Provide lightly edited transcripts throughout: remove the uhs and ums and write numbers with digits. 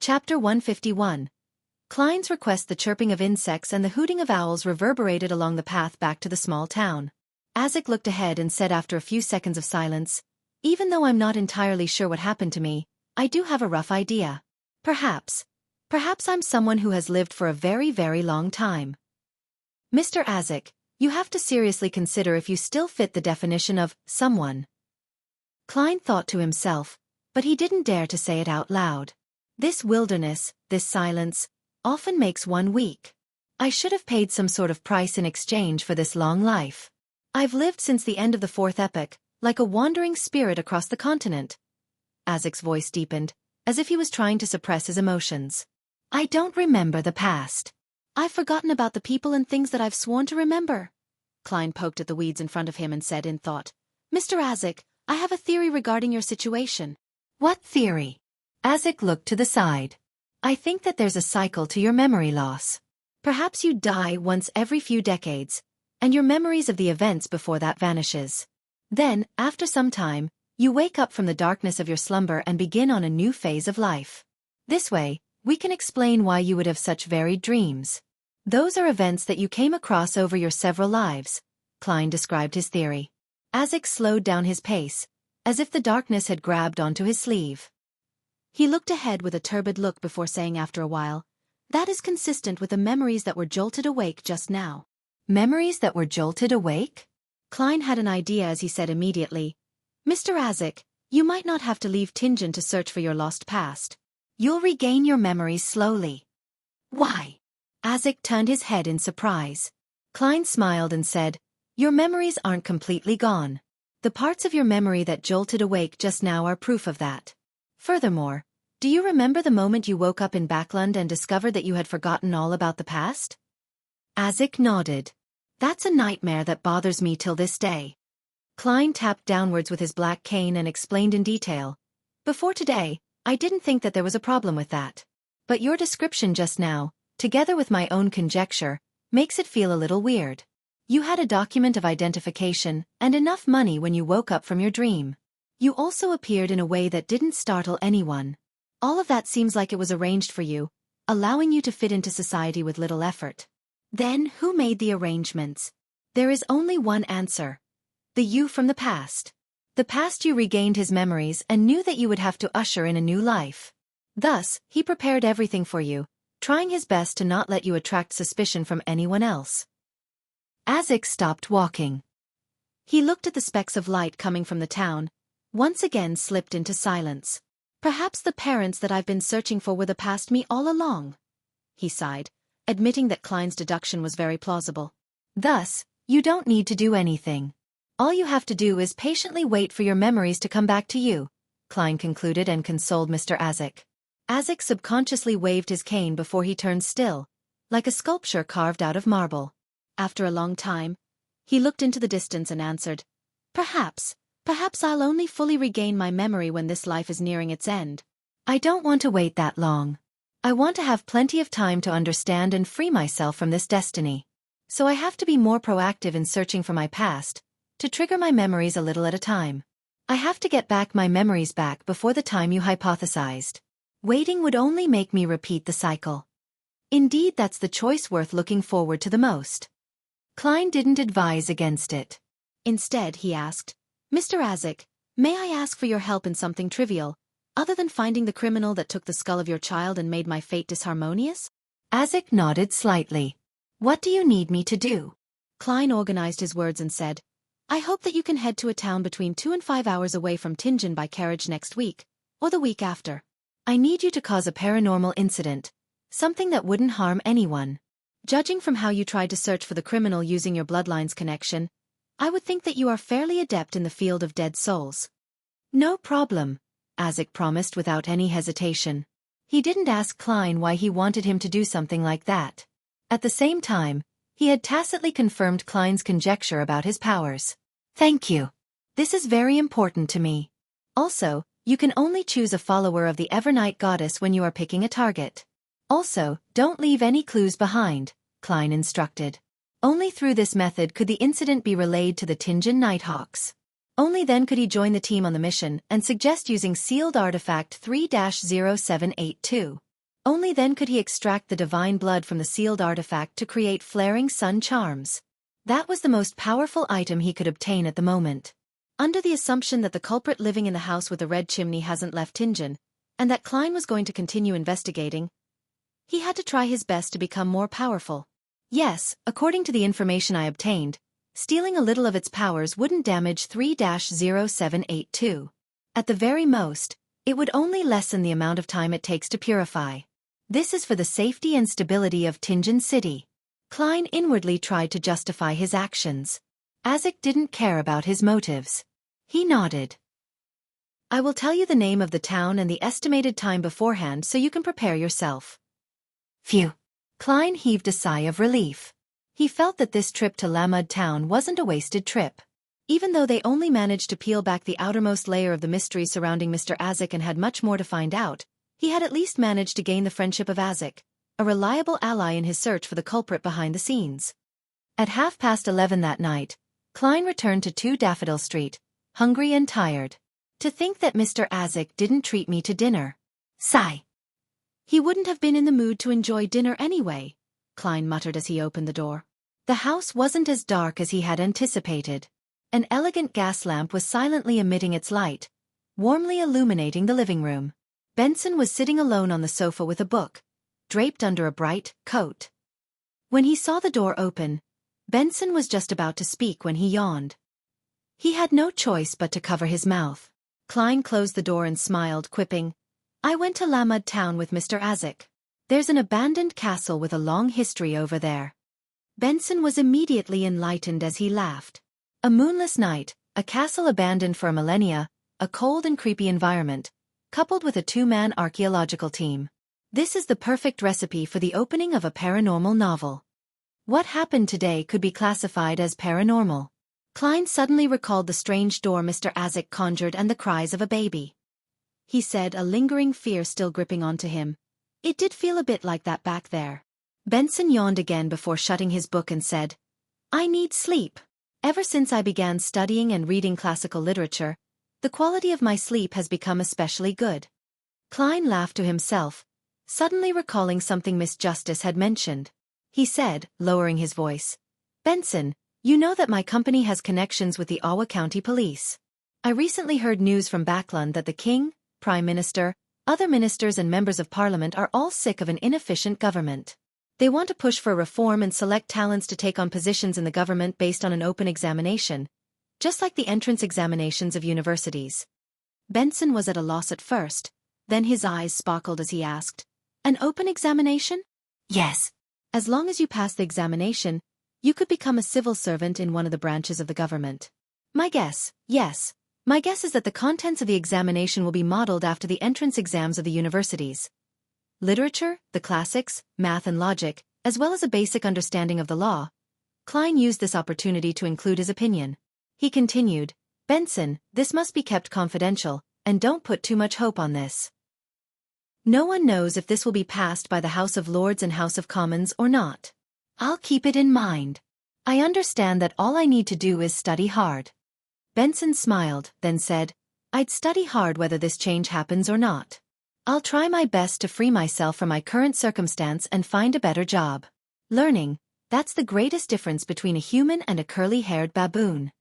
Chapter 151. Klein's request. The chirping of insects and the hooting of owls reverberated along the path back to the small town. Isaac looked ahead and said after a few seconds of silence, "Even though I'm not entirely sure what happened to me, I do have a rough idea. Perhaps I'm someone who has lived for a very, very long time." "Mr. Isaac, you have to seriously consider if you still fit the definition of someone." Klein thought to himself, but he didn't dare to say it out loud. This wilderness, this silence, often makes one weak. I should have paid some sort of price in exchange for this long life. I've lived since the end of the fourth epoch, like a wandering spirit across the continent. Isaac's voice deepened, as if he was trying to suppress his emotions. I don't remember the past. I've forgotten about the people and things that I've sworn to remember. Klein poked at the weeds in front of him and said in thought, "Mr. Isaac, I have a theory regarding your situation." "What theory?" Isaac looked to the side. "I think that there's a cycle to your memory loss. Perhaps you die once every few decades, and your memories of the events before that vanishes. Then, after some time, you wake up from the darkness of your slumber and begin on a new phase of life. This way, we can explain why you would have such varied dreams. Those are events that you came across over your several lives," Klein described his theory. Isaac slowed down his pace, as if the darkness had grabbed onto his sleeve. He looked ahead with a turbid look before saying after a while, "That is consistent with the memories that were jolted awake just now." "Memories that were jolted awake?" Klein had an idea as he said immediately, "Mr. Isaac, you might not have to leave Tingen to search for your lost past. You'll regain your memories slowly." "Why?" Isaac turned his head in surprise. Klein smiled and said, "Your memories aren't completely gone. The parts of your memory that jolted awake just now are proof of that. Furthermore, do you remember the moment you woke up in Backland and discovered that you had forgotten all about the past?" Isaac nodded. "That's a nightmare that bothers me till this day." Klein tapped downwards with his black cane and explained in detail, "Before today, I didn't think that there was a problem with that. But your description just now, together with my own conjecture, makes it feel a little weird. You had a document of identification and enough money when you woke up from your dream. You also appeared in a way that didn't startle anyone. All of that seems like it was arranged for you, allowing you to fit into society with little effort. Then who made the arrangements? There is only one answer. The you from the past. The past you regained his memories and knew that you would have to usher in a new life. Thus, he prepared everything for you, trying his best to not let you attract suspicion from anyone else." Isaac stopped walking. He looked at the specks of light coming from the town, once again slipped into silence. "Perhaps the parents that I've been searching for were the past me all along," he sighed, admitting that Klein's deduction was very plausible. "Thus, you don't need to do anything. All you have to do is patiently wait for your memories to come back to you," Klein concluded and consoled Mr. Isaac. Isaac subconsciously waved his cane before he turned still, like a sculpture carved out of marble. After a long time, he looked into the distance and answered, Perhaps I'll only fully regain my memory when this life is nearing its end. I don't want to wait that long. I want to have plenty of time to understand and free myself from this destiny. So I have to be more proactive in searching for my past, to trigger my memories a little at a time. I have to get back my memories back before the time you hypothesized. Waiting would only make me repeat the cycle. Indeed, that's the choice worth looking forward to the most." Klein didn't advise against it. Instead, he asked, "Mr. Isaac, may I ask for your help in something trivial, other than finding the criminal that took the skull of your child and made my fate disharmonious?" Isaac nodded slightly. "What do you need me to do?" Klein organized his words and said, "I hope that you can head to a town between 2 and 5 hours away from Tingen by carriage next week, or the week after. I need you to cause a paranormal incident, something that wouldn't harm anyone. Judging from how you tried to search for the criminal using your bloodline's connection, I would think that you are fairly adept in the field of dead souls." "No problem," Isaac promised without any hesitation. He didn't ask Klein why he wanted him to do something like that. At the same time, he had tacitly confirmed Klein's conjecture about his powers. "Thank you. This is very important to me. Also, you can only choose a follower of the Evernight Goddess when you are picking a target. Also, don't leave any clues behind," Klein instructed. Only through this method could the incident be relayed to the Tingen Nighthawks. Only then could he join the team on the mission and suggest using sealed artifact 3-0782. Only then could he extract the divine blood from the sealed artifact to create flaring sun charms. That was the most powerful item he could obtain at the moment. Under the assumption that the culprit living in the house with the red chimney hasn't left Tingen, and that Klein was going to continue investigating, he had to try his best to become more powerful. Yes, according to the information I obtained, stealing a little of its powers wouldn't damage 3-0782. At the very most, it would only lessen the amount of time it takes to purify. This is for the safety and stability of Tingen City. Klein inwardly tried to justify his actions. Isaac didn't care about his motives. He nodded. I will tell you the name of the town and the estimated time beforehand so you can prepare yourself. Phew. Klein heaved a sigh of relief. He felt that this trip to Lamud town wasn't a wasted trip. Even though they only managed to peel back the outermost layer of the mystery surrounding Mr. Isaac and had much more to find out, he had at least managed to gain the friendship of Isaac, a reliable ally in his search for the culprit behind the scenes. At 11:30 that night, Klein returned to 2 Daffodil Street, hungry and tired. To think that Mr. Isaac didn't treat me to dinner. Sigh. He wouldn't have been in the mood to enjoy dinner anyway, Klein muttered as he opened the door. The house wasn't as dark as he had anticipated. An elegant gas lamp was silently emitting its light, warmly illuminating the living room. Benson was sitting alone on the sofa with a book, draped under a bright coat. When he saw the door open, Benson was just about to speak when he yawned. He had no choice but to cover his mouth. Klein closed the door and smiled, quipping, I went to Lamud town with Mr. Isaac. There's an abandoned castle with a long history over there. Benson was immediately enlightened as he laughed. A moonless night, a castle abandoned for a millennia, a cold and creepy environment, coupled with a 2-man archaeological team. This is the perfect recipe for the opening of a paranormal novel. What happened today could be classified as paranormal. Klein suddenly recalled the strange door Mr. Isaac conjured and the cries of a baby. He said, a lingering fear still gripping onto him. It did feel a bit like that back there. Benson yawned again before shutting his book and said, I need sleep. Ever since I began studying and reading classical literature, the quality of my sleep has become especially good. Klein laughed to himself, suddenly recalling something Miss Justice had mentioned. He said, lowering his voice, Benson, you know that my company has connections with the Awa County Police. I recently heard news from Backlund that the King, Prime Minister, other ministers and members of Parliament are all sick of an inefficient government. They want to push for reform and select talents to take on positions in the government based on an open examination, just like the entrance examinations of universities. Benson was at a loss at first, then his eyes sparkled as he asked, An open examination? Yes. As long as you pass the examination, you could become a civil servant in one of the branches of the government. My guess is that the contents of the examination will be modeled after the entrance exams of the universities. Literature, the classics, math and logic, as well as a basic understanding of the law. Klein used this opportunity to include his opinion. He continued, Benson, this must be kept confidential, and don't put too much hope on this. No one knows if this will be passed by the House of Lords and House of Commons or not. I'll keep it in mind. I understand that all I need to do is study hard. Benson smiled, then said, I'd study hard whether this change happens or not. I'll try my best to free myself from my current circumstance and find a better job. Learning, that's the greatest difference between a human and a curly-haired baboon.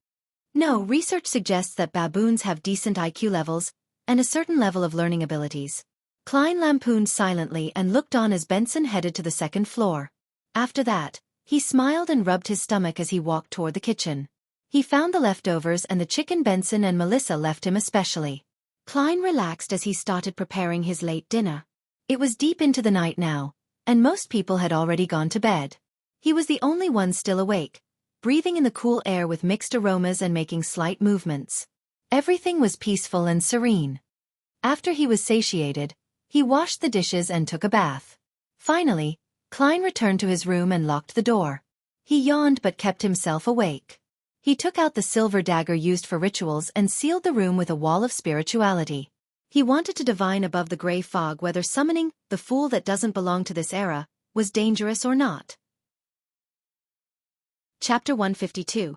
No, research suggests that baboons have decent IQ levels and a certain level of learning abilities. Klein lampooned silently and looked on as Benson headed to the second floor. After that, he smiled and rubbed his stomach as he walked toward the kitchen. He found the leftovers and the chicken Benson and Melissa left him especially. Klein relaxed as he started preparing his late dinner. It was deep into the night now, and most people had already gone to bed. He was the only one still awake, breathing in the cool air with mixed aromas and making slight movements. Everything was peaceful and serene. After he was satiated, he washed the dishes and took a bath. Finally, Klein returned to his room and locked the door. He yawned but kept himself awake. He took out the silver dagger used for rituals and sealed the room with a wall of spirituality. He wanted to divine above the gray fog whether summoning the fool that doesn't belong to this era was dangerous or not. Chapter 152.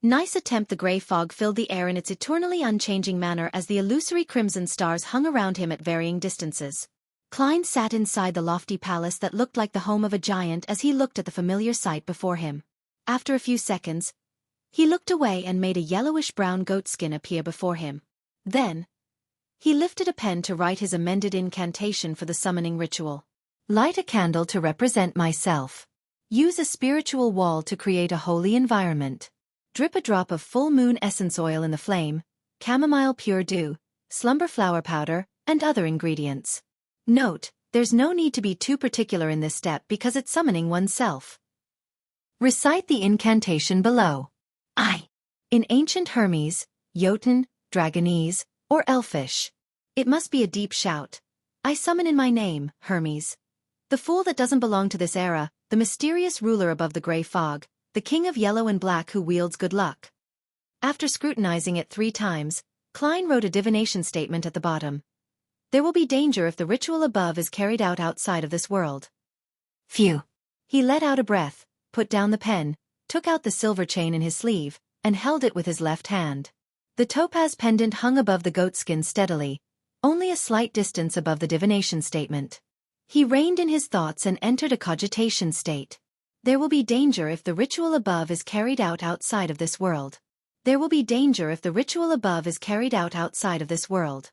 Nice attempt. The gray fog filled the air in its eternally unchanging manner as the illusory crimson stars hung around him at varying distances. Klein sat inside the lofty palace that looked like the home of a giant as he looked at the familiar sight before him. After a few seconds, he looked away and made a yellowish-brown goatskin appear before him. Then, he lifted a pen to write his amended incantation for the summoning ritual. Light a candle to represent myself. Use a spiritual wall to create a holy environment. Drip a drop of full moon essence oil in the flame, chamomile pure dew, slumber flower powder, and other ingredients. Note, there's no need to be too particular in this step because it's summoning oneself. Recite the incantation below. In ancient Hermes, Jotun, Dragonese, or Elfish. It must be a deep shout. I summon in my name, Hermes. The fool that doesn't belong to this era, the mysterious ruler above the gray fog, the king of yellow and black who wields good luck. After scrutinizing it 3 times, Klein wrote a divination statement at the bottom. There will be danger if the ritual above is carried out outside of this world. Phew. He let out a breath, put down the pen, took out the silver chain in his sleeve, and held it with his left hand. The topaz pendant hung above the goatskin steadily, only a slight distance above the divination statement. He reined in his thoughts and entered a cogitation state. There will be danger if the ritual above is carried out outside of this world. There will be danger if the ritual above is carried out outside of this world.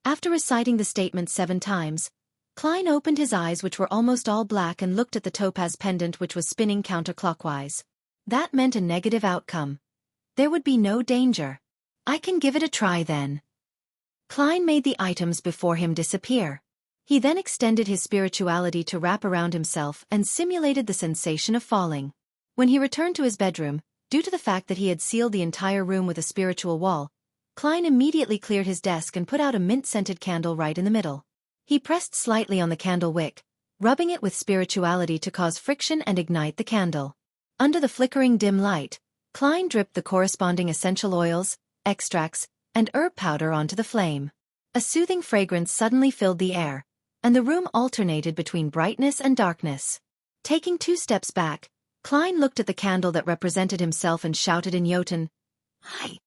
After reciting the statement 7 times, Klein opened his eyes, which were almost all black, and looked at the topaz pendant, which was spinning counterclockwise. That meant a negative outcome. There would be no danger. I can give it a try then. Klein made the items before him disappear. He then extended his spirituality to wrap around himself and simulated the sensation of falling. When he returned to his bedroom, due to the fact that he had sealed the entire room with a spiritual wall, Klein immediately cleared his desk and put out a mint-scented candle right in the middle. He pressed slightly on the candle wick, rubbing it with spirituality to cause friction and ignite the candle. Under the flickering dim light, Klein dripped the corresponding essential oils, extracts, and herb powder onto the flame. A soothing fragrance suddenly filled the air, and the room alternated between brightness and darkness. Taking 2 steps back, Klein looked at the candle that represented himself and shouted in Jotun, "Hi!"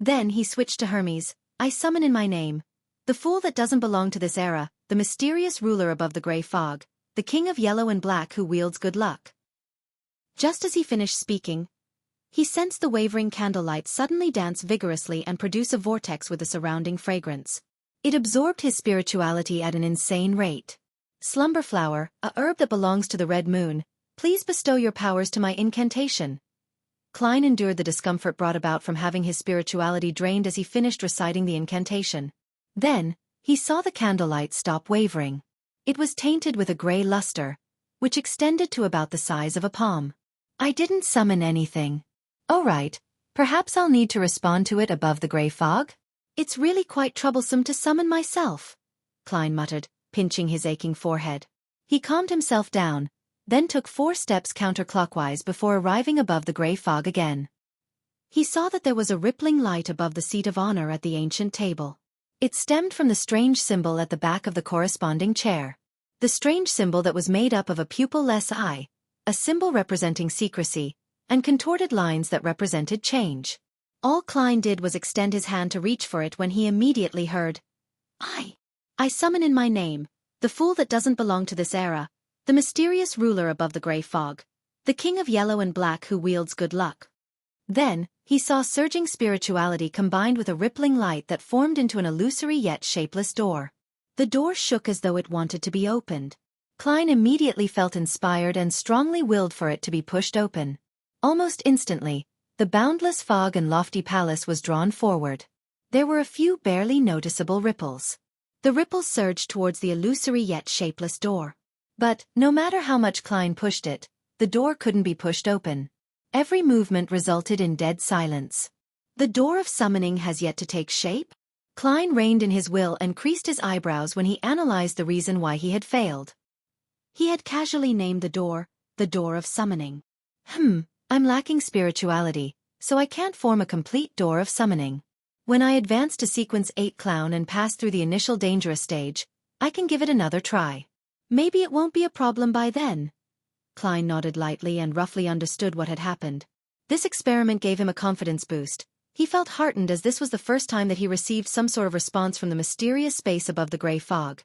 Then he switched to Hermes. I summon in my name. The fool that doesn't belong to this era, the mysterious ruler above the gray fog, the king of yellow and black who wields good luck. Just as he finished speaking, he sensed the wavering candlelight suddenly dance vigorously and produce a vortex with a surrounding fragrance. It absorbed his spirituality at an insane rate. Slumber flower, a herb that belongs to the red moon, please bestow your powers to my incantation. Klein endured the discomfort brought about from having his spirituality drained as he finished reciting the incantation. Then, he saw the candlelight stop wavering. It was tainted with a gray luster, which extended to about the size of a palm. I didn't summon anything. Oh right, perhaps I'll need to respond to it above the gray fog? It's really quite troublesome to summon myself, Klein muttered, pinching his aching forehead. He calmed himself down, then took 4 steps counterclockwise before arriving above the gray fog again. He saw that there was a rippling light above the seat of honor at the ancient table. It stemmed from the strange symbol at the back of the corresponding chair. The strange symbol that was made up of a pupil-less eye, a symbol representing secrecy, and contorted lines that represented change. All Klein did was extend his hand to reach for it when he immediately heard, I summon in my name, the fool that doesn't belong to this era, the mysterious ruler above the gray fog, the king of yellow and black who wields good luck. Then, he saw surging spirituality combined with a rippling light that formed into an illusory yet shapeless door. The door shook as though it wanted to be opened. Klein immediately felt inspired and strongly willed for it to be pushed open. Almost instantly, the boundless fog and lofty palace was drawn forward. There were a few barely noticeable ripples. The ripples surged towards the illusory yet shapeless door. But, no matter how much Klein pushed it, the door couldn't be pushed open. Every movement resulted in dead silence. The door of summoning has yet to take shape? Klein reined in his will and creased his eyebrows when he analyzed the reason why he had failed. He had casually named the door of summoning. I'm lacking spirituality, so I can't form a complete door of summoning. When I advance to sequence 8 clown and pass through the initial dangerous stage, I can give it another try. Maybe it won't be a problem by then. Klein nodded lightly and roughly understood what had happened. This experiment gave him a confidence boost. He felt heartened as this was the first time that he received some sort of response from the mysterious space above the gray fog.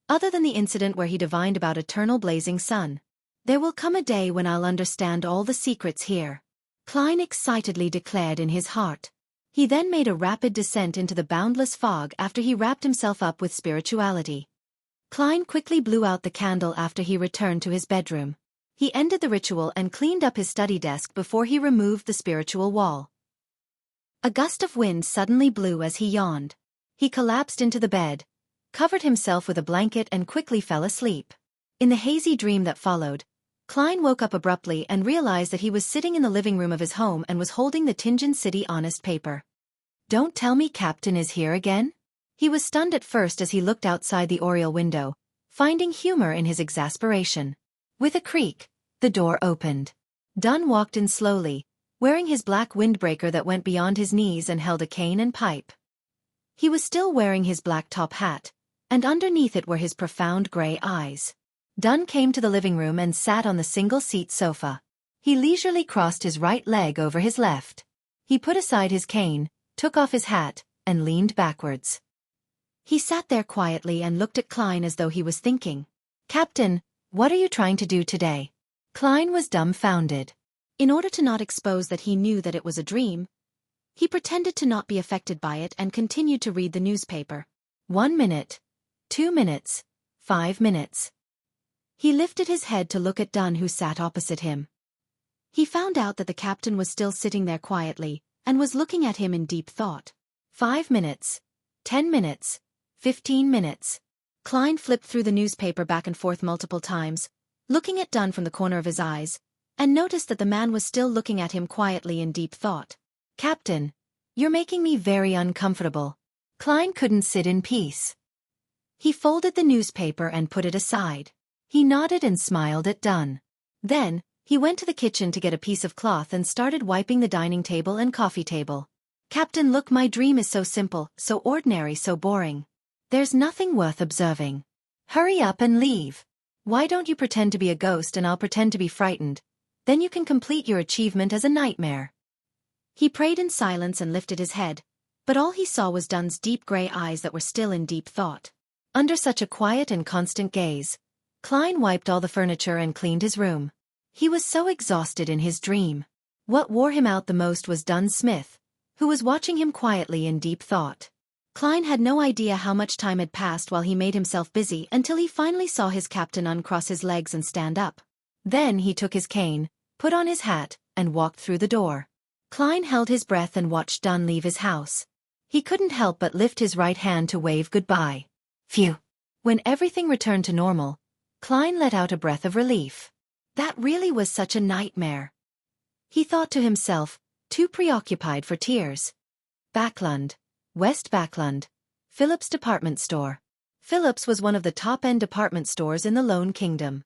other than the incident where he divined about eternal blazing sun. There will come a day when I'll understand all the secrets here, Klein excitedly declared in his heart. He then made a rapid descent into the boundless fog after he wrapped himself up with spirituality. Klein quickly blew out the candle after he returned to his bedroom. He ended the ritual and cleaned up his study desk before he removed the spiritual wall. A gust of wind suddenly blew as he yawned. He collapsed into the bed, covered himself with a blanket and quickly fell asleep. In the hazy dream that followed, Klein woke up abruptly and realized that he was sitting in the living room of his home and was holding the Tianjin City Honest paper. Don't tell me Captain is here again? He was stunned at first as he looked outside the oriel window, finding humor in his exasperation. With a creak, the door opened. Dunn walked in slowly, wearing his black windbreaker that went beyond his knees and held a cane and pipe. He was still wearing his black top hat, and underneath it were his profound gray eyes. Dunn came to the living room and sat on the single-seat sofa. He leisurely crossed his right leg over his left. He put aside his cane, took off his hat, and leaned backwards. He sat there quietly and looked at Klein as though he was thinking. Captain, what are you trying to do today? Klein was dumbfounded. In order to not expose that he knew that it was a dream, he pretended to not be affected by it and continued to read the newspaper. 1 minute, 2 minutes, 5 minutes. He lifted his head to look at Dunn, who sat opposite him. He found out that the captain was still sitting there quietly and was looking at him in deep thought. 5 minutes, 10 minutes, 15 minutes. Klein flipped through the newspaper back and forth multiple times, looking at Dunn from the corner of his eyes, and noticed that the man was still looking at him quietly in deep thought. Captain, you're making me very uncomfortable. Klein couldn't sit in peace. He folded the newspaper and put it aside. He nodded and smiled at Dunn. Then, he went to the kitchen to get a piece of cloth and started wiping the dining table and coffee table. Captain, look, my dream is so simple, so ordinary, so boring. There's nothing worth observing. Hurry up and leave. Why don't you pretend to be a ghost and I'll pretend to be frightened? Then you can complete your achievement as a nightmare. He prayed in silence and lifted his head, but all he saw was Dunn's deep gray eyes that were still in deep thought. Under such a quiet and constant gaze, Klein wiped all the furniture and cleaned his room. He was so exhausted in his dream. What wore him out the most was Dunn Smith, who was watching him quietly in deep thought. Klein had no idea how much time had passed while he made himself busy until he finally saw his captain uncross his legs and stand up. Then he took his cane, put on his hat, and walked through the door. Klein held his breath and watched Dunn leave his house. He couldn't help but lift his right hand to wave goodbye. Phew! When everything returned to normal, Klein let out a breath of relief. That really was such a nightmare. He thought to himself, too preoccupied for tears. Backlund, West Backlund, Phillips Department Store. Phillips was one of the top-end department stores in the Lone Kingdom.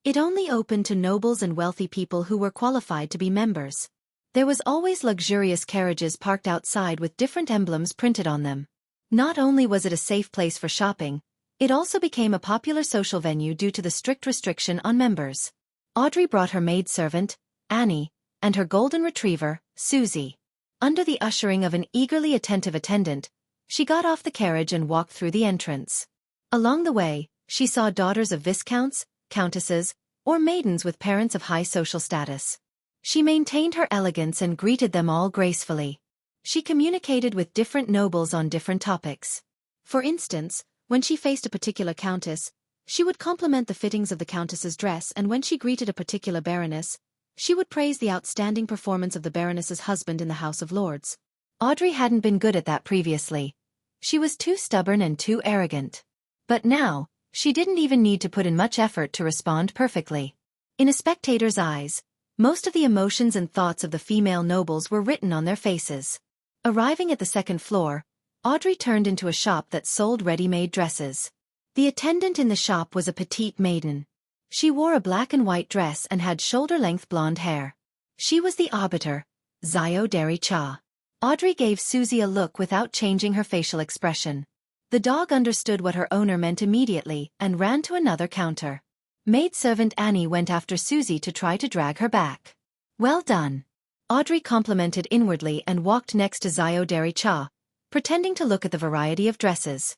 It only opened to nobles and wealthy people who were qualified to be members. There was always luxurious carriages parked outside with different emblems printed on them. Not only was it a safe place for shopping, it also became a popular social venue due to the strict restriction on members. Audrey brought her maidservant, Annie, and her golden retriever, Susie. Under the ushering of an eagerly attentive attendant, she got off the carriage and walked through the entrance. Along the way, she saw daughters of viscounts, countesses, or maidens with parents of high social status. She maintained her elegance and greeted them all gracefully. She communicated with different nobles on different topics. For instance, when she faced a particular countess, she would compliment the fittings of the countess's dress, and when she greeted a particular baroness, she would praise the outstanding performance of the baroness's husband in the House of Lords. Audrey hadn't been good at that previously. She was too stubborn and too arrogant. But now, she didn't even need to put in much effort to respond perfectly. In a spectator's eyes, most of the emotions and thoughts of the female nobles were written on their faces. Arriving at the second floor, Audrey turned into a shop that sold ready-made dresses. The attendant in the shop was a petite maiden. She wore a black and white dress and had shoulder-length blonde hair. She was the arbiter, Xiao Dari Cha. Audrey gave Susie a look without changing her facial expression. The dog understood what her owner meant immediately and ran to another counter. Maidservant Annie went after Susie to try to drag her back. Well done. Audrey complimented inwardly and walked next to Xiao Dari Cha, pretending to look at the variety of dresses.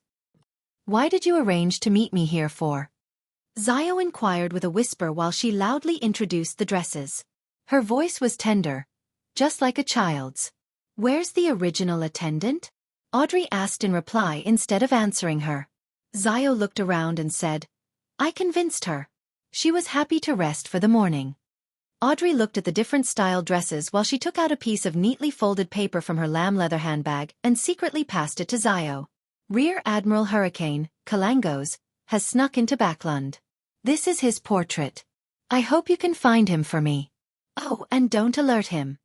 Why did you arrange to meet me here for? Xiao inquired with a whisper while she loudly introduced the dresses. Her voice was tender, just like a child's. Where's the original attendant? Audrey asked in reply instead of answering her. Xiao looked around and said, I convinced her. She was happy to rest for the morning. Audrey looked at the different style dresses while she took out a piece of neatly folded paper from her lamb leather handbag and secretly passed it to Xiao. Rear Admiral Hurricane, Kalangos, has snuck into Backlund. This is his portrait. I hope you can find him for me. Oh, and don't alert him.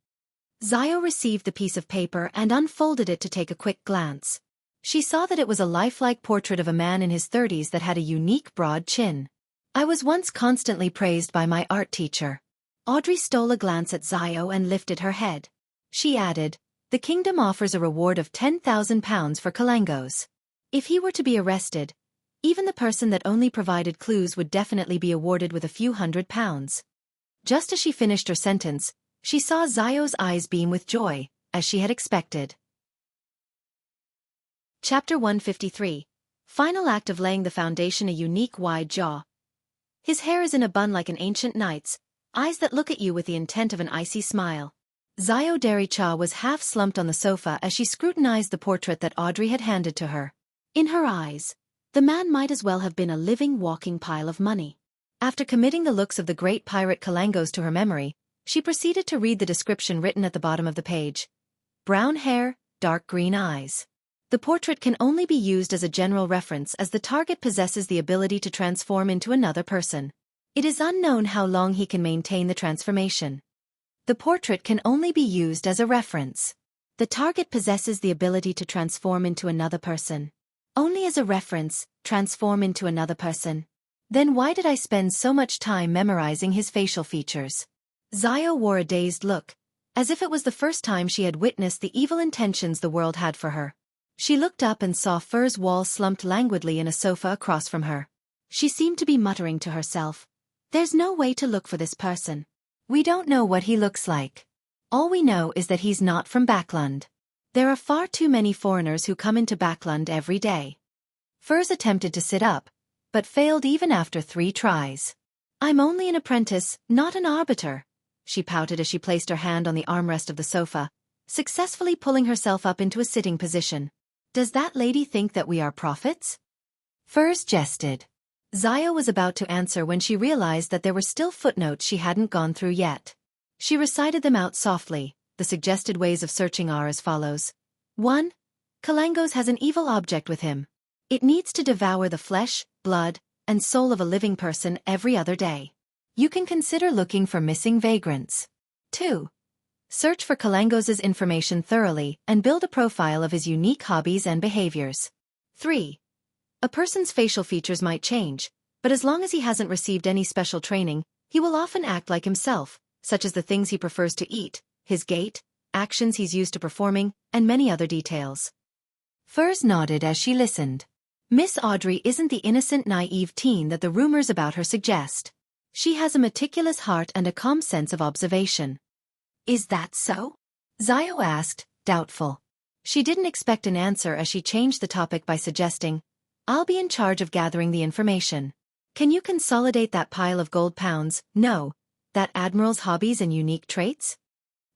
Xiao received the piece of paper and unfolded it to take a quick glance. She saw that it was a lifelike portrait of a man in his 30s that had a unique broad chin. I was once constantly praised by my art teacher. Audrey stole a glance at Xiao and lifted her head. She added, the kingdom offers a reward of 10,000 pounds for Kalangos. If he were to be arrested, even the person that only provided clues would definitely be awarded with a few £100. Just as she finished her sentence, she saw Xiao's eyes beam with joy, as she had expected. Chapter 153. Final act of laying the foundation. A unique wide jaw. His hair is in a bun like an ancient knight's, eyes that look at you with the intent of an icy smile. Xiao Dericha was half slumped on the sofa as she scrutinized the portrait that Audrey had handed to her. In her eyes, the man might as well have been a living walking pile of money. After committing the looks of the great pirate Kalangos to her memory, she proceeded to read the description written at the bottom of the page. Brown hair, dark green eyes. The portrait can only be used as a general reference as the target possesses the ability to transform into another person. It is unknown how long he can maintain the transformation. The portrait can only be used as a reference. The target possesses the ability to transform into another person. Only as a reference, transform into another person. Then why did I spend so much time memorizing his facial features? Xiao wore a dazed look, as if it was the first time she had witnessed the evil intentions the world had for her. She looked up and saw Fur's wall slumped languidly in a sofa across from her. She seemed to be muttering to herself, there's no way to look for this person. We don't know what he looks like. All we know is that he's not from Backlund. There are far too many foreigners who come into Backlund every day. Furs attempted to sit up, but failed even after 3 tries. I'm only an apprentice, not an arbiter, she pouted as she placed her hand on the armrest of the sofa, successfully pulling herself up into a sitting position. Does that lady think that we are prophets? Furs jested. Xiao was about to answer when she realized that there were still footnotes she hadn't gone through yet. She recited them out softly. The suggested ways of searching are as follows. 1. Kalangos has an evil object with him. It needs to devour the flesh, blood, and soul of a living person every other day. You can consider looking for missing vagrants. 2. Search for Kalangos's information thoroughly and build a profile of his unique hobbies and behaviors. 3. A person's facial features might change, but as long as he hasn't received any special training, he will often act like himself, such as the things he prefers to eat, his gait, actions he's used to performing, and many other details. Furs nodded as she listened. Miss Audrey isn't the innocent, naive teen that the rumors about her suggest. She has a meticulous heart and a calm sense of observation. Is that so? Xiao asked, doubtful. She didn't expect an answer as she changed the topic by suggesting, I'll be in charge of gathering the information. Can you consolidate that pile of gold pounds? No. That admiral's hobbies and unique traits?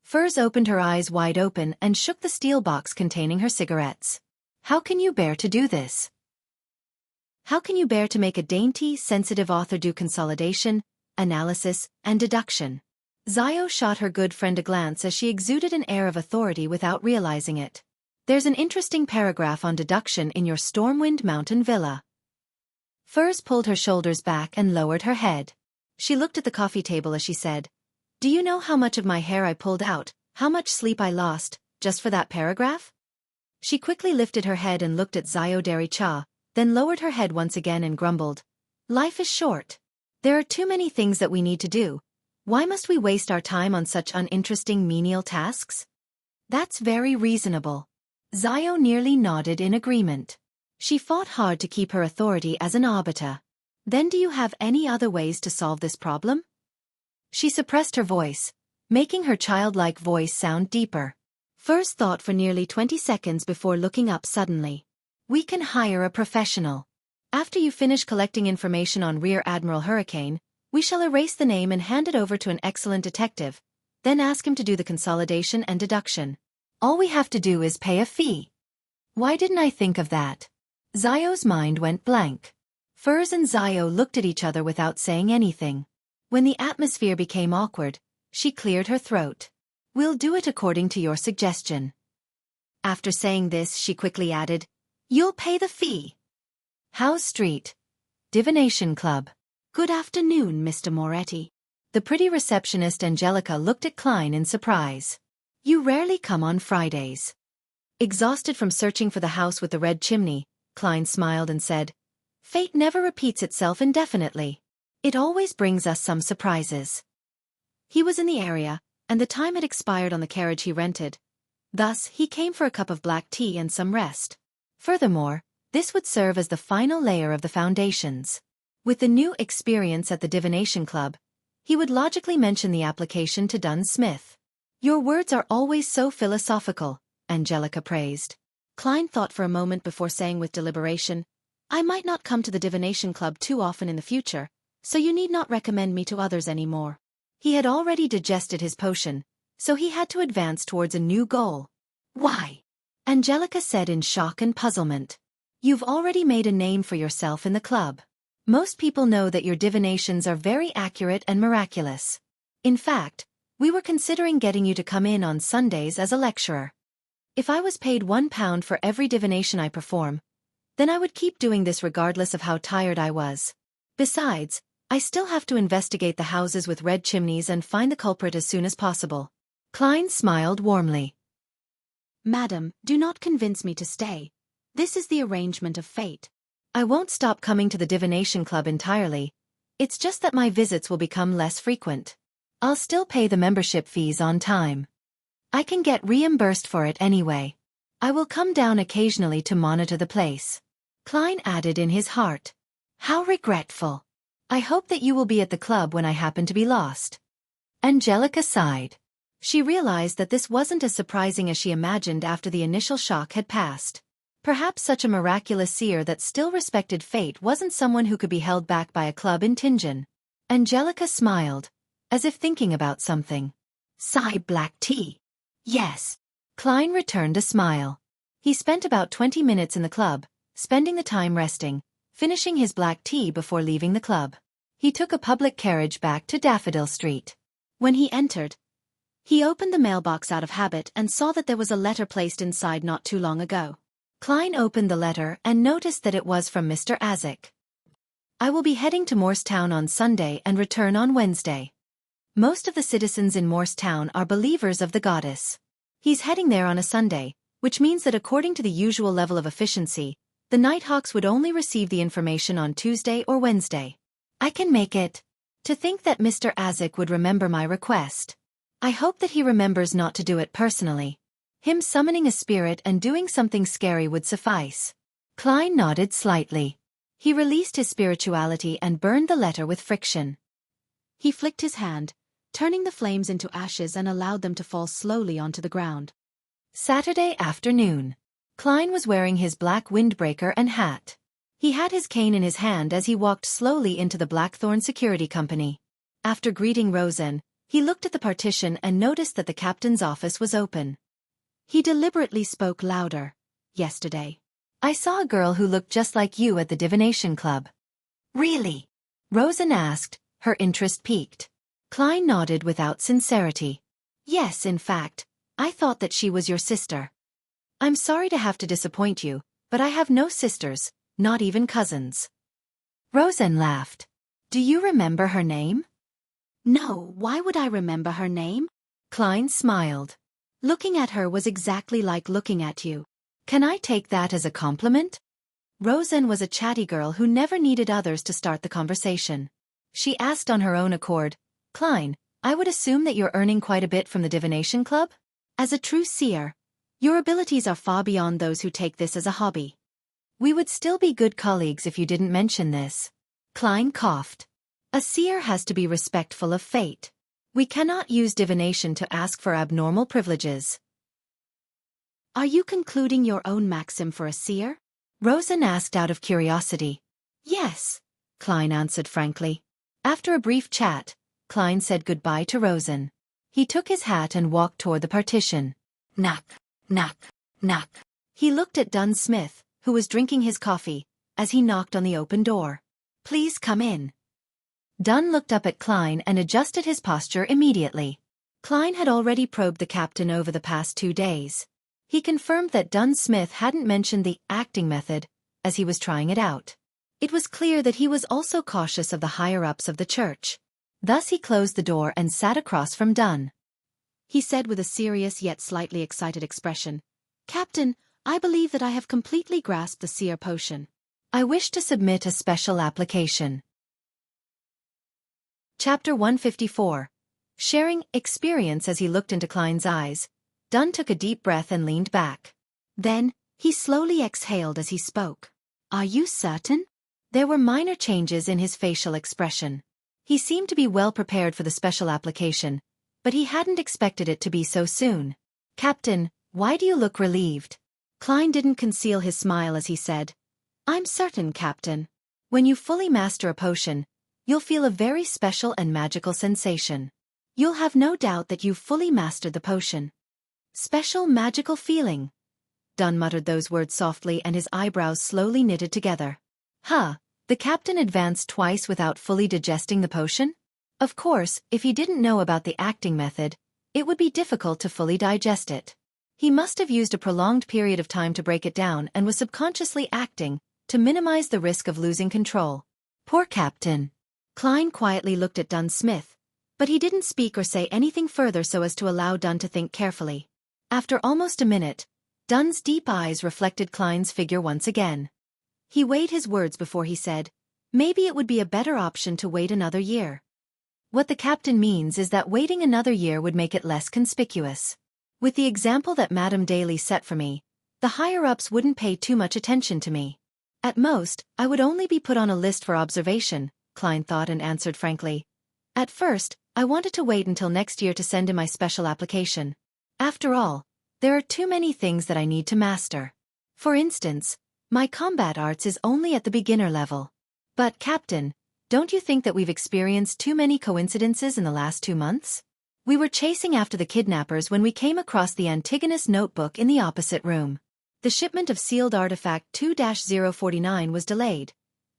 Furs opened her eyes wide open and shook the steel box containing her cigarettes. How can you bear to do this? How can you bear to make a dainty, sensitive author do consolidation, analysis, and deduction? Xiao shot her good friend a glance as she exuded an air of authority without realizing it. There's an interesting paragraph on deduction in your Stormwind Mountain villa. Furs pulled her shoulders back and lowered her head. She looked at the coffee table as she said, Do you know how much of my hair I pulled out, how much sleep I lost, just for that paragraph? She quickly lifted her head and looked at Xiao Dericha, then lowered her head once again and grumbled, Life is short. There are too many things that we need to do. Why must we waste our time on such uninteresting menial tasks? That's very reasonable. Xiao nearly nodded in agreement. She fought hard to keep her authority as an arbiter. Then do you have any other ways to solve this problem? She suppressed her voice, making her childlike voice sound deeper. Furs thought for nearly 20 seconds before looking up suddenly. We can hire a professional. After you finish collecting information on Rear Admiral Hurricane, we shall erase the name and hand it over to an excellent detective, then ask him to do the consolidation and deduction. All we have to do is pay a fee. Why didn't I think of that? Zio's mind went blank. Furs and Zio looked at each other without saying anything. When the atmosphere became awkward, she cleared her throat. We'll do it according to your suggestion. After saying this, she quickly added, You'll pay the fee. House Street. Divination Club. Good afternoon, Mr. Moretti. The pretty receptionist Angelica looked at Klein in surprise. You rarely come on Fridays. Exhausted from searching for the house with the red chimney, Klein smiled and said, Fate never repeats itself indefinitely. It always brings us some surprises. He was in the area, and the time had expired on the carriage he rented. Thus, he came for a cup of black tea and some rest. Furthermore, this would serve as the final layer of the foundations. With the new experience at the Divination Club, he would logically mention the application to Dunn Smith. Your words are always so philosophical, Angelica praised. Klein thought for a moment before saying with deliberation, I might not come to the Divination Club too often in the future, so you need not recommend me to others anymore. He had already digested his potion, so he had to advance towards a new goal. Why? Angelica said in shock and puzzlement. You've already made a name for yourself in the club. Most people know that your divinations are very accurate and miraculous. In fact, we were considering getting you to come in on Sundays as a lecturer. If I was paid £1 for every divination I perform, then I would keep doing this regardless of how tired I was. Besides, I still have to investigate the houses with red chimneys and find the culprit as soon as possible. Klein smiled warmly. Madam, do not convince me to stay. This is the arrangement of fate. I won't stop coming to the Divination Club entirely. It's just that my visits will become less frequent. I'll still pay the membership fees on time. I can get reimbursed for it anyway. I will come down occasionally to monitor the place. Klein added in his heart. How regretful. I hope that you will be at the club when I happen to be lost. Angelica sighed. She realized that this wasn't as surprising as she imagined after the initial shock had passed. Perhaps such a miraculous seer that still respected fate wasn't someone who could be held back by a club in Tingen. Angelica smiled, as if thinking about something. Sigh black tea. Yes. Klein returned a smile. He spent about 20 minutes in the club, spending the time resting, finishing his black tea before leaving the club. He took a public carriage back to Daffodil Street. When he entered, he opened the mailbox out of habit and saw that there was a letter placed inside not too long ago. Klein opened the letter and noticed that it was from Mr. Azek. I will be heading to Morristown on Sunday and return on Wednesday. Most of the citizens in Morristown are believers of the goddess. He's heading there on a Sunday, which means that according to the usual level of efficiency, the Nighthawks would only receive the information on Tuesday or Wednesday. I can make it. To think that Mr. Azek would remember my request. I hope that he remembers not to do it personally. Him summoning a spirit and doing something scary would suffice. Klein nodded slightly. He released his spirituality and burned the letter with friction. He flicked his hand, turning the flames into ashes and allowed them to fall slowly onto the ground. Saturday afternoon. Klein was wearing his black windbreaker and hat. He had his cane in his hand as he walked slowly into the Blackthorn Security Company. After greeting Rosen, he looked at the partition and noticed that the captain's office was open. He deliberately spoke louder. Yesterday, I saw a girl who looked just like you at the Divination Club. Really? Rosen asked, her interest piqued. Klein nodded without sincerity. Yes, in fact, I thought that she was your sister. I'm sorry to have to disappoint you, but I have no sisters, not even cousins. Rosen laughed. Do you remember her name? No, why would I remember her name? Klein smiled. Looking at her was exactly like looking at you. Can I take that as a compliment? Rosen was a chatty girl who never needed others to start the conversation. She asked on her own accord, Klein, I would assume that you're earning quite a bit from the Divination Club? As a true seer, your abilities are far beyond those who take this as a hobby. We would still be good colleagues if you didn't mention this. Klein coughed. A seer has to be respectful of fate. We cannot use divination to ask for abnormal privileges. Are you concluding your own maxim for a seer? Rosen asked out of curiosity. Yes, Klein answered frankly. After a brief chat, Klein said goodbye to Rosen. He took his hat and walked toward the partition. Knock, knock, knock. He looked at Dunn Smith, who was drinking his coffee, as he knocked on the open door. Please come in. Dunn looked up at Klein and adjusted his posture immediately. Klein had already probed the captain over the past 2 days. He confirmed that Dunn Smith hadn't mentioned the acting method, as he was trying it out. It was clear that he was also cautious of the higher-ups of the church. Thus he closed the door and sat across from Dunn. He said with a serious yet slightly excited expression, Captain, I believe that I have completely grasped the seer potion. I wish to submit a special application. Chapter 154. Sharing experience. As he looked into Klein's eyes, Dunn took a deep breath and leaned back. Then, he slowly exhaled as he spoke. Are you certain? There were minor changes in his facial expression. He seemed to be well prepared for the special application, but he hadn't expected it to be so soon. Captain, why do you look relieved? Klein didn't conceal his smile as he said, I'm certain, Captain. When you fully master a potion, you'll feel a very special and magical sensation. You'll have no doubt that you've fully mastered the potion. Special magical feeling. Dunn muttered those words softly and his eyebrows slowly knitted together. Huh, the captain advanced twice without fully digesting the potion? Of course, if he didn't know about the acting method, it would be difficult to fully digest it. He must have used a prolonged period of time to break it down and was subconsciously acting to minimize the risk of losing control. Poor captain. Klein quietly looked at Dunn Smith, but he didn't speak or say anything further so as to allow Dunn to think carefully. After almost a minute, Dunn's deep eyes reflected Klein's figure once again. He weighed his words before he said, maybe it would be a better option to wait another year. What the captain means is that waiting another year would make it less conspicuous. With the example that Madame Daly set for me, the higher-ups wouldn't pay too much attention to me. At most, I would only be put on a list for observation, Klein thought and answered frankly. At first, I wanted to wait until next year to send in my special application. After all, there are too many things that I need to master. For instance, my combat arts is only at the beginner level. But, Captain, don't you think that we've experienced too many coincidences in the last 2 months? We were chasing after the kidnappers when we came across the Antigonus notebook in the opposite room. The shipment of sealed artifact 2-049 was delayed,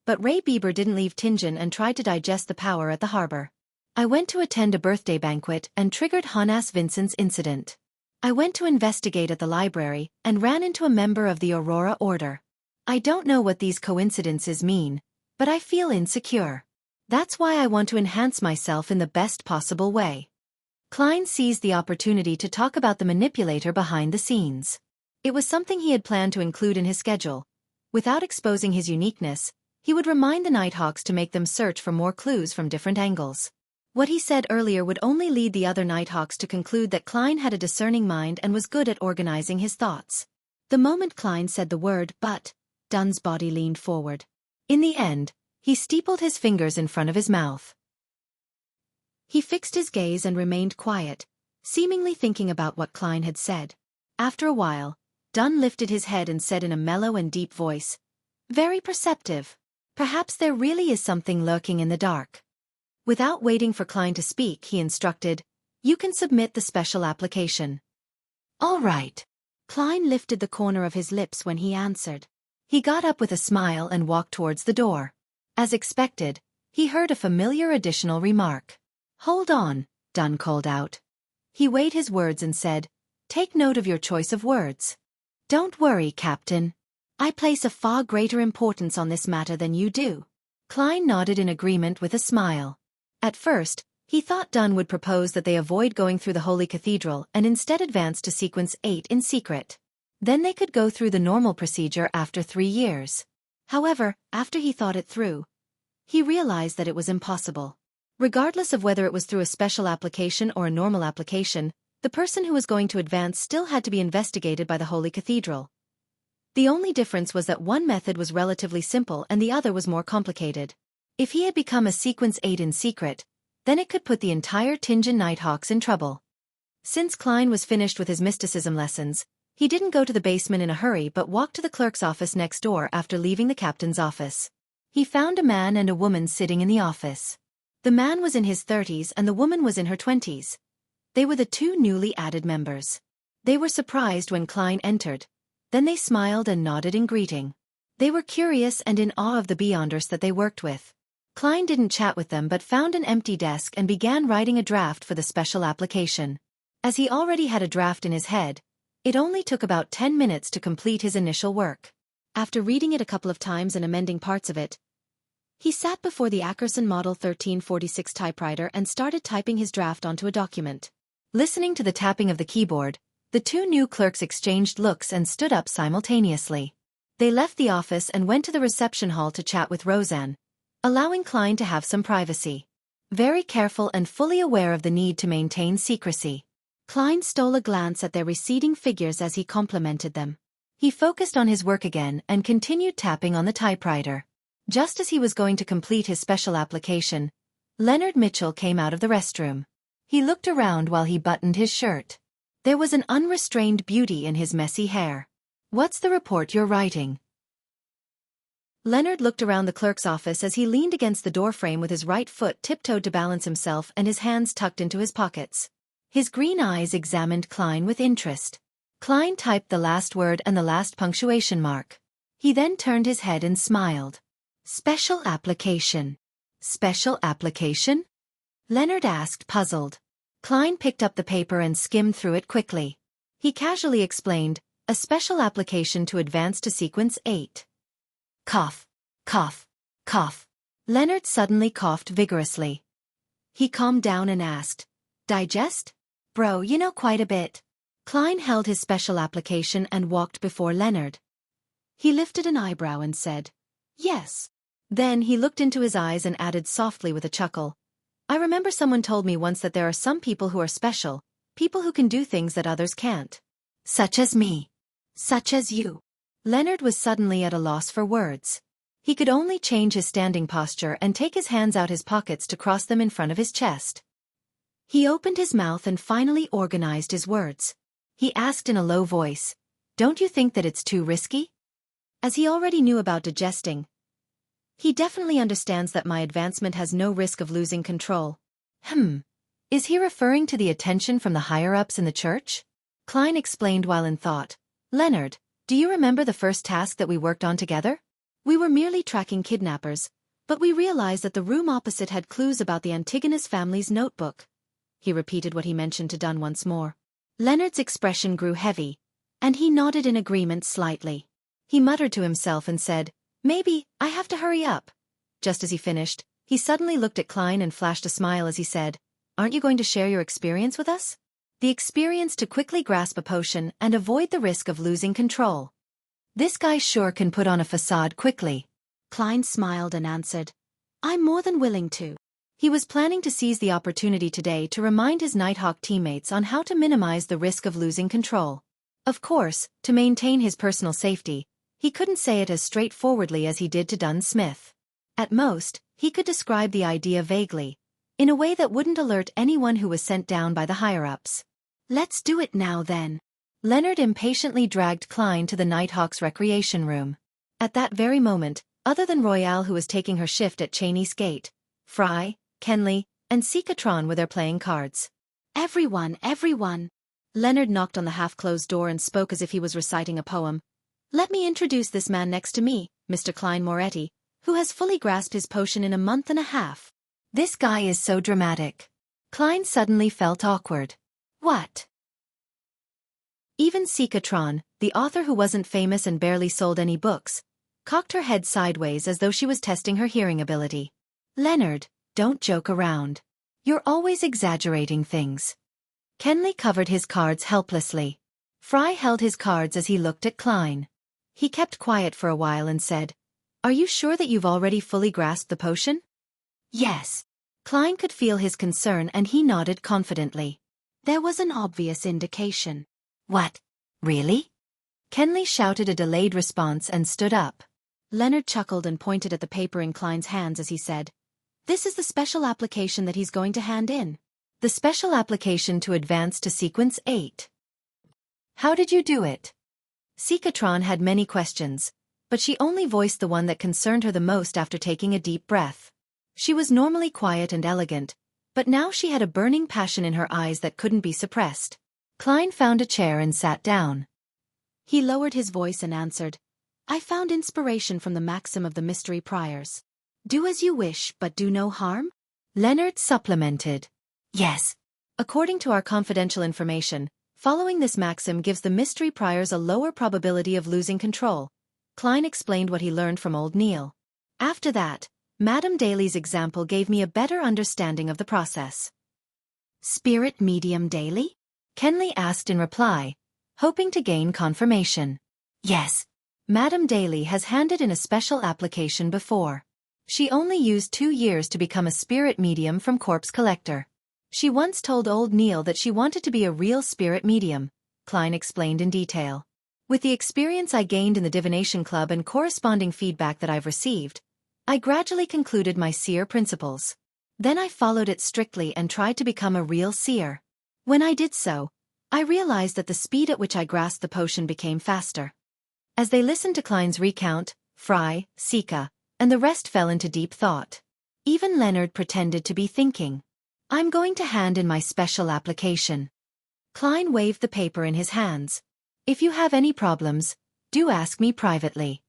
but Ray Bieber didn't leave Tingen and tried to digest the power at the harbor. I went to attend a birthday banquet and triggered Hannes Vincent's incident. I went to investigate at the library and ran into a member of the Aurora Order. I don't know what these coincidences mean, but I feel insecure. That's why I want to enhance myself in the best possible way. Klein seized the opportunity to talk about the manipulator behind the scenes. It was something he had planned to include in his schedule. Without exposing his uniqueness, he would remind the Nighthawks to make them search for more clues from different angles. What he said earlier would only lead the other Nighthawks to conclude that Klein had a discerning mind and was good at organizing his thoughts. The moment Klein said the word "but," Dunn's body leaned forward. In the end, he steepled his fingers in front of his mouth. He fixed his gaze and remained quiet, seemingly thinking about what Klein had said. After a while, Dunn lifted his head and said in a mellow and deep voice, "Very perceptive. Perhaps there really is something lurking in the dark." Without waiting for Klein to speak, he instructed, "You can submit the special application." "All right." Klein lifted the corner of his lips when he answered. He got up with a smile and walked towards the door. As expected, he heard a familiar additional remark. "Hold on," Dunn called out. He weighed his words and said, "Take note of your choice of words." "Don't worry, Captain. I place a far greater importance on this matter than you do." Klein nodded in agreement with a smile. At first, he thought Dunn would propose that they avoid going through the Holy Cathedral and instead advance to Sequence 8 in secret. Then they could go through the normal procedure after 3 years. However, after he thought it through, he realized that it was impossible. Regardless of whether it was through a special application or a normal application, the person who was going to advance still had to be investigated by the Holy Cathedral. The only difference was that one method was relatively simple and the other was more complicated. If he had become a Sequence 8 in secret, then it could put the entire Tingen Nighthawks in trouble. Since Klein was finished with his mysticism lessons, he didn't go to the basement in a hurry but walked to the clerk's office next door after leaving the captain's office. He found a man and a woman sitting in the office. The man was in his 30s and the woman was in her 20s. They were the two newly added members. They were surprised when Klein entered. Then they smiled and nodded in greeting. They were curious and in awe of the Beyonders that they worked with. Klein didn't chat with them but found an empty desk and began writing a draft for the special application. As he already had a draft in his head, it only took about 10 minutes to complete his initial work. After reading it a couple of times and amending parts of it, he sat before the Ackerson Model 1346 typewriter and started typing his draft onto a document. Listening to the tapping of the keyboard, the two new clerks exchanged looks and stood up simultaneously. They left the office and went to the reception hall to chat with Roseanne, allowing Klein to have some privacy. Very careful and fully aware of the need to maintain secrecy, Klein stole a glance at their receding figures as he complimented them. He focused on his work again and continued tapping on the typewriter. Just as he was going to complete his special application, Leonard Mitchell came out of the restroom. He looked around while he buttoned his shirt. There was an unrestrained beauty in his messy hair. "What's the report you're writing?" Leonard looked around the clerk's office as he leaned against the doorframe with his right foot tiptoed to balance himself and his hands tucked into his pockets. His green eyes examined Klein with interest. Klein typed the last word and the last punctuation mark. He then turned his head and smiled. "Special application." "Special application?" Leonard asked, puzzled. Klein picked up the paper and skimmed through it quickly. He casually explained, "A special application to advance to sequence 8. Cough, cough, cough. Leonard suddenly coughed vigorously. He calmed down and asked, "Digest? Bro, you know quite a bit." Klein held his special application and walked before Leonard. He lifted an eyebrow and said, "Yes." Then he looked into his eyes and added softly with a chuckle, "I remember someone told me once that there are some people who are special, people who can do things that others can't. Such as me. Such as you." Leonard was suddenly at a loss for words. He could only change his standing posture and take his hands out his pockets to cross them in front of his chest. He opened his mouth and finally organized his words. He asked in a low voice, "Don't you think that it's too risky?" As he already knew about digesting, he definitely understands that my advancement has no risk of losing control. Is he referring to the attention from the higher-ups in the church? Klein explained while in thought. "Leonard, do you remember the first task that we worked on together? We were merely tracking kidnappers, but we realized that the room opposite had clues about the Antigonus family's notebook." He repeated what he mentioned to Dunn once more. Leonard's expression grew heavy, and he nodded in agreement slightly. He muttered to himself and said, "Maybe, I have to hurry up." Just as he finished, he suddenly looked at Klein and flashed a smile as he said, "Aren't you going to share your experience with us? The experience to quickly grasp a potion and avoid the risk of losing control. This guy sure can put on a facade quickly." Klein smiled and answered, "I'm more than willing to." He was planning to seize the opportunity today to remind his Nighthawk teammates on how to minimize the risk of losing control. Of course, to maintain his personal safety, he couldn't say it as straightforwardly as he did to Dunn Smith. At most, he could describe the idea vaguely, in a way that wouldn't alert anyone who was sent down by the higher-ups. "Let's do it now then." Leonard impatiently dragged Klein to the Nighthawk's recreation room. At that very moment, other than Royale who was taking her shift at Cheney's Gate, Fry, Kenley, and Sikatron were there playing cards. Everyone. Leonard knocked on the half-closed door and spoke as if he was reciting a poem. "Let me introduce this man next to me, Mr. Klein Moretti, who has fully grasped his potion in a month and a half." This guy is so dramatic. Klein suddenly felt awkward. What? Even Sikatron, the author who wasn't famous and barely sold any books, cocked her head sideways as though she was testing her hearing ability. "Leonard, don't joke around. You're always exaggerating things." Kenley covered his cards helplessly. Fry held his cards as he looked at Klein. He kept quiet for a while and said, "Are you sure that you've already fully grasped the potion?" "Yes." Klein could feel his concern and he nodded confidently. There was an obvious indication. "What? Really?" Kenley shouted a delayed response and stood up. Leonard chuckled and pointed at the paper in Klein's hands as he said, "This is the special application that he's going to hand in. The special application to advance to sequence 8. How did you do it?" Sikatron had many questions, but she only voiced the one that concerned her the most after taking a deep breath. She was normally quiet and elegant, but now she had a burning passion in her eyes that couldn't be suppressed. Klein found a chair and sat down. He lowered his voice and answered, "I found inspiration from the maxim of the mystery priors. Do as you wish, but do no harm?" Leonard supplemented. "Yes. According to our confidential information, following this maxim gives the mystery priors a lower probability of losing control." Klein explained what he learned from old Neil. "After that, Madame Daly's example gave me a better understanding of the process." "Spirit medium Daly?" Kenley asked in reply, hoping to gain confirmation. "Yes. Madame Daly has handed in a special application before. She only used 2 years to become a spirit medium from corpse collector. She once told old Neil that she wanted to be a real spirit medium," Klein explained in detail. "With the experience I gained in the divination club and corresponding feedback that I've received, I gradually concluded my seer principles. Then I followed it strictly and tried to become a real seer. When I did so, I realized that the speed at which I grasped the potion became faster." As they listened to Klein's recount, Fry, Sika, and the rest fell into deep thought. Even Leonard pretended to be thinking. "I'm going to hand in my special application." Klein waved the paper in his hands. "If you have any problems, do ask me privately."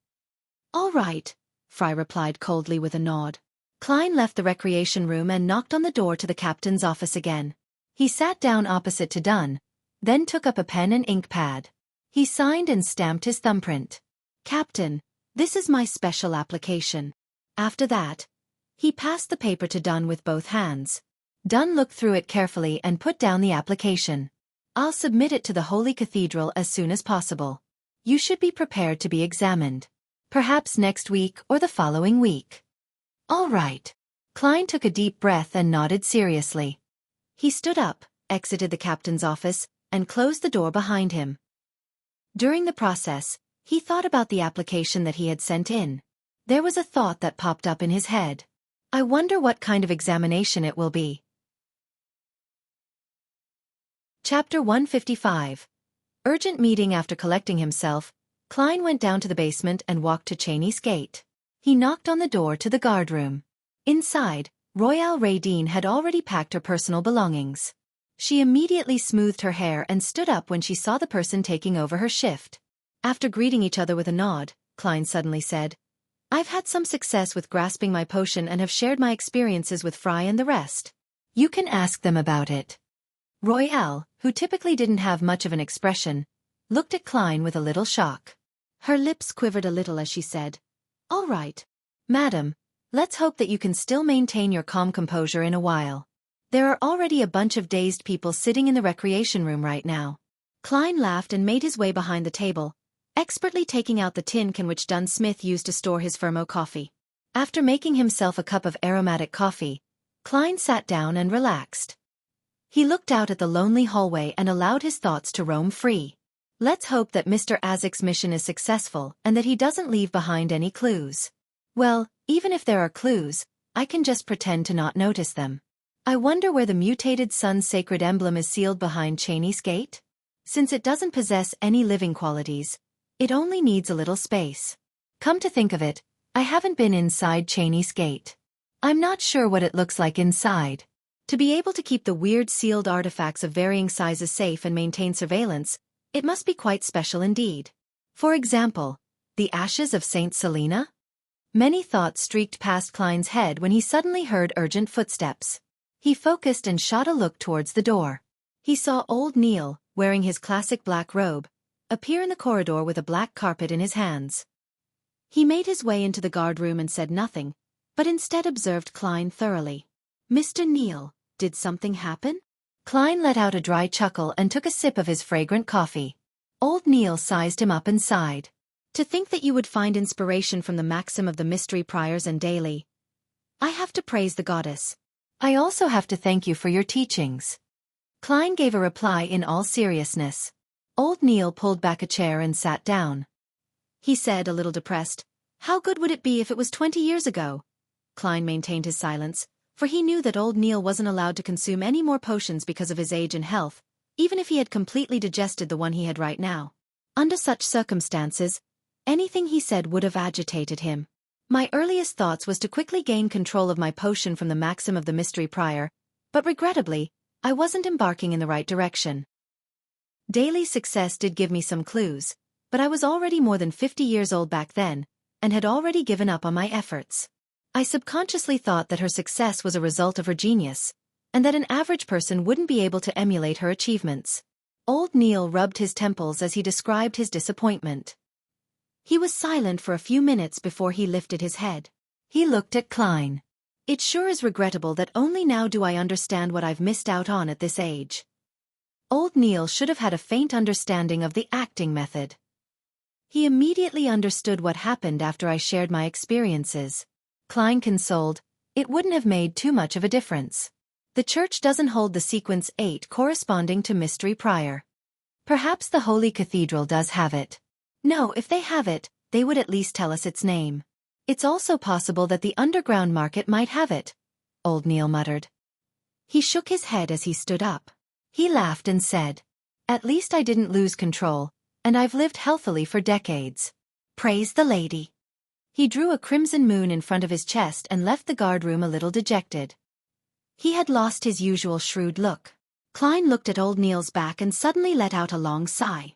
"All right," Fry replied coldly with a nod. Klein left the recreation room and knocked on the door to the captain's office again. He sat down opposite to Dunn, then took up a pen and ink pad. He signed and stamped his thumbprint. "Captain, this is my special application." After that, he passed the paper to Dunn with both hands. Dunn looked through it carefully and put down the application. "I'll submit it to the Holy Cathedral as soon as possible. You should be prepared to be examined. Perhaps next week or the following week." "All right." Klein took a deep breath and nodded seriously. He stood up, exited the captain's office, and closed the door behind him. During the process, he thought about the application that he had sent in. There was a thought that popped up in his head. "I wonder what kind of examination it will be." Chapter 155. Urgent meeting. After collecting himself, Klein went down to the basement and walked to Cheney's gate. He knocked on the door to the guardroom. Inside, Royale Raydeen had already packed her personal belongings. She immediately smoothed her hair and stood up when she saw the person taking over her shift. After greeting each other with a nod, Klein suddenly said, "I've had some success with grasping my potion and have shared my experiences with Fry and the rest. You can ask them about it." Royale, who typically didn't have much of an expression, looked at Klein with a little shock. Her lips quivered a little as she said, "All right, madam, let's hope that you can still maintain your calm composure in a while. There are already a bunch of dazed people sitting in the recreation room right now." Klein laughed and made his way behind the table, expertly taking out the tin can which Dunn Smith used to store his Fermo coffee. After making himself a cup of aromatic coffee, Klein sat down and relaxed. He looked out at the lonely hallway and allowed his thoughts to roam free. Let's hope that Mr. Azek's mission is successful and that he doesn't leave behind any clues. Well, even if there are clues, I can just pretend to not notice them. I wonder where the mutated sun's sacred emblem is sealed behind Cheney's gate? Since it doesn't possess any living qualities, it only needs a little space. Come to think of it, I haven't been inside Cheney's gate. I'm not sure what it looks like inside. To be able to keep the weird sealed artifacts of varying sizes safe and maintain surveillance, it must be quite special indeed. For example, the ashes of Saint Selena? Many thoughts streaked past Klein's head when he suddenly heard urgent footsteps. He focused and shot a look towards the door. He saw old Neil, wearing his classic black robe, appear in the corridor with a black carpet in his hands. He made his way into the guardroom and said nothing, but instead observed Klein thoroughly. "Mr. Neil, did something happen?" Klein let out a dry chuckle and took a sip of his fragrant coffee. Old Neil sized him up and sighed. "To think that you would find inspiration from the maxim of the mystery priors and Daily. I have to praise the goddess. I also have to thank you for your teachings." Klein gave a reply in all seriousness. Old Neil pulled back a chair and sat down. He said, a little depressed, "How good would it be if it was 20 years ago?" Klein maintained his silence, for he knew that old Neil wasn't allowed to consume any more potions because of his age and health, even if he had completely digested the one he had right now. Under such circumstances, Anything he said would have agitated him. My earliest thoughts was to quickly gain control of my potion from the maxim of the mystery prior, but regrettably, I wasn't embarking in the right direction. Daily success did give me some clues, but I was already more than 50 years old back then, and had already given up on my efforts. I subconsciously thought that her success was a result of her genius, and that an average person wouldn't be able to emulate her achievements. Old Neil rubbed his temples as he described his disappointment. He was silent for a few minutes before he lifted his head. He looked at Klein. It sure is regrettable that only now do I understand what I've missed out on at this age. Old Neil should have had a faint understanding of the acting method. He immediately understood what happened after I shared my experiences. Klein consoled, it wouldn't have made too much of a difference. The church doesn't hold the sequence 8 corresponding to mystery prior. Perhaps the Holy Cathedral does have it. No, if they have it, they would at least tell us its name. It's also possible that the underground market might have it, Old Neil muttered. He shook his head as he stood up. He laughed and said, at least I didn't lose control, and I've lived healthily for decades. Praise the lady. He drew a crimson moon in front of his chest and left the guardroom a little dejected. He had lost his usual shrewd look. Klein looked at Old Neil's back and suddenly let out a long sigh.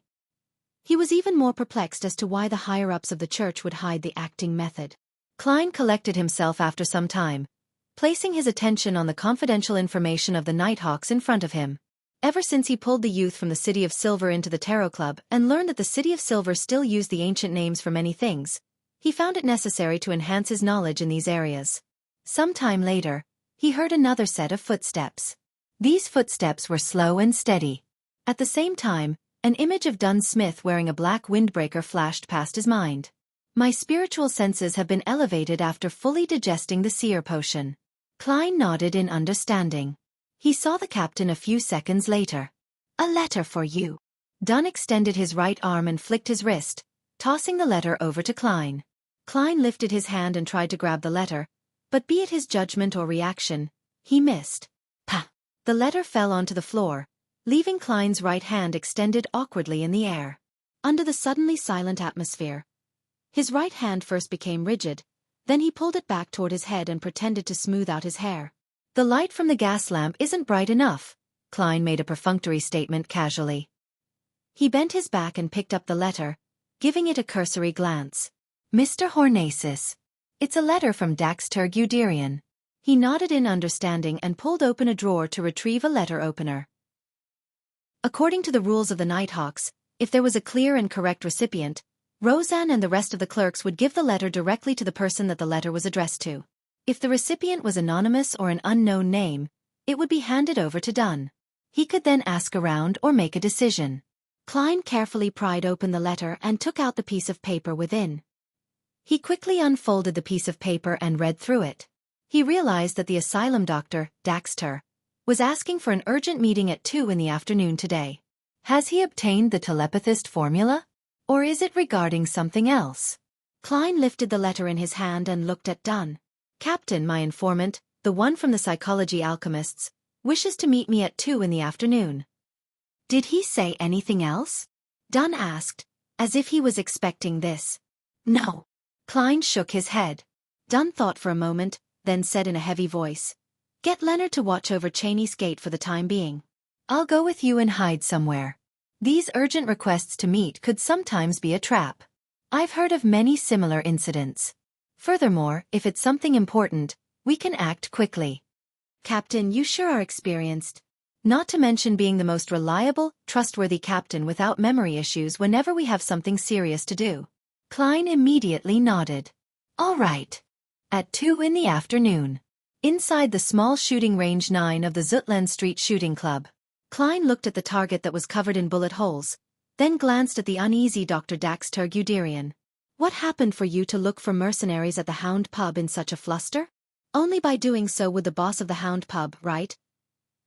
He was even more perplexed as to why the higher-ups of the church would hide the acting method. Klein collected himself after some time, placing his attention on the confidential information of the Nighthawks in front of him. Ever since he pulled the youth from the City of Silver into the Tarot Club and learned that the City of Silver still used the ancient names for many things, he found it necessary to enhance his knowledge in these areas. Some time later, he heard another set of footsteps. These footsteps were slow and steady. At the same time, an image of Dunn Smith wearing a black windbreaker flashed past his mind. My spiritual senses have been elevated after fully digesting the seer potion. Klein nodded in understanding. He saw the captain a few seconds later. A letter for you. Dunn extended his right arm and flicked his wrist, tossing the letter over to Klein. Klein lifted his hand and tried to grab the letter, but be it his judgment or reaction, he missed. Pah! The letter fell onto the floor, leaving Klein's right hand extended awkwardly in the air. Under the suddenly silent atmosphere, his right hand first became rigid, then he pulled it back toward his head and pretended to smooth out his hair. The light from the gas lamp isn't bright enough, Klein made a perfunctory statement casually. He bent his back and picked up the letter, giving it a cursory glance. Mr. Hornacis. It's a letter from Daxter Guderian. He nodded in understanding and pulled open a drawer to retrieve a letter opener. According to the rules of the Nighthawks, if there was a clear and correct recipient, Roseanne and the rest of the clerks would give the letter directly to the person that the letter was addressed to. If the recipient was anonymous or an unknown name, it would be handed over to Dunn. He could then ask around or make a decision. Klein carefully pried open the letter and took out the piece of paper within. He quickly unfolded the piece of paper and read through it. He realized that the asylum doctor, Daxter, was asking for an urgent meeting at 2 in the afternoon today. Has he obtained the telepathist formula? Or is it regarding something else? Klein lifted the letter in his hand and looked at Dunn. Captain, my informant, the one from the psychology alchemists, wishes to meet me at 2 in the afternoon. Did he say anything else? Dunn asked, as if he was expecting this. No. Klein shook his head. Dunn thought for a moment, then said in a heavy voice, Get Leonard to watch over Cheney's gate for the time being. I'll go with you and hide somewhere. These urgent requests to meet could sometimes be a trap. I've heard of many similar incidents. Furthermore, if it's something important, we can act quickly. Captain, you sure are experienced. Not to mention being the most reliable, trustworthy captain without memory issues whenever we have something serious to do. Klein immediately nodded. All right. At 2 in the afternoon. Inside the small shooting range 9 of the Zutland Street Shooting Club. Klein looked at the target that was covered in bullet holes, then glanced at the uneasy Dr. Daxter Guderian. What happened for you to look for mercenaries at the Hound Pub in such a fluster? Only by doing so would the boss of the Hound Pub, right?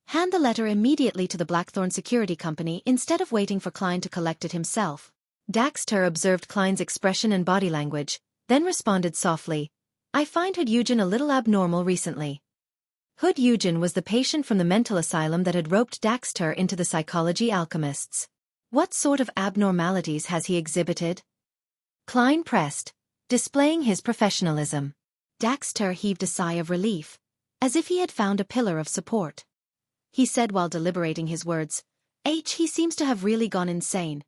Hand the letter immediately to the Blackthorn Security Company instead of waiting for Klein to collect it himself. Daxter observed Klein's expression and body language, then responded softly, I find Hood Eugen a little abnormal recently. Hood Eugen was the patient from the mental asylum that had roped Daxter into the psychology alchemists. What sort of abnormalities has he exhibited? Klein pressed, displaying his professionalism. Daxter heaved a sigh of relief, as if he had found a pillar of support. He said while deliberating his words, he seems to have really gone insane.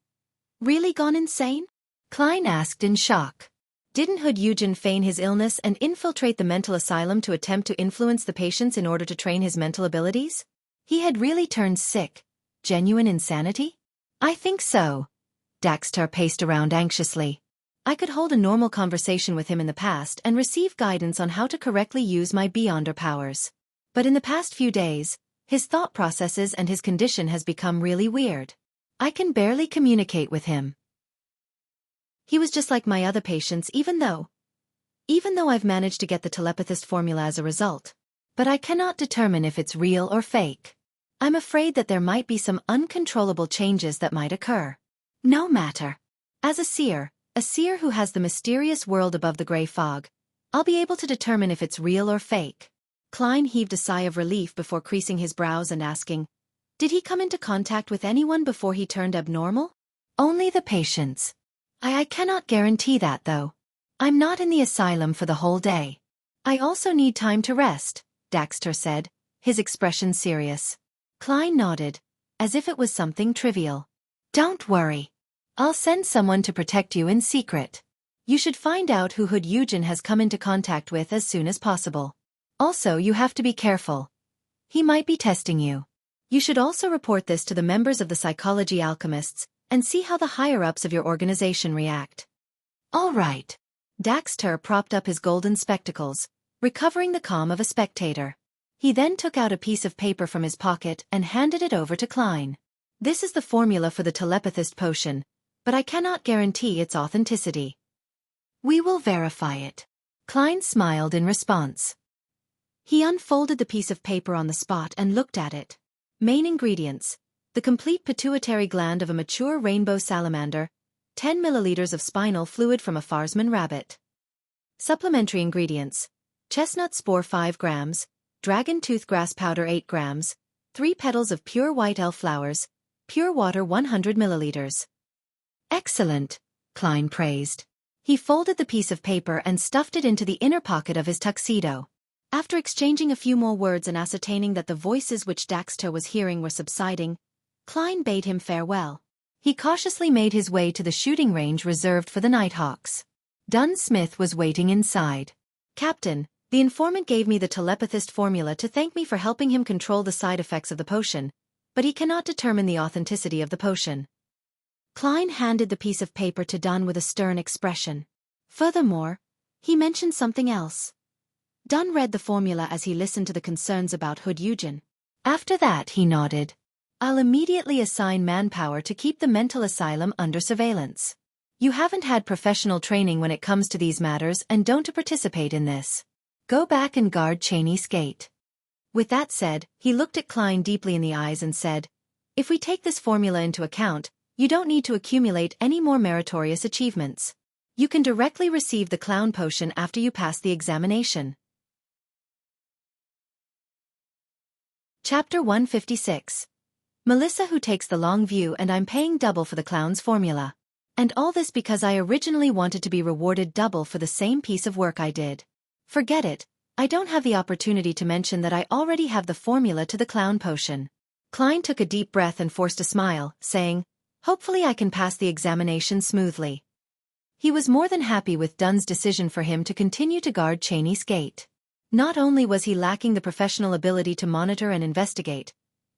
Really gone insane? Klein asked in shock. Didn't Eugen feign his illness and infiltrate the mental asylum to attempt to influence the patients in order to train his mental abilities? He had really turned sick. Genuine insanity? I think so. Daxter paced around anxiously. I could hold a normal conversation with him in the past and receive guidance on how to correctly use my Beyonder powers. But in the past few days, his thought processes and his condition has become really weird. I can barely communicate with him. He was just like my other patients even though I've managed to get the telepathist formula as a result. But I cannot determine if it's real or fake. I'm afraid that there might be some uncontrollable changes that might occur. No matter. As a seer who has the mysterious world above the gray fog, I'll be able to determine if it's real or fake. Klein heaved a sigh of relief before creasing his brows and asking, did he come into contact with anyone before he turned abnormal? Only the patients. I cannot guarantee that though. I'm not in the asylum for the whole day. I also need time to rest, Daxter said, his expression serious. Klein nodded, as if it was something trivial. Don't worry. I'll send someone to protect you in secret. You should find out who Eugen has come into contact with as soon as possible. Also, you have to be careful. He might be testing you. You should also report this to the members of the Psychology Alchemists, and see how the higher-ups of your organization react. All right. Daxter propped up his golden spectacles, recovering the calm of a spectator. He then took out a piece of paper from his pocket and handed it over to Klein. This is the formula for the telepathist potion, but I cannot guarantee its authenticity. We will verify it. Klein smiled in response. He unfolded the piece of paper on the spot and looked at it. Main ingredients: the complete pituitary gland of a mature rainbow salamander, 10 milliliters of spinal fluid from a Farsman rabbit. Supplementary ingredients: chestnut spore 5 grams, dragon tooth grass powder 8 grams, 3 petals of pure white elf flowers, pure water 100 milliliters. Excellent, Klein praised. He folded the piece of paper and stuffed it into the inner pocket of his tuxedo. After exchanging a few more words and ascertaining that the voices which Daxter was hearing were subsiding, Klein bade him farewell. He cautiously made his way to the shooting range reserved for the Nighthawks. Dunn Smith was waiting inside. Captain, the informant gave me the telepathist formula to thank me for helping him control the side effects of the potion, but he cannot determine the authenticity of the potion. Klein handed the piece of paper to Dunn with a stern expression. Furthermore, he mentioned something else. Dunn read the formula as he listened to the concerns about Eugen. After that he nodded. I'll immediately assign manpower to keep the mental asylum under surveillance. You haven't had professional training when it comes to these matters and don't participate in this. Go back and guard Cheney's gate. With that said, he looked at Klein deeply in the eyes and said, if we take this formula into account, you don't need to accumulate any more meritorious achievements. You can directly receive the clown potion after you pass the examination. Chapter 156. Melissa who takes the long view, and I'm paying double for the clown's formula. And all this because I originally wanted to be rewarded double for the same piece of work I did. Forget it, I don't have the opportunity to mention that I already have the formula to the clown potion. Klein took a deep breath and forced a smile, saying, hopefully I can pass the examination smoothly. He was more than happy with Dunn's decision for him to continue to guard Cheney's gate. Not only was he lacking the professional ability to monitor and investigate,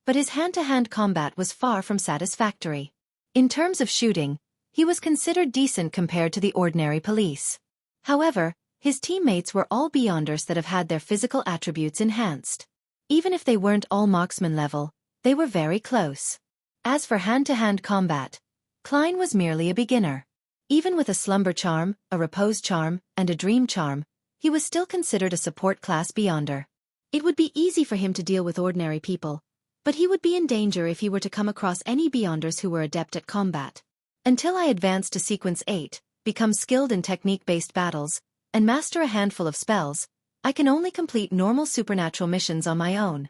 but his hand-to-hand combat was far from satisfactory. In terms of shooting, he was considered decent compared to the ordinary police. However, his teammates were all Beyonders that have had their physical attributes enhanced. Even if they weren't all marksman level, they were very close. As for hand-to-hand combat, Klein was merely a beginner. Even with a slumber charm, a repose charm, and a dream charm, he was still considered a support class Beyonder. It would be easy for him to deal with ordinary people, but he would be in danger if he were to come across any Beyonders who were adept at combat. Until I advance to Sequence 8, become skilled in technique-based battles, and master a handful of spells, I can only complete normal supernatural missions on my own.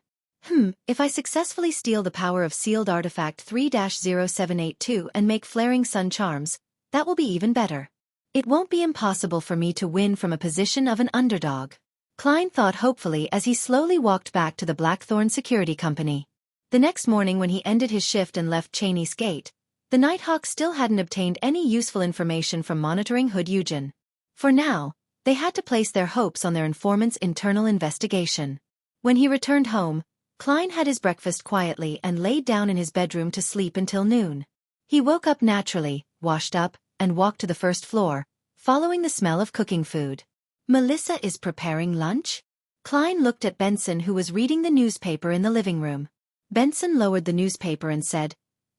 If I successfully steal the power of sealed artifact 3-0782 and make flaring sun charms, that will be even better. It won't be impossible for me to win from a position of an underdog. Klein thought hopefully as he slowly walked back to the Blackthorn Security Company. The next morning when he ended his shift and left Cheney's Gate, the Nighthawk still hadn't obtained any useful information from monitoring Hood Eugen. For now, they had to place their hopes on their informant's internal investigation. When he returned home, Klein had his breakfast quietly and laid down in his bedroom to sleep until noon. He woke up naturally, washed up, and walked to the first floor, following the smell of cooking food. Melissa is preparing lunch? Klein looked at Benson, who was reading the newspaper in the living room. Benson lowered the newspaper and said,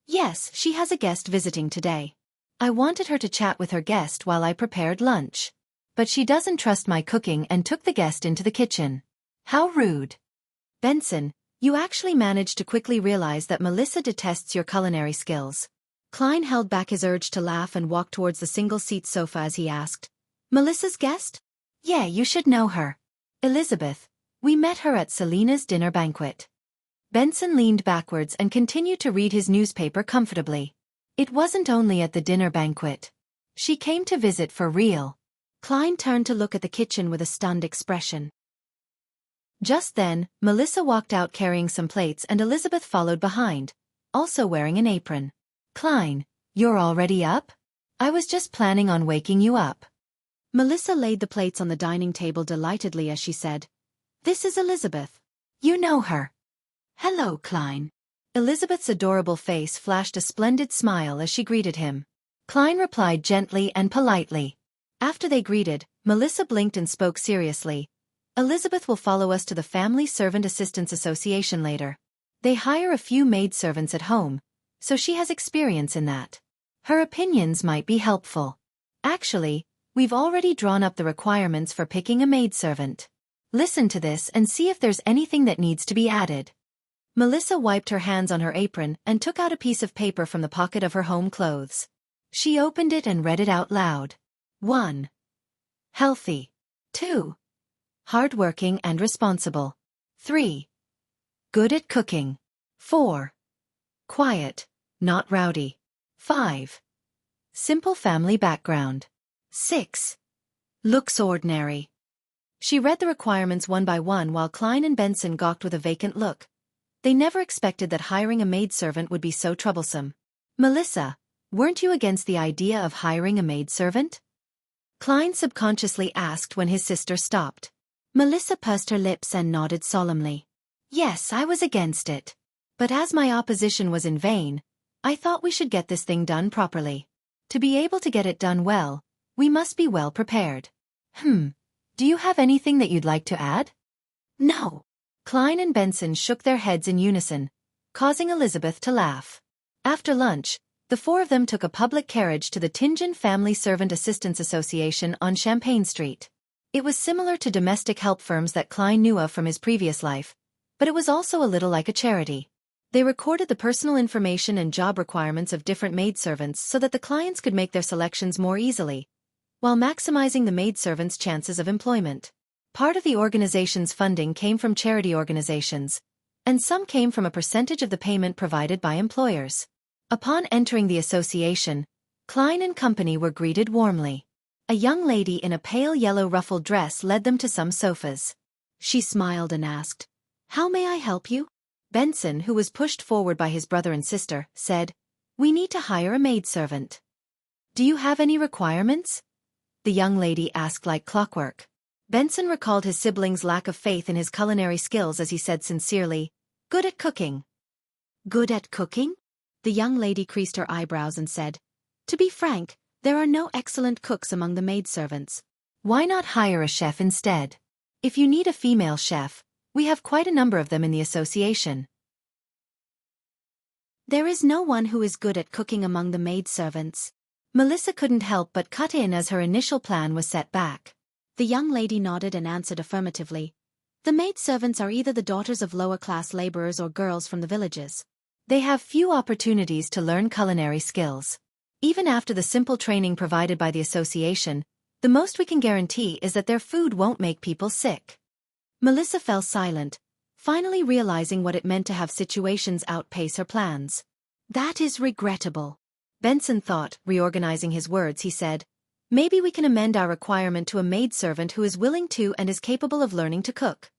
"Yes, she has a guest visiting today. I wanted her to chat with her guest while I prepared lunch. But she doesn't trust my cooking and took the guest into the kitchen. How rude." Benson, you actually managed to quickly realize that Melissa detests your culinary skills. Klein held back his urge to laugh and walked towards the single-seat sofa as he asked, "Melissa's guest?" "Yeah, you should know her. Elizabeth. We met her at Selena's dinner banquet." Benson leaned backwards and continued to read his newspaper comfortably. It wasn't only at the dinner banquet. She came to visit for real. Klein turned to look at the kitchen with a stunned expression. Just then, Melissa walked out carrying some plates and Elizabeth followed behind, also wearing an apron. "Klein, you're already up? I was just planning on waking you up." Melissa laid the plates on the dining table delightedly as she said, "This is Elizabeth. You know her." "Hello, Klein." Elizabeth's adorable face flashed a splendid smile as she greeted him. Klein replied gently and politely. After they greeted, Melissa blinked and spoke seriously. "Elizabeth will follow us to the Family Servant Assistance Association later. They hire a few maidservants at home, so she has experience in that. Her opinions might be helpful. Actually, we've already drawn up the requirements for picking a maidservant. Listen to this and see if there's anything that needs to be added." Melissa wiped her hands on her apron and took out a piece of paper from the pocket of her home clothes. She opened it and read it out loud. 1. Healthy. 2. Hardworking and responsible. 3. Good at cooking. 4. Quiet, not rowdy. 5. Simple family background. 6. Looks ordinary. She read the requirements one by one while Klein and Benson gawked with a vacant look. They never expected that hiring a maidservant would be so troublesome. "Melissa, weren't you against the idea of hiring a maidservant?" Klein subconsciously asked when his sister stopped. Melissa pursed her lips and nodded solemnly. "Yes, I was against it. But as my opposition was in vain, I thought we should get this thing done properly. To be able to get it done well, we must be well prepared." Do you have anything that you'd like to add?" "No." Klein and Benson shook their heads in unison, causing Elizabeth to laugh. After lunch, the four of them took a public carriage to the Tingen Family Servant Assistance Association on Champagne Street. It was similar to domestic help firms that Klein knew of from his previous life, but it was also a little like a charity. They recorded the personal information and job requirements of different maidservants so that the clients could make their selections more easily, while maximizing the maidservants' chances of employment. Part of the organization's funding came from charity organizations, and some came from a percentage of the payment provided by employers. Upon entering the association, Klein and company were greeted warmly. A young lady in a pale yellow ruffled dress led them to some sofas. She smiled and asked, "How may I help you?" Benson, who was pushed forward by his brother and sister, said, "We need to hire a maidservant." "Do you have any requirements?" the young lady asked like clockwork. Benson recalled his siblings' lack of faith in his culinary skills as he said sincerely, "Good at cooking." "Good at cooking?" The young lady creased her eyebrows and said, "To be frank, there are no excellent cooks among the maidservants. Why not hire a chef instead? If you need a female chef, we have quite a number of them in the association." "There is no one who is good at cooking among the maidservants." Melissa couldn't help but cut in as her initial plan was set back. The young lady nodded and answered affirmatively. "The maidservants are either the daughters of lower-class laborers or girls from the villages. They have few opportunities to learn culinary skills. Even after the simple training provided by the association, the most we can guarantee is that their food won't make people sick." Melissa fell silent, finally realizing what it meant to have situations outpace her plans. "That is regrettable." Benson thought, reorganizing his words, he said, Maybe we can amend our requirement to a maidservant who is willing to and is capable of learning to cook.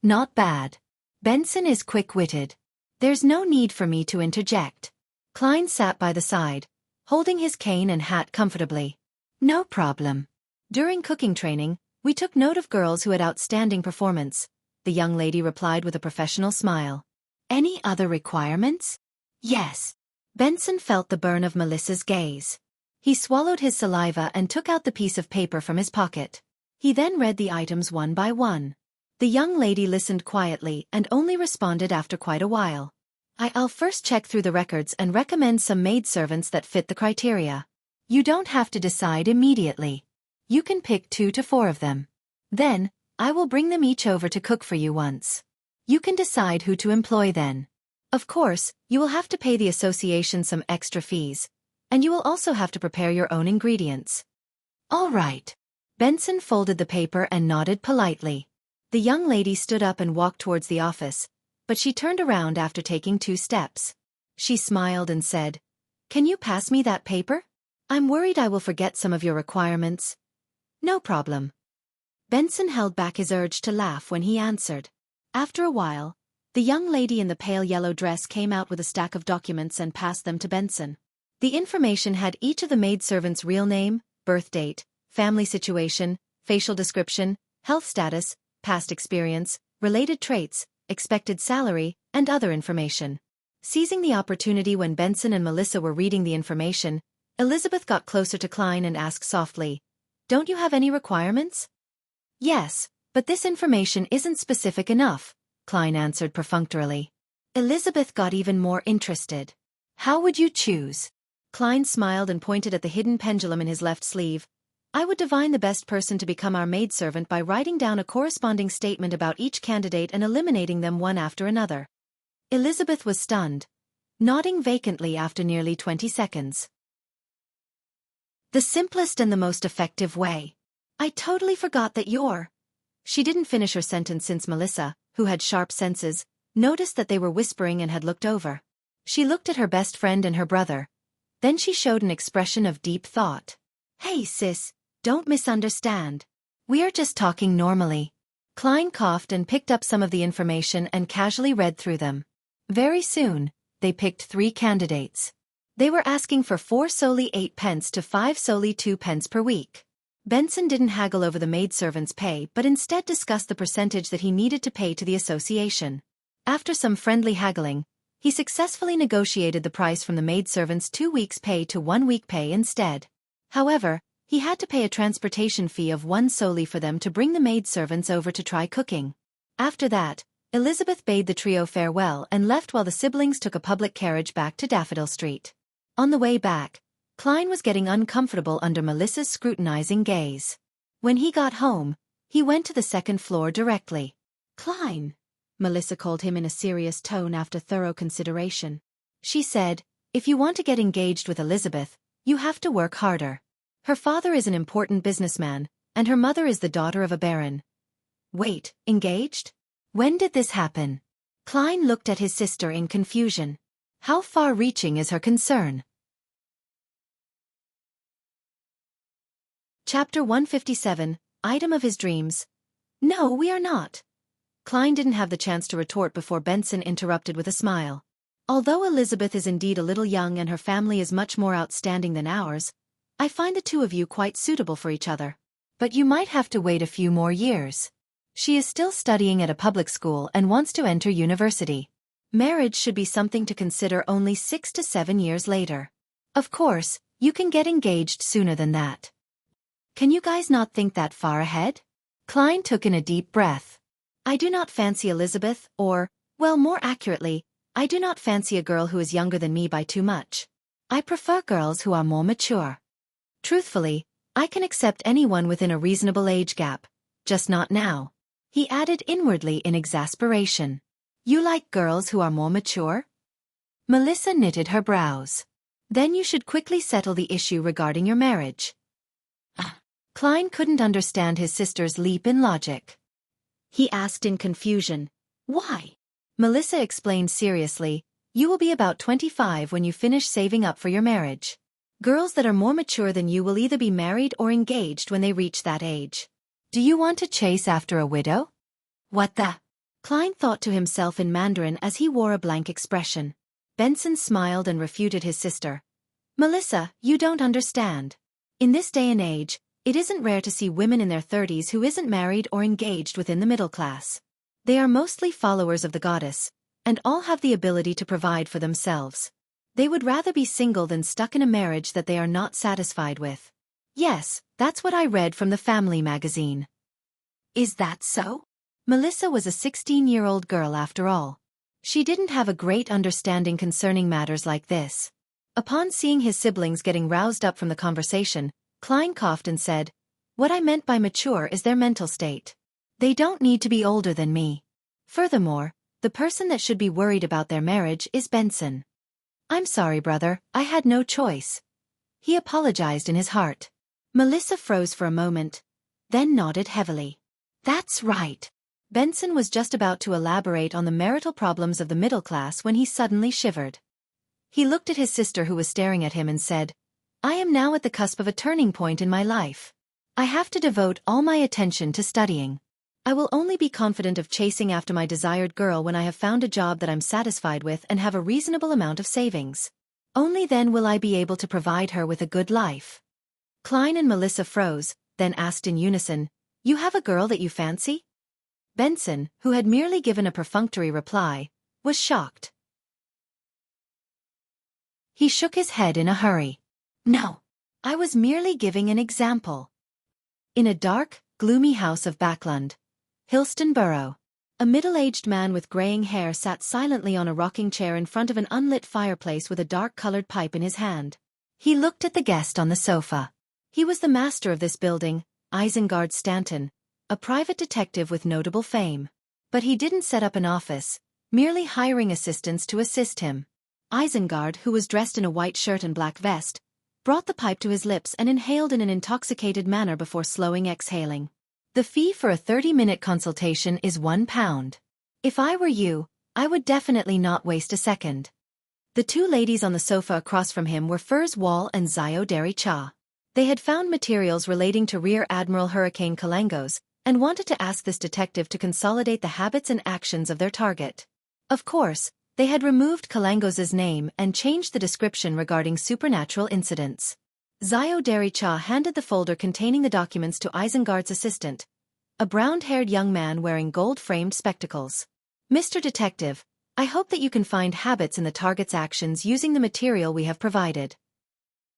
Not bad. Benson is quick-witted. There's no need for me to interject. Klein sat by the side, holding his cane and hat comfortably. No problem. During cooking training, we took note of girls who had outstanding performance, the young lady replied with a professional smile. Any other requirements? Yes. Benson felt the burn of Melissa's gaze. He swallowed his saliva and took out the piece of paper from his pocket. He then read the items one by one. The young lady listened quietly and only responded after quite a while. I'll first check through the records and recommend some maidservants that fit the criteria. You don't have to decide immediately. You can pick 2 to 4 of them. Then, I will bring them each over to cook for you once. You can decide who to employ then. Of course, you will have to pay the association some extra fees, and you will also have to prepare your own ingredients. All right. Benson folded the paper and nodded politely. The young lady stood up and walked towards the office, but she turned around after taking 2 steps. She smiled and said, "Can you pass me that paper? I'm worried I will forget some of your requirements." No problem. Benson held back his urge to laugh when he answered. After a while, the young lady in the pale yellow dress came out with a stack of documents and passed them to Benson. The information had each of the maidservants' real name, birth date, family situation, facial description, health status, past experience, related traits, expected salary, and other information. Seizing the opportunity when Benson and Melissa were reading the information, Elizabeth got closer to Klein and asked softly, "Don't you have any requirements?" "Yes, but this information isn't specific enough," Klein answered perfunctorily. Elizabeth got even more interested. "How would you choose?" Klein smiled and pointed at the hidden pendulum in his left sleeve. "I would divine the best person to become our maidservant by writing down a corresponding statement about each candidate and eliminating them one after another." Elizabeth was stunned, nodding vacantly after nearly 20 seconds. "The simplest and the most effective way. I totally forgot that you're—" She didn't finish her sentence since Melissa, who had sharp senses, noticed that they were whispering and had looked over. She looked at her best friend and her brother. Then she showed an expression of deep thought. "Hey sis, don't misunderstand. We are just talking normally." Klein coughed and picked up some of the information and casually read through them. Very soon, they picked 3 candidates. They were asking for 4 solely 8 pence to 5 solely 2 pence per week. Benson didn't haggle over the maidservant's pay but instead discussed the percentage that he needed to pay to the association. After some friendly haggling, he successfully negotiated the price from the maidservant's 2 weeks' pay to 1 week pay instead. However, he had to pay a transportation fee of 1 solely for them to bring the maidservants over to try cooking. After that, Elizabeth bade the trio farewell and left while the siblings took a public carriage back to Daffodil Street. On the way back, Klein was getting uncomfortable under Melissa's scrutinizing gaze. When he got home, he went to the 2nd floor directly. "Klein," Melissa called him in a serious tone after thorough consideration. She said, "If you want to get engaged with Elizabeth, you have to work harder. Her father is an important businessman, and her mother is the daughter of a baron." "Wait, engaged? When did this happen?" Klein looked at his sister in confusion. How far-reaching is her concern? Chapter 157, Item of his Dreams. "No, we are not." Klein didn't have the chance to retort before Benson interrupted with a smile. "Although Elizabeth is indeed a little young and her family is much more outstanding than ours, I find the 2 of you quite suitable for each other. But you might have to wait a few more years. She is still studying at a public school and wants to enter university. Marriage should be something to consider only 6 to 7 years later. Of course, you can get engaged sooner than that. Can you guys not think that far ahead?" Klein took in a deep breath. "I do not fancy Elizabeth, or, well, more accurately, I do not fancy a girl who is younger than me by too much. I prefer girls who are more mature. Truthfully, I can accept anyone within a reasonable age gap, just not now," he added inwardly in exasperation. "You like girls who are more mature?" Melissa knitted her brows. "Then you should quickly settle the issue regarding your marriage." Klein couldn't understand his sister's leap in logic. He asked in confusion, "Why?" Melissa explained seriously, "You will be about 25 when you finish saving up for your marriage. Girls that are more mature than you will either be married or engaged when they reach that age. Do you want to chase after a widow? What the? Klein thought to himself in Mandarin as he wore a blank expression. Benson smiled and refuted his sister. Melissa, you don't understand. In this day and age, it isn't rare to see women in their 30s who isn't married or engaged within the middle class. They are mostly followers of the goddess, and all have the ability to provide for themselves. They would rather be single than stuck in a marriage that they are not satisfied with. Yes, that's what I read from the family magazine. Is that so? Melissa was a 16-year-old girl after all. She didn't have a great understanding concerning matters like this. Upon seeing his siblings getting roused up from the conversation, Klein coughed and said, "What I meant by mature is their mental state. They don't need to be older than me. Furthermore, the person that should be worried about their marriage is Benson." "I'm sorry, brother, I had no choice." He apologized in his heart. Melissa froze for a moment, then nodded heavily. "That's right." Benson was just about to elaborate on the marital problems of the middle class when he suddenly shivered. He looked at his sister who was staring at him and said, "I am now at the cusp of a turning point in my life. I have to devote all my attention to studying. I will only be confident of chasing after my desired girl when I have found a job that I'm satisfied with and have a reasonable amount of savings. Only then will I be able to provide her with a good life." Klein and Melissa froze, then asked in unison, "You have a girl that you fancy?" Benson, who had merely given a perfunctory reply, was shocked. He shook his head in a hurry. "No. I was merely giving an example." In a dark, gloomy house of Backland, Hillston Borough, a middle-aged man with graying hair sat silently on a rocking chair in front of an unlit fireplace with a dark-colored pipe in his hand. He looked at the guest on the sofa. He was the master of this building, Isengard Stanton, a private detective with notable fame. But he didn't set up an office, merely hiring assistants to assist him. Isengard, who was dressed in a white shirt and black vest, brought the pipe to his lips and inhaled in an intoxicated manner before slowly exhaling. "The fee for a 30-minute consultation is £1. If I were you, I would definitely not waste a second." The two ladies on the sofa across from him were Furs Wall and Zio Derry Cha. They had found materials relating to Rear Admiral Hurricane Kalangos, and wanted to ask this detective to consolidate the habits and actions of their target. Of course, they had removed Kalangos's name and changed the description regarding supernatural incidents. Zio Derry Cha handed the folder containing the documents to Isengard's assistant, a brown-haired young man wearing gold-framed spectacles. "Mr. Detective, I hope that you can find habits in the target's actions using the material we have provided."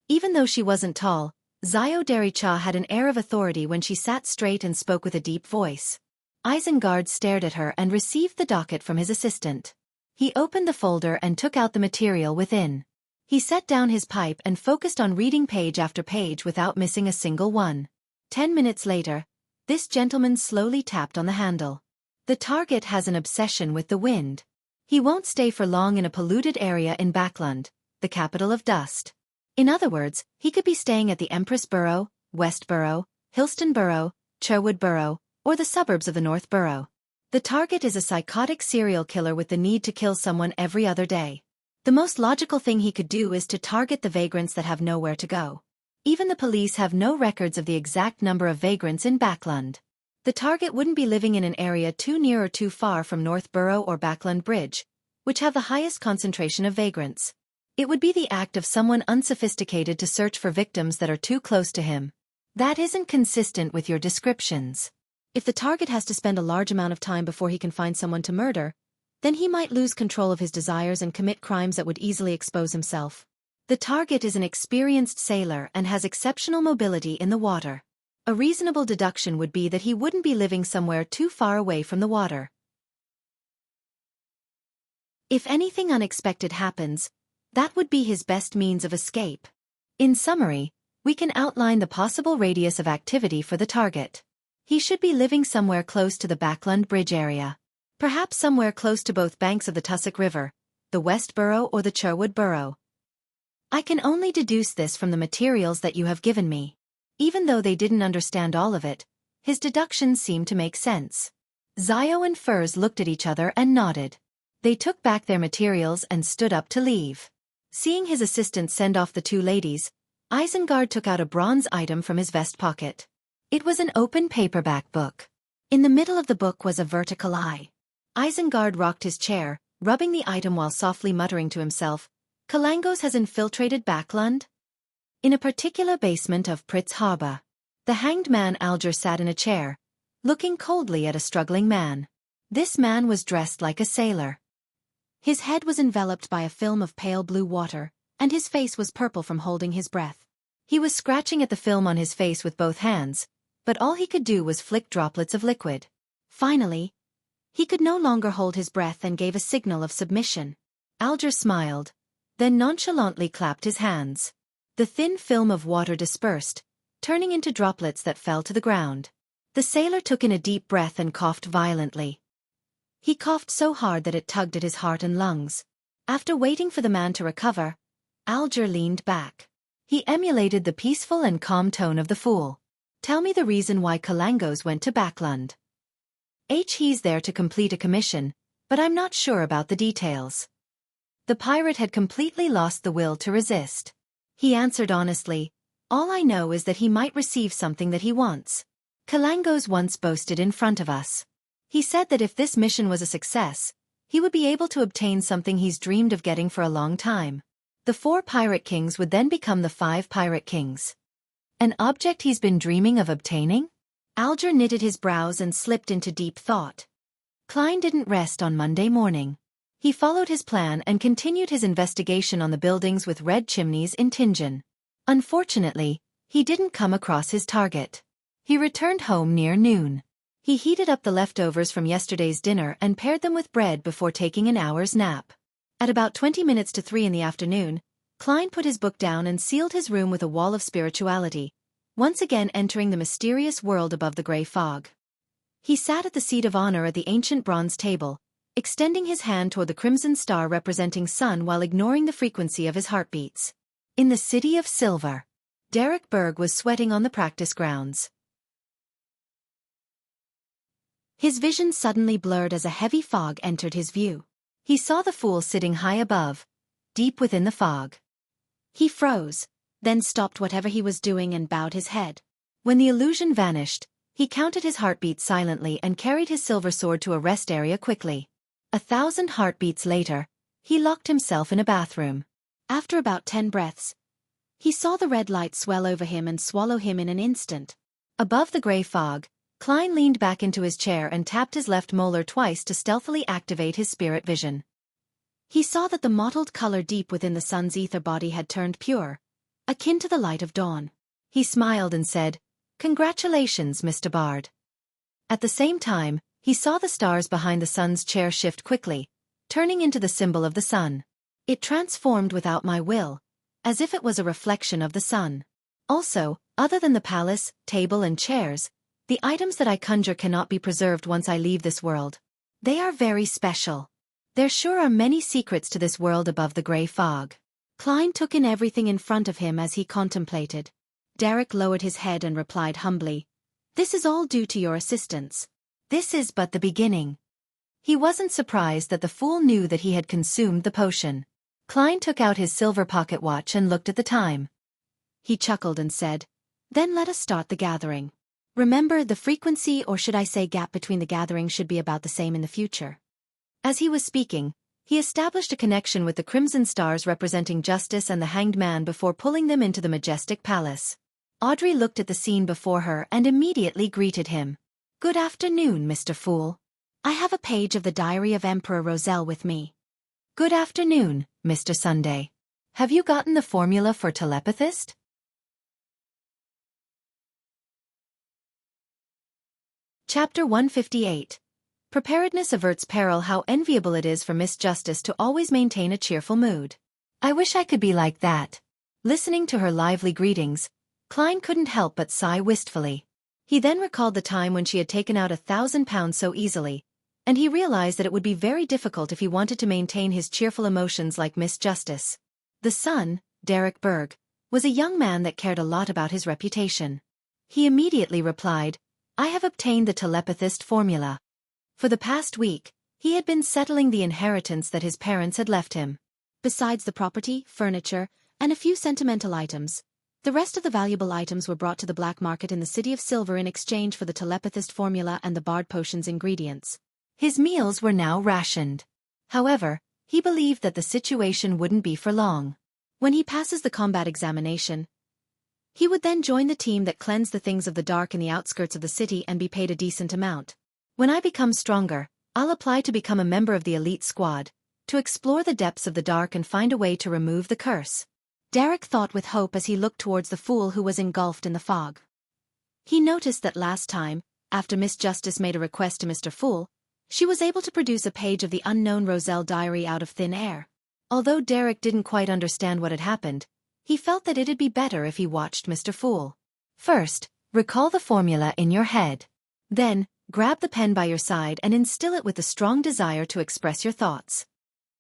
Even though she wasn't tall, Zio Derry Cha had an air of authority when she sat straight and spoke with a deep voice. Isengard stared at her and received the docket from his assistant. He opened the folder and took out the material within. He set down his pipe and focused on reading page after page without missing a single one. 10 minutes later, this gentleman slowly tapped on the handle. "The target has an obsession with the wind. He won't stay for long in a polluted area in Backland, the capital of dust. In other words, he could be staying at the Empress Borough, West Borough, Hillston Borough, Cherwood Borough, or the suburbs of the North Borough. The target is a psychotic serial killer with the need to kill someone every other day. The most logical thing he could do is to target the vagrants that have nowhere to go. Even the police have no records of the exact number of vagrants in Backland. The target wouldn't be living in an area too near or too far from North Borough or Backland Bridge, which have the highest concentration of vagrants. It would be the act of someone unsophisticated to search for victims that are too close to him. That isn't consistent with your descriptions. If the target has to spend a large amount of time before he can find someone to murder, then he might lose control of his desires and commit crimes that would easily expose himself. The target is an experienced sailor and has exceptional mobility in the water. A reasonable deduction would be that he wouldn't be living somewhere too far away from the water. If anything unexpected happens, that would be his best means of escape. In summary, we can outline the possible radius of activity for the target. He should be living somewhere close to the Backland Bridge area. Perhaps somewhere close to both banks of the Tussock River, the West Borough or the Cherwood Borough. I can only deduce this from the materials that you have given me. Even though they didn't understand all of it, his deductions seemed to make sense. Zio and Furs looked at each other and nodded. They took back their materials and stood up to leave. Seeing his assistant send off the two ladies, Isengard took out a bronze item from his vest pocket. It was an open paperback book. In the middle of the book was a vertical eye. Isengard rocked his chair, rubbing the item while softly muttering to himself, "Kalangos has infiltrated Backland?" In a particular basement of Pritz Harbor, the hanged man Alger sat in a chair, looking coldly at a struggling man. This man was dressed like a sailor. His head was enveloped by a film of pale blue water, and his face was purple from holding his breath. He was scratching at the film on his face with both hands, but all he could do was flick droplets of liquid. Finally, he could no longer hold his breath and gave a signal of submission. Alger smiled, then nonchalantly clapped his hands. The thin film of water dispersed, turning into droplets that fell to the ground. The sailor took in a deep breath and coughed violently. He coughed so hard that it tugged at his heart and lungs. After waiting for the man to recover, Alger leaned back. He emulated the peaceful and calm tone of the fool. "Tell me the reason why Kalangos went to Backland." He's there to complete a commission, but I'm not sure about the details." The pirate had completely lost the will to resist. He answered honestly, "All I know is that he might receive something that he wants. Kalangos once boasted in front of us. He said that if this mission was a success, he would be able to obtain something he's dreamed of getting for a long time. The 4 pirate kings would then become the 5 pirate kings. An object he's been dreaming of obtaining?" Alger knitted his brows and slipped into deep thought. Klein didn't rest on Monday morning. He followed his plan and continued his investigation on the buildings with red chimneys in Tingen. Unfortunately, he didn't come across his target. He returned home near noon. He heated up the leftovers from yesterday's dinner and paired them with bread before taking an hour's nap. At about 20 minutes to 3 in the afternoon, Klein put his book down and sealed his room with a wall of spirituality, once again entering the mysterious world above the gray fog. He sat at the seat of honor at the ancient bronze table, extending his hand toward the crimson star representing sun while ignoring the frequency of his heartbeats. In the city of silver, Derek Berg was sweating on the practice grounds. His vision suddenly blurred as a heavy fog entered his view. He saw the fool sitting high above, deep within the fog. He froze, then stopped whatever he was doing and bowed his head. When the illusion vanished, he counted his heartbeats silently and carried his silver sword to a rest area quickly. 1,000 heartbeats later, he locked himself in a bathroom. After about 10 breaths, he saw the red light swell over him and swallow him in an instant. Above the gray fog, Klein leaned back into his chair and tapped his left molar twice to stealthily activate his spirit vision. He saw that the mottled color deep within the sun's ether body had turned pure, akin to the light of dawn. He smiled and said, "Congratulations, Mr. Bard." At the same time, he saw the stars behind the sun's chair shift quickly, turning into the symbol of the sun. It transformed without my will, as if it was a reflection of the sun. Also, other than the palace, table and chairs, the items that I conjure cannot be preserved once I leave this world. They are very special. There sure are many secrets to this world above the gray fog. Klein took in everything in front of him as he contemplated. Derek lowered his head and replied humbly, "This is all due to your assistance. This is but the beginning." He wasn't surprised that the fool knew that he had consumed the potion. Klein took out his silver pocket watch and looked at the time. He chuckled and said, "Then let us start the gathering. Remember, the frequency, or should I say gap between the gatherings, should be about the same in the future." As he was speaking, he established a connection with the crimson stars representing justice and the hanged man before pulling them into the majestic palace. Audrey looked at the scene before her and immediately greeted him. "Good afternoon, Mr. Fool. I have a page of the diary of Emperor Roselle with me." "Good afternoon, Mr. Sunday. Have you gotten the formula for telepathist?" Chapter 158. Preparedness averts peril. How enviable it is for Miss Justice to always maintain a cheerful mood. I wish I could be like that. Listening to her lively greetings, Klein couldn't help but sigh wistfully. He then recalled the time when she had taken out £1,000 so easily, and he realized that it would be very difficult if he wanted to maintain his cheerful emotions like Miss Justice. The son, Derek Berg, was a young man that cared a lot about his reputation. He immediately replied, "I have obtained the telepathist formula." For the past week, he had been settling the inheritance that his parents had left him. Besides the property, furniture, and a few sentimental items, The rest of the valuable items were brought to the black market in the City of Silver in exchange for the telepathist formula and the Bard potion's ingredients. His meals were now rationed. However, he believed that the situation wouldn't be for long. When he passes the combat examination, he would then join the team that cleansed the things of the dark in the outskirts of the city and be paid a decent amount. When I become stronger, I'll apply to become a member of the elite squad, to explore the depths of the dark and find a way to remove the curse. Derek thought with hope as he looked towards the fool who was engulfed in the fog. He noticed that last time, after Miss Justice made a request to Mr. Fool, she was able to produce a page of the unknown Roselle diary out of thin air. Although Derek didn't quite understand what had happened, he felt that it'd be better if he watched Mr. Fool. First, recall the formula in your head. Then, grab the pen by your side and instill it with a strong desire to express your thoughts.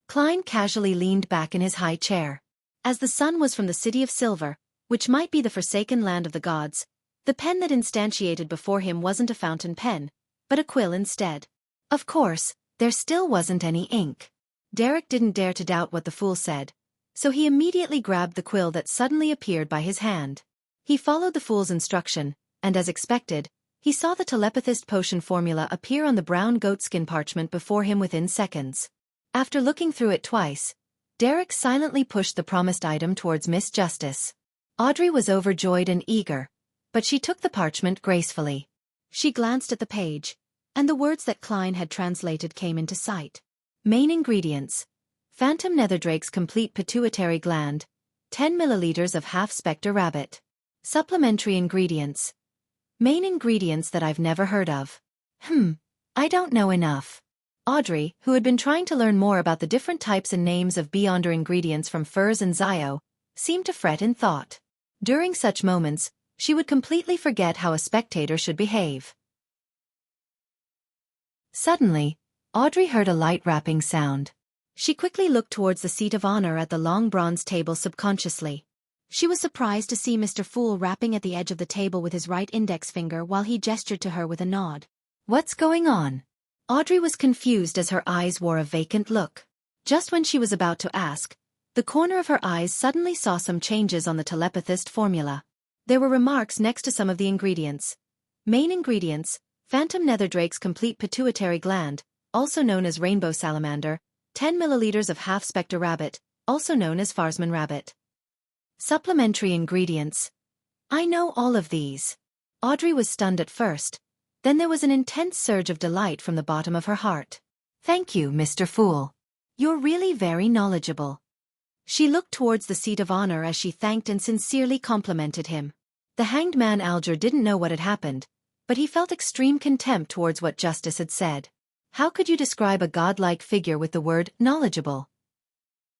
Klein casually leaned back in his high chair. As the sun was from the City of Silver, which might be the forsaken land of the gods, the pen that instantiated before him wasn't a fountain pen, but a quill instead. Of course, there still wasn't any ink. Derek didn't dare to doubt what the fool said, so he immediately grabbed the quill that suddenly appeared by his hand. He followed the fool's instruction, and as expected, he saw the telepathist potion formula appear on the brown goatskin parchment before him within seconds. After looking through it twice, Derek silently pushed the promised item towards Miss Justice. Audrey was overjoyed and eager, but she took the parchment gracefully. She glanced at the page, and the words that Klein had translated came into sight. Main ingredients: Phantom Netherdrake's complete pituitary gland, 10 milliliters of half-spectre rabbit. Supplementary ingredients. Main ingredients that I've never heard of. I don't know enough. Audrey, who had been trying to learn more about the different types and names of Beyonder ingredients from Furs and Zio, seemed to fret in thought. During such moments, she would completely forget how a spectator should behave. Suddenly, Audrey heard a light rapping sound. She quickly looked towards the seat of honor at the long bronze table subconsciously. She was surprised to see Mr. Fool rapping at the edge of the table with his right index finger while he gestured to her with a nod. What's going on? Audrey was confused as her eyes wore a vacant look. Just when she was about to ask, the corner of her eyes suddenly saw some changes on the telepathist formula. There were remarks next to some of the ingredients. Main ingredients: Phantom Netherdrake's complete pituitary gland, also known as rainbow salamander, 10 milliliters of half-spectre rabbit, also known as Farsman rabbit. Supplementary ingredients. I know all of these. Audrey was stunned at first. Then there was an intense surge of delight from the bottom of her heart. Thank you, Mr. Fool. You're really very knowledgeable. She looked towards the seat of honor as she thanked and sincerely complimented him. The hanged man Alger didn't know what had happened, but he felt extreme contempt towards what Justice had said. How could you describe a godlike figure with the word knowledgeable?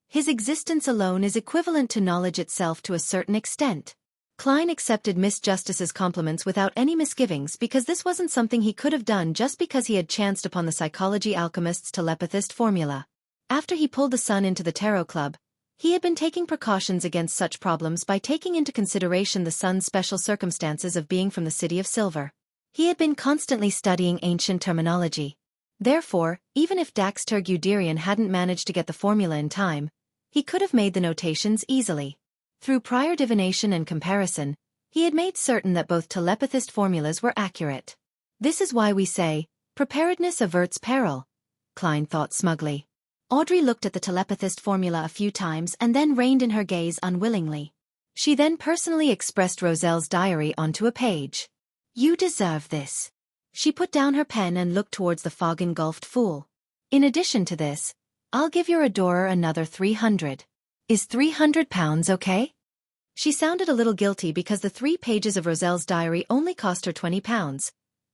His existence alone is equivalent to knowledge itself to a certain extent. Klein accepted Miss Justice's compliments without any misgivings because this wasn't something he could have done just because he had chanced upon the psychology alchemist's telepathist formula. After he pulled the sun into the tarot club, he had been taking precautions against such problems by taking into consideration the sun's special circumstances of being from the City of Silver. He had been constantly studying ancient terminology. Therefore, even if Daxter Guderian hadn't managed to get the formula in time, he could have made the notations easily. Through prior divination and comparison, he had made certain that both telepathist formulas were accurate. This is why we say, preparedness averts peril, Klein thought smugly. Audrey looked at the telepathist formula a few times and then reined in her gaze unwillingly. She then personally expressed Roselle's diary onto a page. You deserve this. She put down her pen and looked towards the fog-engulfed fool. In addition to this, I'll give your adorer another 300. Is £300 okay? She sounded a little guilty because the 3 pages of Roselle's diary only cost her £20,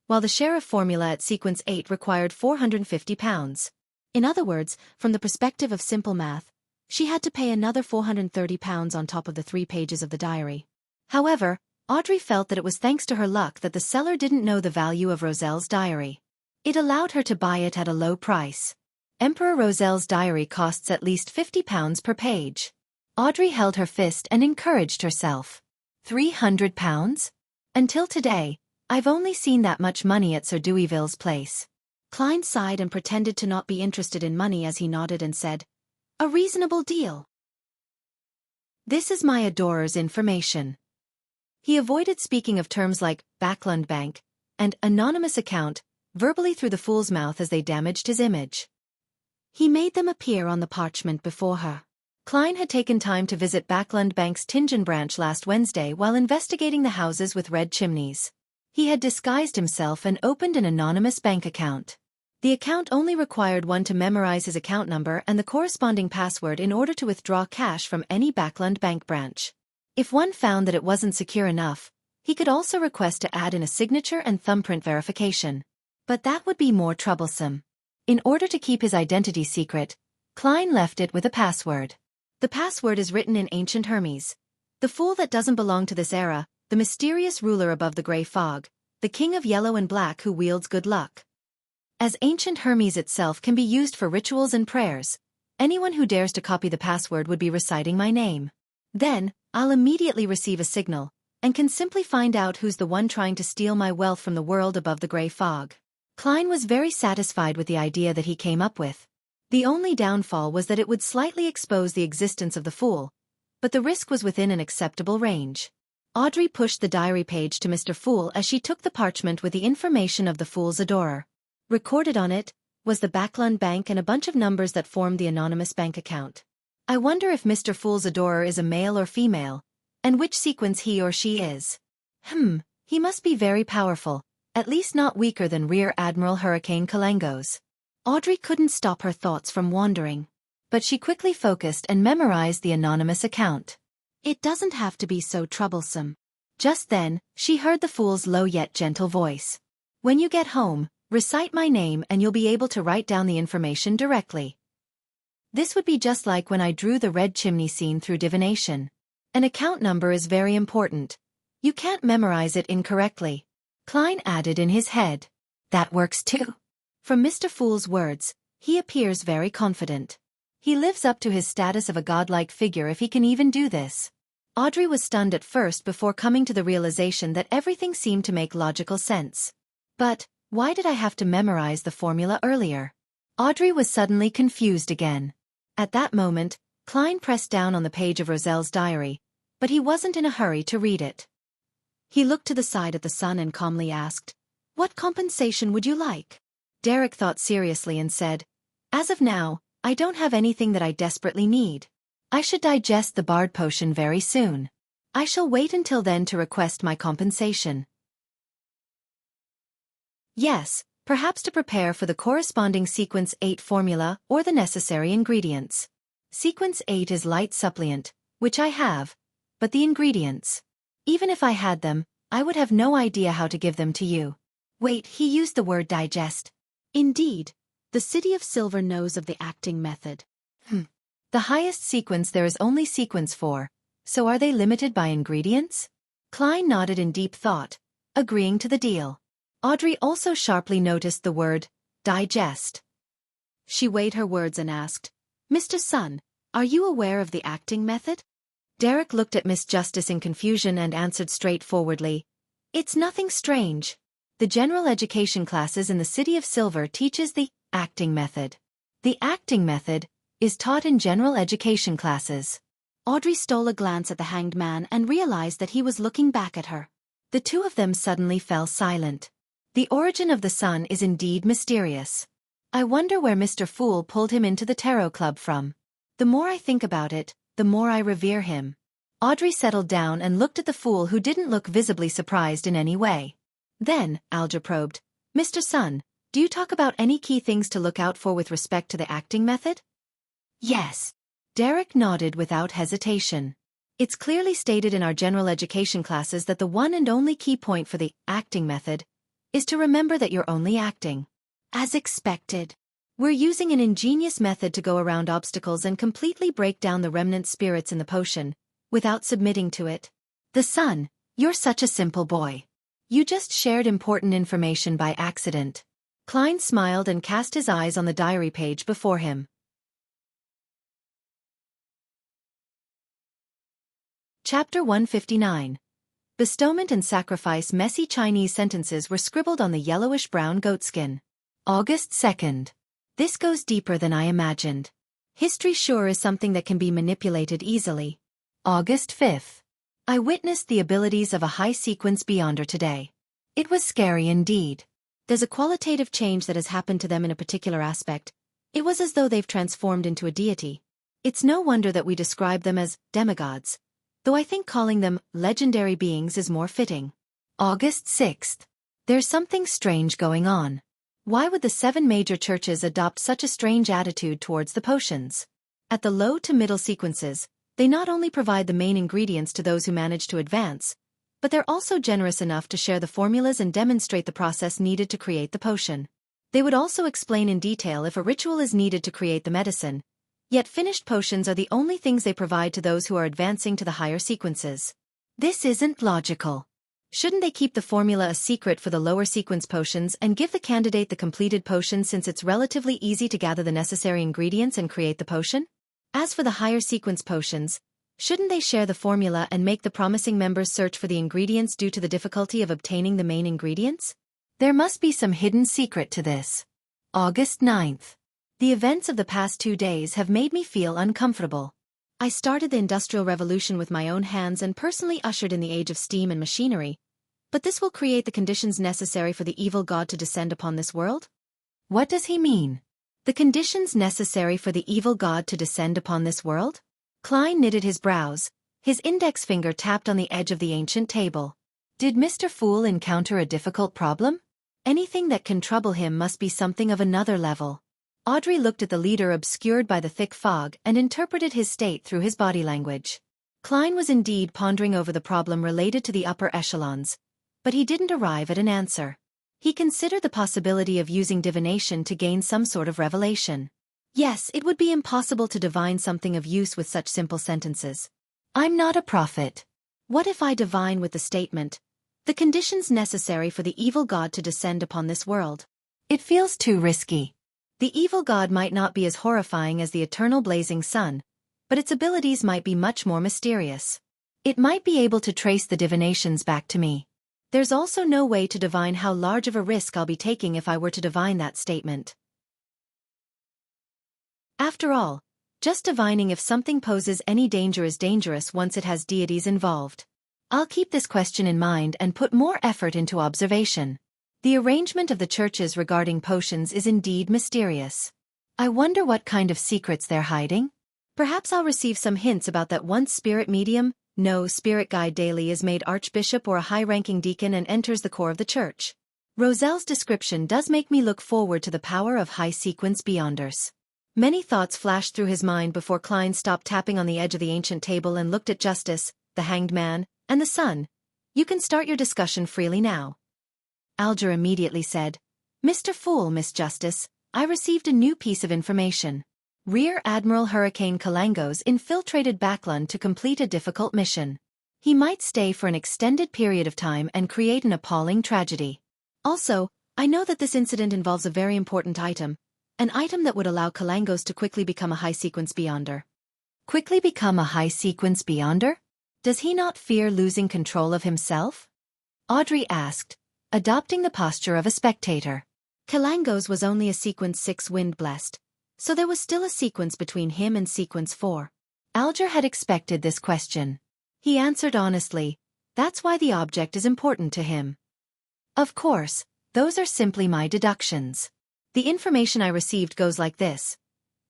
while the sheriff formula at sequence 8 required £450. In other words, from the perspective of simple math, she had to pay another £430 on top of the 3 pages of the diary. However, Audrey felt that it was thanks to her luck that the seller didn't know the value of Roselle's diary. It allowed her to buy it at a low price. Emperor Roselle's diary costs at least £50 per page. Audrey held her fist and encouraged herself. £300? Until today, I've only seen that much money at Sir Deweyville's place. Klein sighed and pretended to not be interested in money as he nodded and said, A reasonable deal. This is my adorer's information. He avoided speaking of terms like Backlund Bank and anonymous account verbally through the fool's mouth as they damaged his image. He made them appear on the parchment before her. Klein had taken time to visit Backlund Bank's Tingen branch last Wednesday while investigating the houses with red chimneys. He had disguised himself and opened an anonymous bank account. The account only required one to memorize his account number and the corresponding password in order to withdraw cash from any Backlund Bank branch. If one found that it wasn't secure enough, he could also request to add in a signature and thumbprint verification. But that would be more troublesome. In order to keep his identity secret, Klein left it with a password. The password is written in ancient Hermes. The fool that doesn't belong to this era, the mysterious ruler above the gray fog, the king of yellow and black who wields good luck. As ancient Hermes itself can be used for rituals and prayers, anyone who dares to copy the password would be reciting my name. Then, I'll immediately receive a signal, and can simply find out who's the one trying to steal my wealth from the world above the gray fog. Klein was very satisfied with the idea that he came up with. The only downfall was that it would slightly expose the existence of the fool, but the risk was within an acceptable range. Audrey pushed the diary page to Mr. Fool as she took the parchment with the information of the fool's adorer. Recorded on it was the Backlund Bank and a bunch of numbers that formed the anonymous bank account. I wonder if Mr. Fool's adorer is a male or female, and which sequence he or she is. He must be very powerful, at least not weaker than Rear Admiral Hurricane Kalangos. Audrey couldn't stop her thoughts from wandering, but she quickly focused and memorized the anonymous account. It doesn't have to be so troublesome. Just then, she heard the fool's low yet gentle voice. When you get home, recite my name and you'll be able to write down the information directly. This would be just like when I drew the red chimney scene through divination. An account number is very important. You can't memorize it incorrectly. Klein added in his head. That works too. From Mr. Fool's words, he appears very confident. He lives up to his status of a godlike figure if he can even do this. Audrey was stunned at first before coming to the realization that everything seemed to make logical sense. But, why did I have to memorize the formula earlier? Audrey was suddenly confused again. At that moment, Klein pressed down on the page of Roselle's diary, but he wasn't in a hurry to read it. He looked to the side at the sun and calmly asked, "What compensation would you like?" Derek thought seriously and said, "As of now, I don't have anything that I desperately need. I should digest the Bard potion very soon. I shall wait until then to request my compensation." Yes, perhaps to prepare for the corresponding Sequence 8 formula or the necessary ingredients. Sequence 8 is light supplement, which I have, but the ingredients. Even if I had them, I would have no idea how to give them to you. Wait, he used the word digest. Indeed, the City of Silver knows of the acting method. The highest sequence there is only sequence 4, so are they limited by ingredients? Klein nodded in deep thought, agreeing to the deal. Audrey also sharply noticed the word, digest. She weighed her words and asked, "Mr. Sun, are you aware of the acting method?" Derek looked at Miss Justice in confusion and answered straightforwardly, "It's nothing strange. The general education classes in the City of Silver teaches the acting method. The acting method is taught in general education classes." Audrey stole a glance at the hanged man and realized that he was looking back at her. The two of them suddenly fell silent. The origin of the sun is indeed mysterious. I wonder where Mr. Fool pulled him into the tarot club from. The more I think about it, the more I revere him. Audrey settled down and looked at the fool who didn't look visibly surprised in any way. Then, Alger probed, "Mr. Sun, do you talk about any key things to look out for with respect to the acting method?" "Yes." Derek nodded without hesitation. "It's clearly stated in our general education classes that the one and only key point for the acting method is to remember that you're only acting. As expected. We're using an ingenious method to go around obstacles and completely break down the remnant spirits in the potion, without submitting to it. The Sun, you're such a simple boy. You just shared important information by accident." Klein smiled and cast his eyes on the diary page before him. Chapter 159. Bestowment and sacrifice. Messy Chinese sentences were scribbled on the yellowish-brown goatskin. August 2nd. This goes deeper than I imagined. History sure is something that can be manipulated easily. August 5th. I witnessed the abilities of a high-sequence beyonder today. It was scary indeed. There's a qualitative change that has happened to them in a particular aspect. It was as though they've transformed into a deity. It's no wonder that we describe them as demigods, though I think calling them legendary beings is more fitting. August 6th. There's something strange going on. Why would the 7 major churches adopt such a strange attitude towards the potions? At the low to middle sequences, they not only provide the main ingredients to those who manage to advance, but they're also generous enough to share the formulas and demonstrate the process needed to create the potion. They would also explain in detail if a ritual is needed to create the medicine, yet finished potions are the only things they provide to those who are advancing to the higher sequences. This isn't logical. Shouldn't they keep the formula a secret for the lower sequence potions and give the candidate the completed potion since it's relatively easy to gather the necessary ingredients and create the potion? As for the higher sequence potions, shouldn't they share the formula and make the promising members search for the ingredients due to the difficulty of obtaining the main ingredients? There must be some hidden secret to this. August 9th. The events of the past 2 days have made me feel uncomfortable. I started the Industrial Revolution with my own hands and personally ushered in the age of steam and machinery, but this will create the conditions necessary for the evil god to descend upon this world? What does he mean? The conditions necessary for the evil god to descend upon this world? Klein knitted his brows. His index finger tapped on the edge of the ancient table. Did Mr. Fool encounter a difficult problem? Anything that can trouble him must be something of another level. Audrey looked at the leader obscured by the thick fog and interpreted his state through his body language. Klein was indeed pondering over the problem related to the upper echelons, but he didn't arrive at an answer. He considered the possibility of using divination to gain some sort of revelation. Yes, it would be impossible to divine something of use with such simple sentences. I'm not a prophet. What if I divine with the statement, the conditions necessary for the evil god to descend upon this world? It feels too risky. The evil god might not be as horrifying as the eternal blazing sun, but its abilities might be much more mysterious. It might be able to trace the divinations back to me. There's also no way to divine how large of a risk I'll be taking if I were to divine that statement. After all, just divining if something poses any danger is dangerous once it has deities involved. I'll keep this question in mind and put more effort into observation. The arrangement of the churches regarding potions is indeed mysterious. I wonder what kind of secrets they're hiding? Perhaps I'll receive some hints about that once spirit medium, no spirit guide daily is made archbishop or a high-ranking deacon and enters the core of the church. Roselle's description does make me look forward to the power of high-sequence beyonders. Many thoughts flashed through his mind before Klein stopped tapping on the edge of the ancient table and looked at Justice, the hanged man, and the sun. You can start your discussion freely now. Alger immediately said, Mr. Fool, Miss Justice, I received a new piece of information. Rear Admiral Hurricane Kalangos infiltrated Backlund to complete a difficult mission. He might stay for an extended period of time and create an appalling tragedy. Also, I know that this incident involves a very important item, an item that would allow Kalangos to quickly become a high-sequence beyonder. Quickly become a high-sequence beyonder? Does he not fear losing control of himself? Audrey asked, adopting the posture of a spectator. Kalangos was only a sequence 6 wind-blessed, so there was still a sequence between him and sequence 4. Alger had expected this question. He answered honestly, that's why the object is important to him. Of course, those are simply my deductions. The information I received goes like this.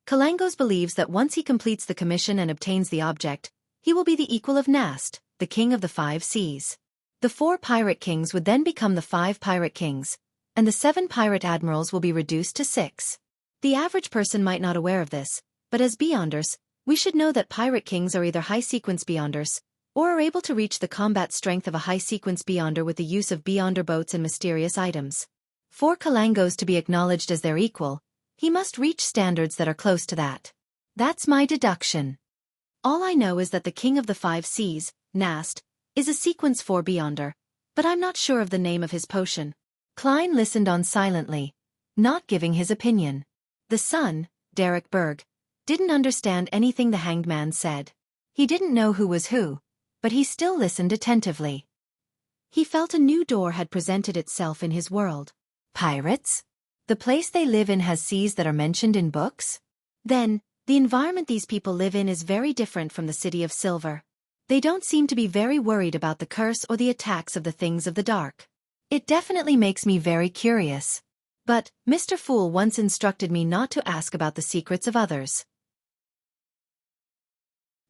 Kalangos believes that once he completes the commission and obtains the object, he will be the equal of Nast, the king of the 5 seas. The 4 pirate kings would then become the 5 pirate kings, and the 7 pirate admirals will be reduced to 6. The average person might not aware of this, but as beyonders, we should know that pirate kings are either high-sequence beyonders, or are able to reach the combat strength of a high-sequence beyonder with the use of beyonder boats and mysterious items. For Kalangos to be acknowledged as their equal, he must reach standards that are close to that. That's my deduction. All I know is that the king of the 5 seas, Nast, is a sequence 4 beyonder, but I'm not sure of the name of his potion. Klein listened on silently, not giving his opinion. The son, Derek Berg, didn't understand anything the hanged man said. He didn't know who was who, but he still listened attentively. He felt a new door had presented itself in his world. Pirates? The place they live in has seas that are mentioned in books? Then, the environment these people live in is very different from the City of Silver. They don't seem to be very worried about the curse or the attacks of the things of the dark. It definitely makes me very curious. But, Mr. Fool once instructed me not to ask about the secrets of others.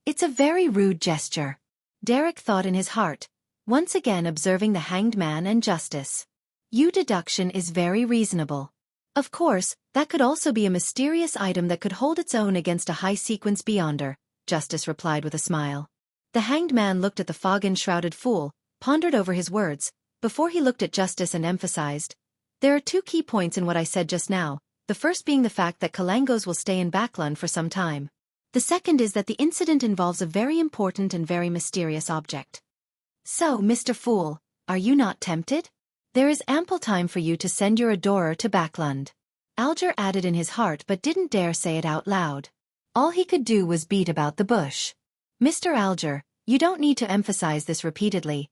It's a very rude gesture. Derek thought in his heart, once again observing the hanged man and justice. Your deduction is very reasonable. Of course, that could also be a mysterious item that could hold its own against a high-sequence beyonder, Justice replied with a smile. The hanged man looked at the fog-enshrouded fool, pondered over his words, before he looked at Justice and emphasized, "There are two key points in what I said just now, the first being the fact that Kalangos will stay in Backland for some time. The second is that the incident involves a very important and very mysterious object. So, Mr. Fool, are you not tempted? There is ample time for you to send your adorer to Backland." Alger added in his heart but didn't dare say it out loud. All he could do was beat about the bush. "Mr. Alger, you don't need to emphasize this repeatedly.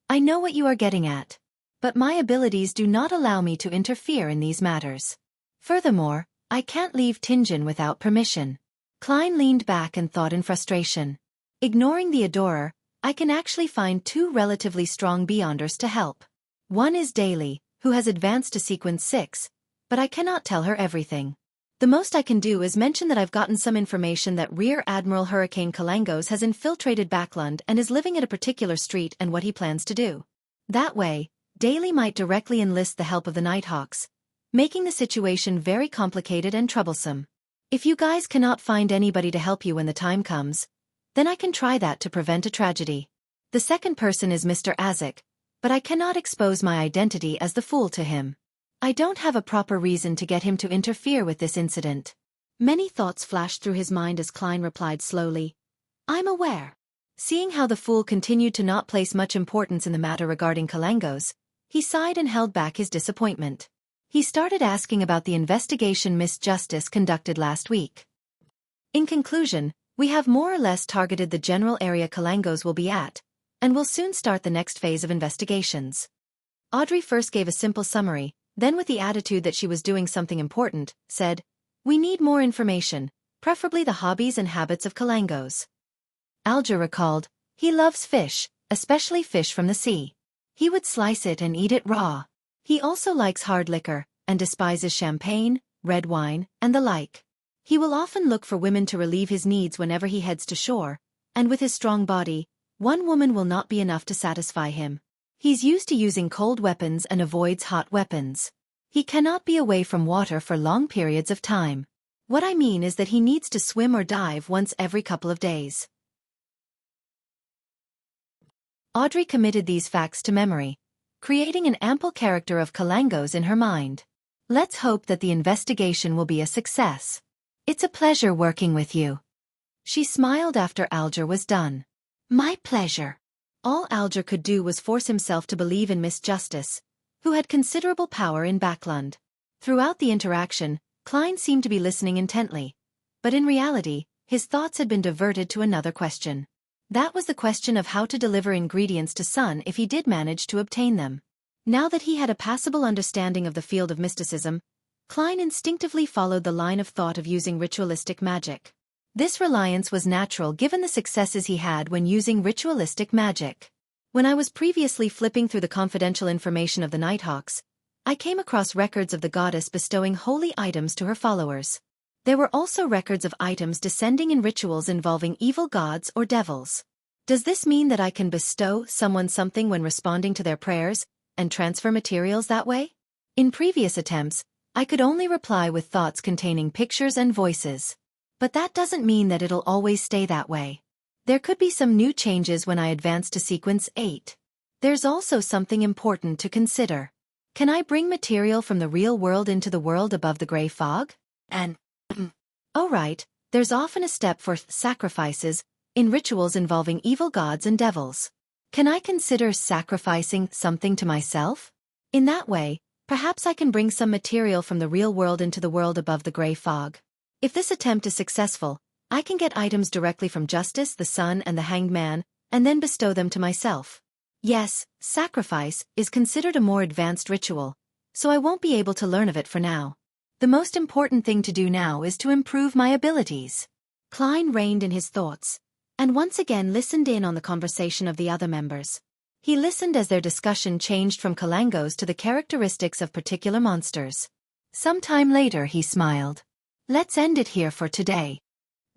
I know what you are getting at. But my abilities do not allow me to interfere in these matters. Furthermore, I can't leave Tingen without permission." Klein leaned back and thought in frustration. Ignoring the adorer, I can actually find two relatively strong beyonders to help. One is Daly, who has advanced to Sequence 6, but I cannot tell her everything. The most I can do is mention that I've gotten some information that Rear Admiral Hurricane Kalangos has infiltrated Backland and is living at a particular street and what he plans to do. That way, Daly might directly enlist the help of the Nighthawks, making the situation very complicated and troublesome. If you guys cannot find anybody to help you when the time comes, then I can try that to prevent a tragedy. The second person is Mr. Azek, but I cannot expose my identity as the fool to him. I don't have a proper reason to get him to interfere with this incident. Many thoughts flashed through his mind as Klein replied slowly, "I'm aware." Seeing how the fool continued to not place much importance in the matter regarding Kalangos, he sighed and held back his disappointment. He started asking about the investigation Miss Justice conducted last week. In conclusion, we have more or less targeted the general area Kalangos will be at, and will soon start the next phase of investigations. Audrey first gave a simple summary, then with the attitude that she was doing something important, said, "We need more information, preferably the hobbies and habits of Kalangos." Alger recalled, "He loves fish, especially fish from the sea. He would slice it and eat it raw. He also likes hard liquor, and despises champagne, red wine, and the like. He will often look for women to relieve his needs whenever he heads to shore, and with his strong body, one woman will not be enough to satisfy him. He's used to using cold weapons and avoids hot weapons. He cannot be away from water for long periods of time. What I mean is that he needs to swim or dive once every couple of days." Audrey committed these facts to memory, creating an ample character of Kalangos in her mind. Let's hope that the investigation will be a success. It's a pleasure working with you. She smiled after Alger was done. My pleasure. All Alger could do was force himself to believe in Miss Justice, who had considerable power in Backland. Throughout the interaction, Klein seemed to be listening intently, but in reality, his thoughts had been diverted to another question. That was the question of how to deliver ingredients to Sun if he did manage to obtain them. Now that he had a passable understanding of the field of mysticism, Klein instinctively followed the line of thought of using ritualistic magic. This reliance was natural given the successes he had when using ritualistic magic. When I was previously flipping through the confidential information of the Nighthawks, I came across records of the goddess bestowing holy items to her followers. There were also records of items descending in rituals involving evil gods or devils. Does this mean that I can bestow someone something when responding to their prayers, and transfer materials that way? In previous attempts, I could only reply with thoughts containing pictures and voices. But that doesn't mean that it'll always stay that way. There could be some new changes when I advance to Sequence 8. There's also something important to consider. Can I bring material from the real world into the world above the gray fog? And oh right, there's often a step for sacrifices in rituals involving evil gods and devils. Can I consider sacrificing something to myself? In that way, perhaps I can bring some material from the real world into the world above the gray fog. If this attempt is successful, I can get items directly from Justice, the Sun, and the Hanged Man, and then bestow them to myself. Yes, sacrifice is considered a more advanced ritual, so I won't be able to learn of it for now. The most important thing to do now is to improve my abilities. Klein reined in his thoughts, and once again listened in on the conversation of the other members. He listened as their discussion changed from Kalangos to the characteristics of particular monsters. Some time later he smiled. Let's end it here for today.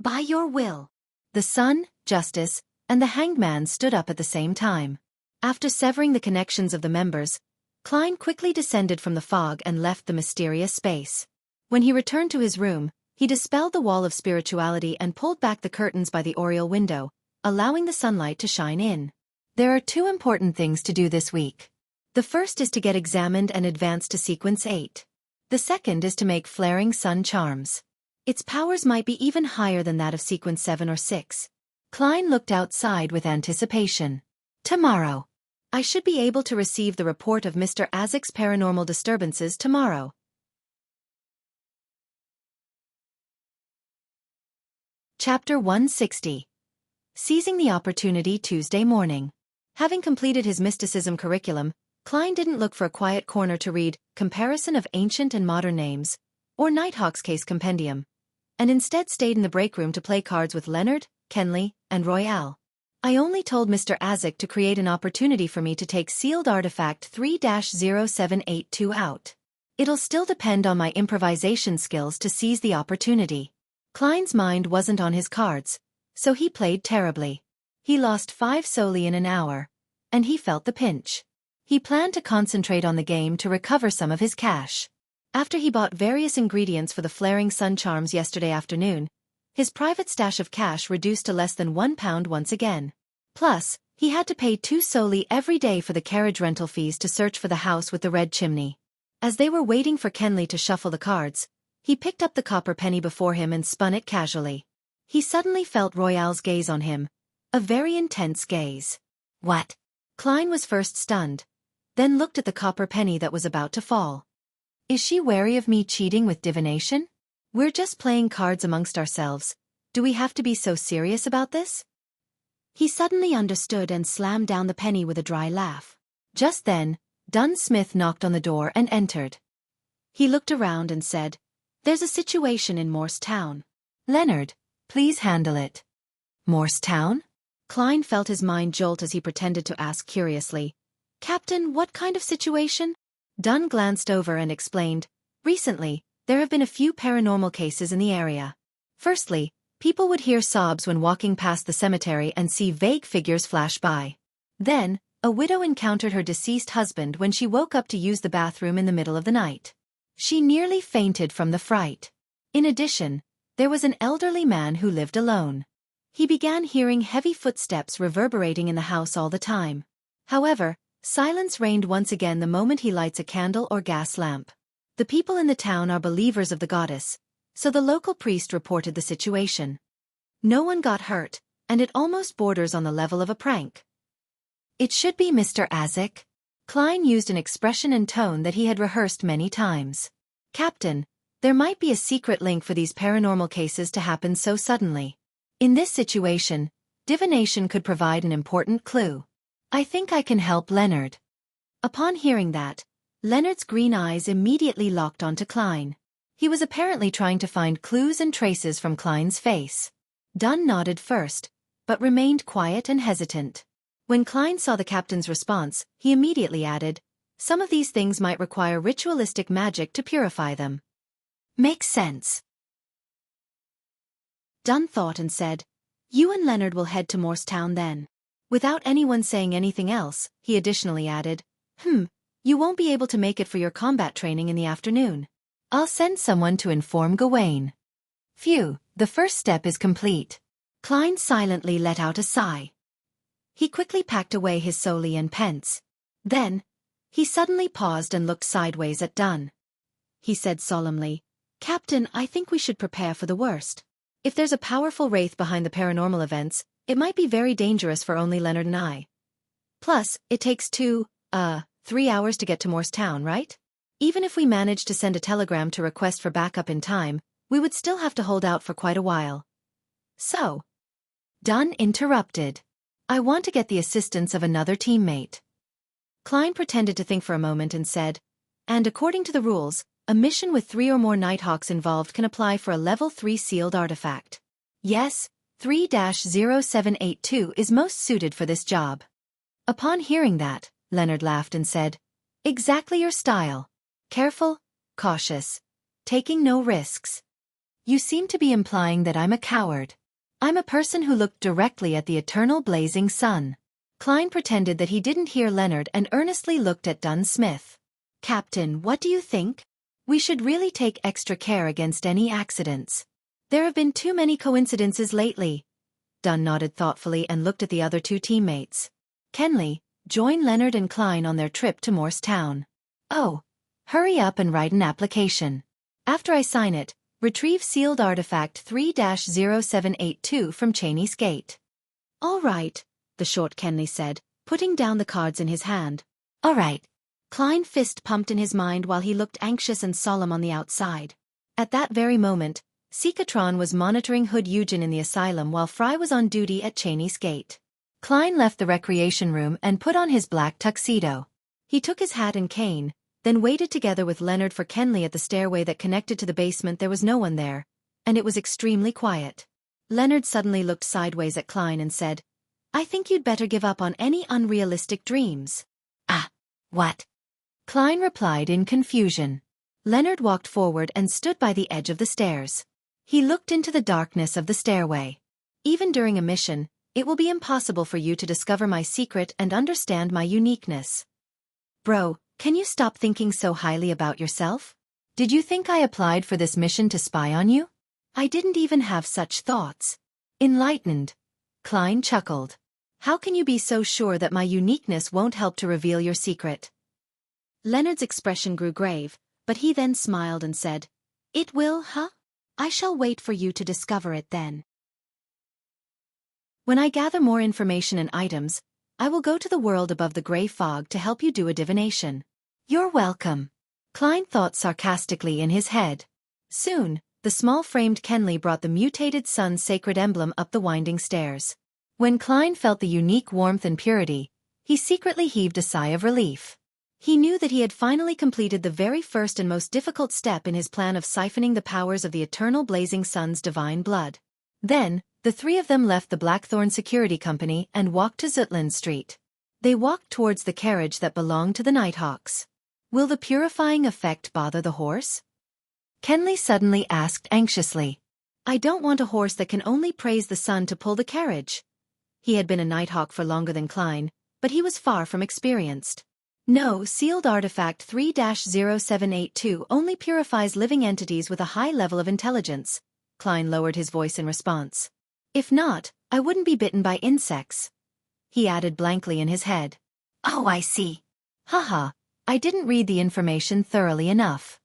By your will. The Sun, Justice, and the Hanged Man stood up at the same time. After severing the connections of the members, Klein quickly descended from the fog and left the mysterious space. When he returned to his room, he dispelled the wall of spirituality and pulled back the curtains by the oriel window, allowing the sunlight to shine in. There are 2 important things to do this week. The first is to get examined and advance to sequence 8. The second is to make flaring sun charms. Its powers might be even higher than that of sequence 7 or 6. Klein looked outside with anticipation. Tomorrow. I should be able to receive the report of Mr. Azek's paranormal disturbances tomorrow. Chapter 160. Seizing the opportunity Tuesday morning. Having completed his mysticism curriculum, Klein didn't look for a quiet corner to read Comparison of Ancient and Modern Names, or Nighthawk's Case Compendium, and instead stayed in the break room to play cards with Leonard, Kenley, and Royale. I only told Mr. Azek to create an opportunity for me to take sealed artifact 3-0782 out. It'll still depend on my improvisation skills to seize the opportunity. Klein's mind wasn't on his cards, so he played terribly. He lost 5 solely in an hour, and he felt the pinch. He planned to concentrate on the game to recover some of his cash. After he bought various ingredients for the flaring sun charms yesterday afternoon, his private stash of cash reduced to less than £1 once again. Plus, he had to pay 2 solely every day for the carriage rental fees to search for the house with the red chimney. As they were waiting for Kenley to shuffle the cards, he picked up the copper penny before him and spun it casually. He suddenly felt Royale's gaze on him. A very intense gaze. What? Klein was first stunned, then looked at the copper penny that was about to fall. Is she wary of me cheating with divination? We're just playing cards amongst ourselves. Do we have to be so serious about this? He suddenly understood and slammed down the penny with a dry laugh. Just then, Dunn Smith knocked on the door and entered. He looked around and said, "There's a situation in Morse Town. Leonard, please handle it." Morse Town? Klein felt his mind jolt as he pretended to ask curiously, "Captain, what kind of situation?" Dunn glanced over and explained, "Recently, there have been a few paranormal cases in the area. Firstly, people would hear sobs when walking past the cemetery and see vague figures flash by. Then, a widow encountered her deceased husband when she woke up to use the bathroom in the middle of the night. She nearly fainted from the fright. In addition, there was an elderly man who lived alone. He began hearing heavy footsteps reverberating in the house all the time. However, silence reigned once again the moment he lights a candle or gas lamp. The people in the town are believers of the goddess, so the local priest reported the situation. No one got hurt, and it almost borders on the level of a prank. It should be Mr. Azek. Klein used an expression and tone that he had rehearsed many times. Captain, there might be a secret link for these paranormal cases to happen so suddenly. In this situation, divination could provide an important clue. I think I can help Leonard. Upon hearing that, Leonard's green eyes immediately locked onto Klein. He was apparently trying to find clues and traces from Klein's face. Dunn nodded first, but remained quiet and hesitant. When Klein saw the captain's response, he immediately added, "Some of these things might require ritualistic magic to purify them." Makes sense. Dunn thought and said, "You and Leonard will head to Morse Town then." Without anyone saying anything else, he additionally added, You won't be able to make it for your combat training in the afternoon. I'll send someone to inform Gawain." Phew, the first step is complete. Klein silently let out a sigh. He quickly packed away his solely and pence. Then, he suddenly paused and looked sideways at Dunn. He said solemnly, "Captain, I think we should prepare for the worst. If there's a powerful wraith behind the paranormal events, it might be very dangerous for only Leonard and I. Plus, it takes 3 hours to get to Morse Town, right? Even if we managed to send a telegram to request for backup in time, we would still have to hold out for quite a while." So, Dunn interrupted. "I want to get the assistance of another teammate." Klein pretended to think for a moment and said, "And according to the rules, a mission with 3 or more Nighthawks involved can apply for a level 3 sealed artifact." "Yes, 3-0782 is most suited for this job. Upon hearing that, Leonard laughed and said, "Exactly your style. Careful, cautious, taking no risks." "You seem to be implying that I'm a coward." "I'm a person who looked directly at the eternal blazing sun." Klein pretended that he didn't hear Leonard and earnestly looked at Dunn Smith. "Captain, what do you think? We should really take extra care against any accidents. There have been too many coincidences lately." Dunn nodded thoughtfully and looked at the other two teammates. "Kenley, join Leonard and Klein on their trip to Morristown. Oh, hurry up and write an application. After I sign it, retrieve sealed artifact 3-0782 from Cheney's gate." "All right," the short Kenley said, putting down the cards in his hand. "All right." Klein fist pumped in his mind while he looked anxious and solemn on the outside. At that very moment, Seekatron was monitoring Hood Eugen in the asylum while Fry was on duty at Cheney's gate. Klein left the recreation room and put on his black tuxedo. He took his hat and cane, then waited together with Leonard for Kenley at the stairway that connected to the basement. There was no one there, and it was extremely quiet. Leonard suddenly looked sideways at Klein and said, "I think you'd better give up on any unrealistic dreams." "Ah, what?" Klein replied in confusion. Leonard walked forward and stood by the edge of the stairs. He looked into the darkness of the stairway. "Even during a mission, it will be impossible for you to discover my secret and understand my uniqueness. Bro, can you stop thinking so highly about yourself? Did you think I applied for this mission to spy on you? I didn't even have such thoughts." Enlightened, Klein chuckled. "How can you be so sure that my uniqueness won't help to reveal your secret?" Leonard's expression grew grave, but he then smiled and said, "It will, huh? I shall wait for you to discover it then. When I gather more information and items, I will go to the world above the gray fog to help you do a divination." "You're welcome," Klein thought sarcastically in his head. Soon, the small-framed Kenley brought the mutated sun's sacred emblem up the winding stairs. When Klein felt the unique warmth and purity, he secretly heaved a sigh of relief. He knew that he had finally completed the very first and most difficult step in his plan of siphoning the powers of the eternal blazing sun's divine blood. Then, the three of them left the Blackthorn Security Company and walked to Zutland Street. They walked towards the carriage that belonged to the Nighthawks. "Will the purifying effect bother the horse?" Kenley suddenly asked anxiously. "I don't want a horse that can only praise the sun to pull the carriage." He had been a Nighthawk for longer than Klein, but he was far from experienced. "No, sealed artifact 3-0782 only purifies living entities with a high level of intelligence." Klein lowered his voice in response. "If not, I wouldn't be bitten by insects," he added blankly in his head. "Oh, I see. Haha, I didn't read the information thoroughly enough."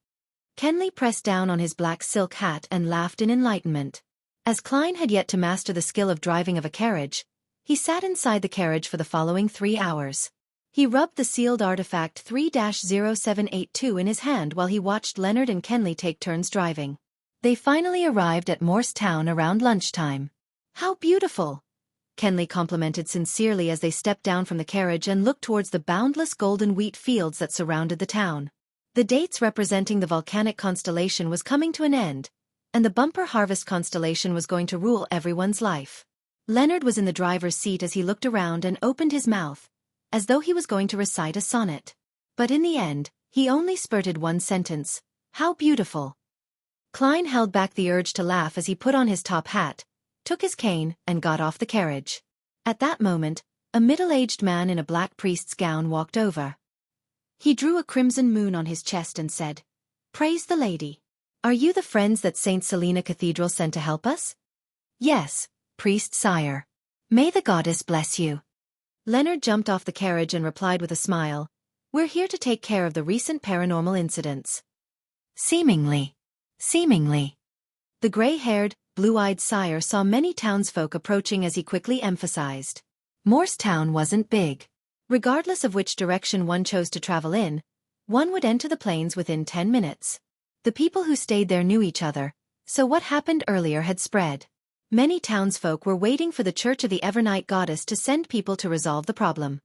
Kenley pressed down on his black silk hat and laughed in enlightenment. As Klein had yet to master the skill of driving of a carriage, he sat inside the carriage for the following 3 hours. He rubbed the sealed artifact 3-0782 in his hand while he watched Leonard and Kenley take turns driving. They finally arrived at Morristown around lunchtime. "How beautiful!" Kenley complimented sincerely as they stepped down from the carriage and looked towards the boundless golden wheat fields that surrounded the town. The dates representing the volcanic constellation was coming to an end, and the bumper harvest constellation was going to rule everyone's life. Leonard was in the driver's seat as he looked around and opened his mouth, as though he was going to recite a sonnet. But in the end, he only spurted one sentence: "How beautiful!" Klein held back the urge to laugh as he put on his top hat, took his cane, and got off the carriage. At that moment, a middle-aged man in a black priest's gown walked over. He drew a crimson moon on his chest and said, "Praise the Lady. Are you the friends that St. Selena Cathedral sent to help us?" "Yes, priest sire. May the goddess bless you." Leonard jumped off the carriage and replied with a smile, "We're here to take care of the recent paranormal incidents." Seemingly. The gray-haired, blue-eyed sire saw many townsfolk approaching as he quickly emphasized. Morristown wasn't big. Regardless of which direction one chose to travel in, one would enter the plains within 10 minutes. The people who stayed there knew each other, so what happened earlier had spread. Many townsfolk were waiting for the Church of the Evernight Goddess to send people to resolve the problem.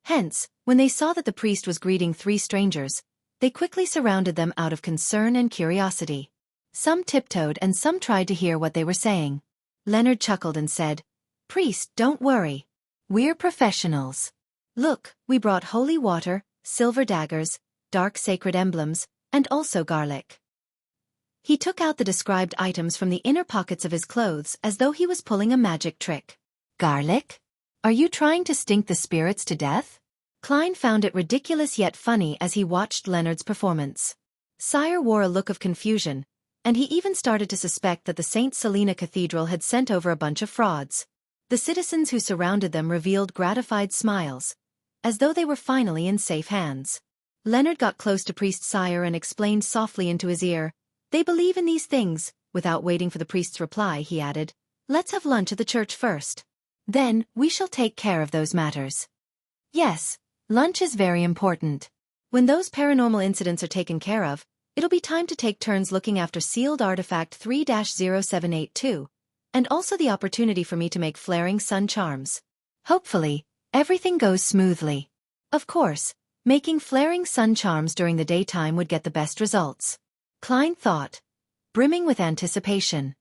Hence, when they saw that the priest was greeting 3 strangers, they quickly surrounded them out of concern and curiosity. Some tiptoed and some tried to hear what they were saying. Leonard chuckled and said, "Priest, don't worry. We're professionals. Look, we brought holy water, silver daggers, dark sacred emblems, and also garlic." He took out the described items from the inner pockets of his clothes as though he was pulling a magic trick. "Garlic? Are you trying to stink the spirits to death?" Klein found it ridiculous yet funny as he watched Leonard's performance. Sire wore a look of confusion, and he even started to suspect that the St. Selena Cathedral had sent over a bunch of frauds. The citizens who surrounded them revealed gratified smiles, as though they were finally in safe hands. Leonard got close to Priest Sire and explained softly into his ear, "They believe in these things." Without waiting for the priest's reply, he added, "Let's have lunch at the church first. Then, we shall take care of those matters." Yes, lunch is very important. When those paranormal incidents are taken care of, it'll be time to take turns looking after sealed artifact 3-0782, and also the opportunity for me to make flaring sun charms. Hopefully, everything goes smoothly. Of course, making flaring sun charms during the daytime would get the best results. Klein thought, brimming with anticipation.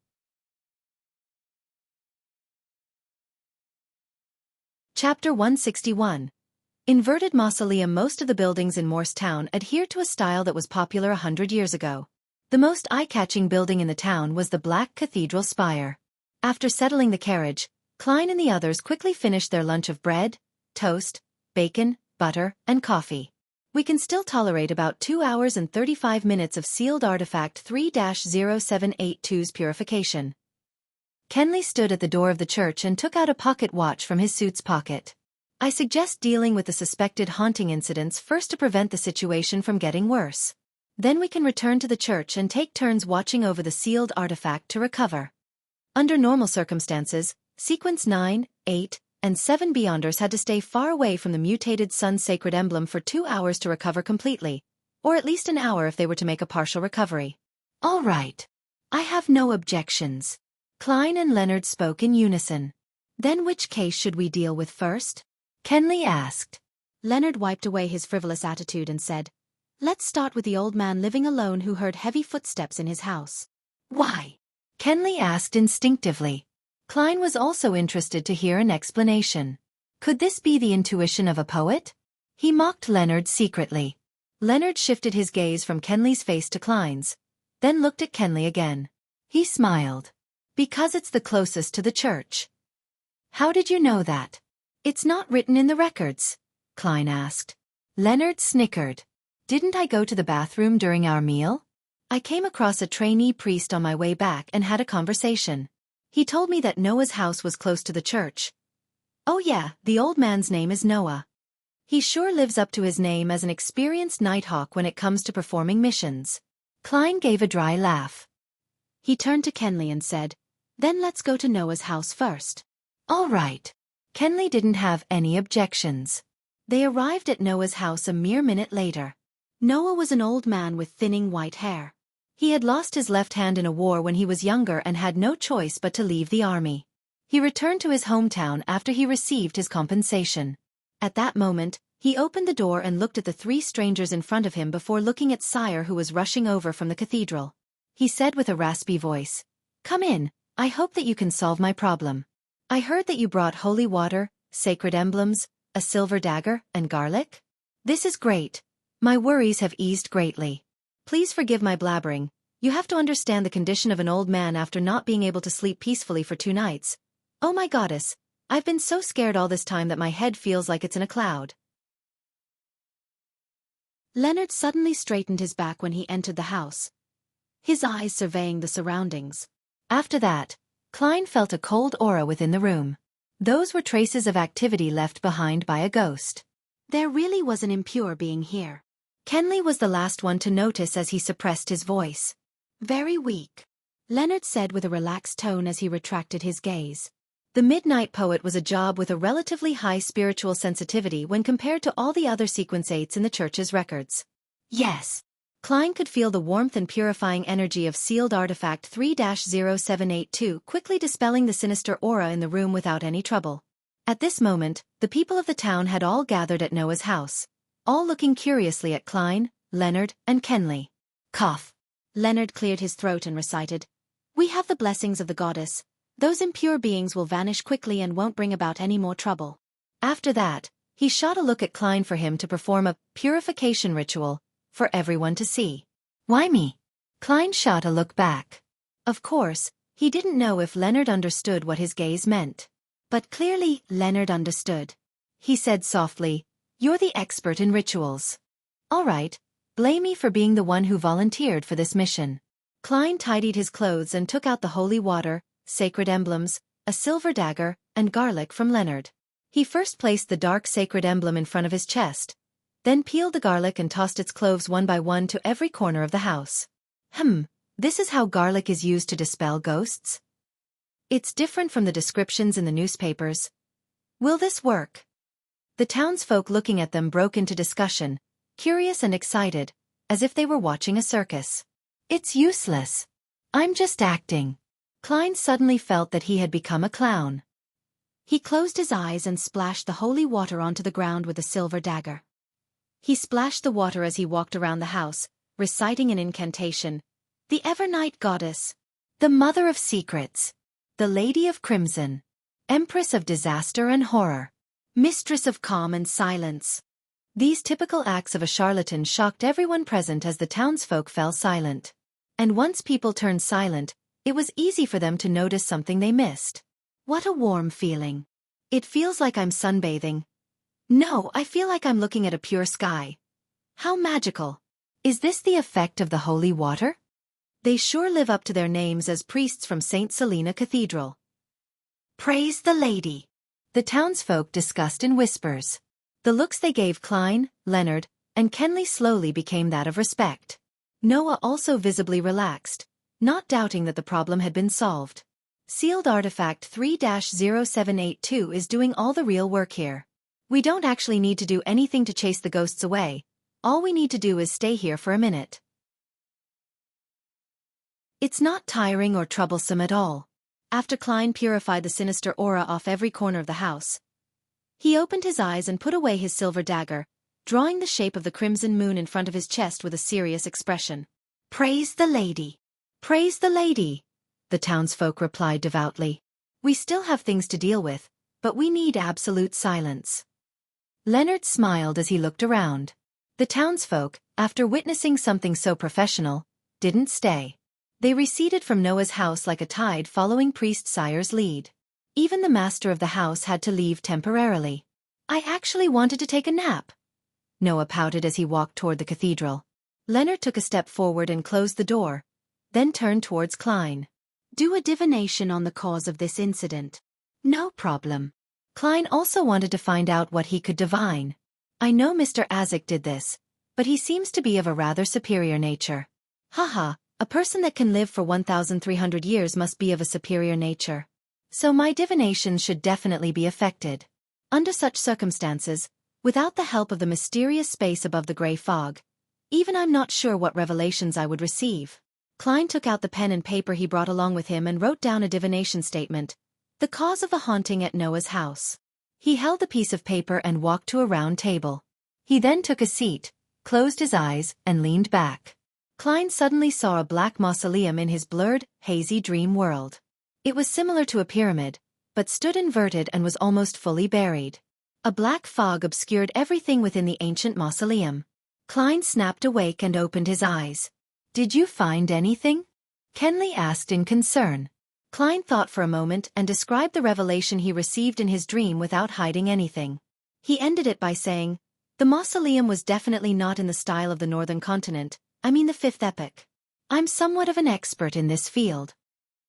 Chapter 161. Inverted mausoleum. Most of the buildings in Morristown adhered to a style that was popular 100 years ago. The most eye-catching building in the town was the Black Cathedral spire. After settling the carriage, Klein and the others quickly finished their lunch of bread, toast, bacon, butter, and coffee. We can still tolerate about 2 hours and 35 minutes of sealed artifact 3-0782's purification. Kenley stood at the door of the church and took out a pocket watch from his suit's pocket. "I suggest dealing with the suspected haunting incidents first to prevent the situation from getting worse. Then we can return to the church and take turns watching over the sealed artifact to recover." Under normal circumstances, Sequence 9, 8, and 7 Beyonders had to stay far away from the mutated sun's sacred emblem for 2 hours to recover completely, or at least an hour if they were to make a partial recovery. "All right. I have no objections." Klein and Leonard spoke in unison. "Then which case should we deal with first?" Kenley asked. Leonard wiped away his frivolous attitude and said, "Let's start with the old man living alone who heard heavy footsteps in his house." "Why?" Kenley asked instinctively. Klein was also interested to hear an explanation. Could this be the intuition of a poet? He mocked Leonard secretly. Leonard shifted his gaze from Kenley's face to Klein's, then looked at Kenley again. He smiled. "Because it's the closest to the church." "How did you know that?" "It's not written in the records," Klein asked. Leonard snickered. "Didn't I go to the bathroom during our meal? I came across a trainee priest on my way back and had a conversation. He told me that Noah's house was close to the church." "Oh yeah, the old man's name is Noah. He sure lives up to his name as an experienced nighthawk when it comes to performing missions." Klein gave a dry laugh. He turned to Kenley and said, "Then let's go to Noah's house first." "All right." Kenley didn't have any objections. They arrived at Noah's house a mere minute later. Noah was an old man with thinning white hair. He had lost his left hand in a war when he was younger and had no choice but to leave the army. He returned to his hometown after he received his compensation. At that moment, he opened the door and looked at the 3 strangers in front of him before looking at Sire, who was rushing over from the cathedral. He said with a raspy voice, "Come in, I hope that you can solve my problem. I heard that you brought holy water, sacred emblems, a silver dagger, and garlic. This is great. My worries have eased greatly. Please forgive my blabbering. You have to understand the condition of an old man after not being able to sleep peacefully for 2 nights. Oh my goddess, I've been so scared all this time that my head feels like it's in a cloud." Leonard suddenly straightened his back when he entered the house, his eyes surveying the surroundings. After that, Klein felt a cold aura within the room. Those were traces of activity left behind by a ghost. There really was an impure being here. Kenley was the last one to notice as he suppressed his voice. "Very weak," Leonard said with a relaxed tone as he retracted his gaze. The Midnight Poet was a job with a relatively high spiritual sensitivity when compared to all the other Sequence 8s in the church's records. Yes. Klein could feel the warmth and purifying energy of sealed artifact 3-0782 quickly dispelling the sinister aura in the room without any trouble. At this moment, the people of the town had all gathered at Noah's house, all looking curiously at Klein, Leonard, and Kenley. Cough. Leonard cleared his throat and recited, "We have the blessings of the goddess. Those impure beings will vanish quickly and won't bring about any more trouble." After that, he shot a look at Klein for him to perform a purification ritual for everyone to see. "Why me?" Klein shot a look back. Of course, he didn't know if Leonard understood what his gaze meant. But clearly, Leonard understood. He said softly, "You're the expert in rituals. All right, blame me for being the one who volunteered for this mission." Klein tidied his clothes and took out the holy water, sacred emblems, a silver dagger, and garlic from Leonard. He first placed the dark sacred emblem in front of his chest, then peeled the garlic and tossed its cloves one by one to every corner of the house. This is how garlic is used to dispel ghosts? It's different from the descriptions in the newspapers. Will this work? The townsfolk looking at them broke into discussion, curious and excited, as if they were watching a circus. "It's useless. I'm just acting." Klein suddenly felt that he had become a clown. He closed his eyes and splashed the holy water onto the ground with a silver dagger. He splashed the water as he walked around the house, reciting an incantation. "The Evernight Goddess, the Mother of Secrets, the Lady of Crimson, Empress of Disaster and Horror, Mistress of Calm and Silence." These typical acts of a charlatan shocked everyone present as the townsfolk fell silent. And once people turned silent, it was easy for them to notice something they missed. What a warm feeling. It feels like I'm sunbathing. No, I feel like I'm looking at a pure sky. How magical. Is this the effect of the holy water? They sure live up to their names as priests from St. Selena Cathedral. Praise the lady. The townsfolk discussed in whispers. The looks they gave Klein, Leonard, and Kenley slowly became that of respect. Noah also visibly relaxed, not doubting that the problem had been solved. Sealed Artifact 3-0782 is doing all the real work here. We don't actually need to do anything to chase the ghosts away. All we need to do is stay here for a minute. It's not tiring or troublesome at all. After Klein purified the sinister aura off every corner of the house, he opened his eyes and put away his silver dagger, drawing the shape of the crimson moon in front of his chest with a serious expression. "Praise the lady. Praise the lady," the townsfolk replied devoutly. "We still have things to deal with, but we need absolute silence." Leonard smiled as he looked around. The townsfolk, after witnessing something so professional, didn't stay. They receded from Noah's house like a tide following Priest Sire's lead. Even the master of the house had to leave temporarily. "I actually wanted to take a nap," Noah pouted as he walked toward the cathedral. Leonard took a step forward and closed the door, then turned towards Klein. "Do a divination on the cause of this incident." "No problem." Klein also wanted to find out what he could divine. "I know Mr. Azik did this, but he seems to be of a rather superior nature." "Haha, a person that can live for 1,300 years must be of a superior nature. So my divinations should definitely be affected. Under such circumstances, without the help of the mysterious space above the gray fog, even I'm not sure what revelations I would receive." Klein took out the pen and paper he brought along with him and wrote down a divination statement. The cause of a haunting at Noah's house. He held the piece of paper and walked to a round table. He then took a seat, closed his eyes, and leaned back. Klein suddenly saw a black mausoleum in his blurred, hazy dream world. It was similar to a pyramid, but stood inverted and was almost fully buried. A black fog obscured everything within the ancient mausoleum. Klein snapped awake and opened his eyes. "Did you find anything?" Kenley asked in concern. Klein thought for a moment and described the revelation he received in his dream without hiding anything. He ended it by saying, "The mausoleum was definitely not in the style of the northern continent, I mean the fifth epoch. I'm somewhat of an expert in this field."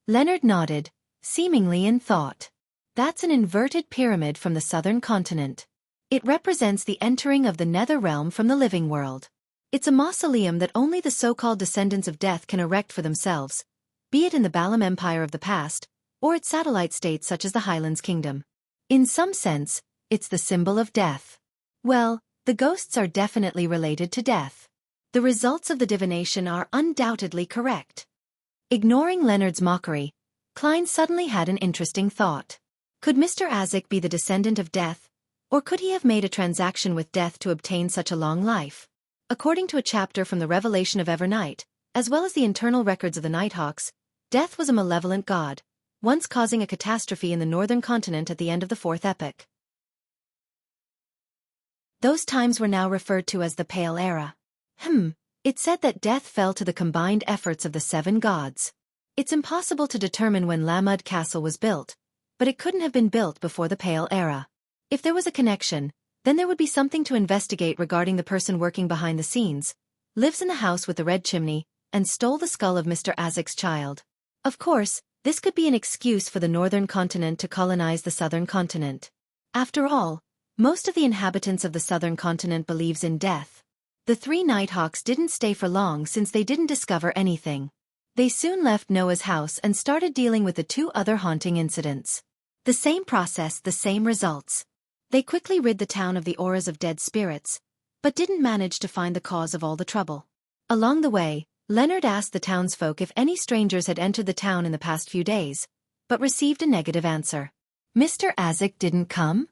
Leonard nodded, seemingly in thought. "That's an inverted pyramid from the southern continent. It represents the entering of the nether realm from the living world. It's a mausoleum that only the so-called descendants of death can erect for themselves, be it in the Balam Empire of the past, or its satellite states such as the Highlands Kingdom. In some sense, it's the symbol of death. Well, the ghosts are definitely related to death. The results of the divination are undoubtedly correct." Ignoring Leonard's mockery, Klein suddenly had an interesting thought. Could Mr. Azik be the descendant of death, or could he have made a transaction with death to obtain such a long life? According to a chapter from the Revelation of Evernight, As well as the internal records of the Nighthawks, Death was a malevolent god, once causing a catastrophe in the northern continent at the end of the fourth epoch. Those times were now referred to as the Pale Era. It said that Death fell to the combined efforts of the seven gods. It's impossible to determine when Lamud Castle was built, but it couldn't have been built before the Pale Era. If there was a connection, then there would be something to investigate regarding the person working behind the scenes, lives in the house with the red chimney, and stole the skull of Mr. Azek's child. Of course, this could be an excuse for the northern continent to colonize the southern continent. After all, most of the inhabitants of the southern continent believes in death. The three Nighthawks didn't stay for long since they didn't discover anything. They soon left Noah's house and started dealing with the two other haunting incidents. The same process, the same results. They quickly rid the town of the auras of dead spirits, but didn't manage to find the cause of all the trouble. Along the way, Leonard asked the townsfolk if any strangers had entered the town in the past few days, but received a negative answer. Mr. Azek didn't come?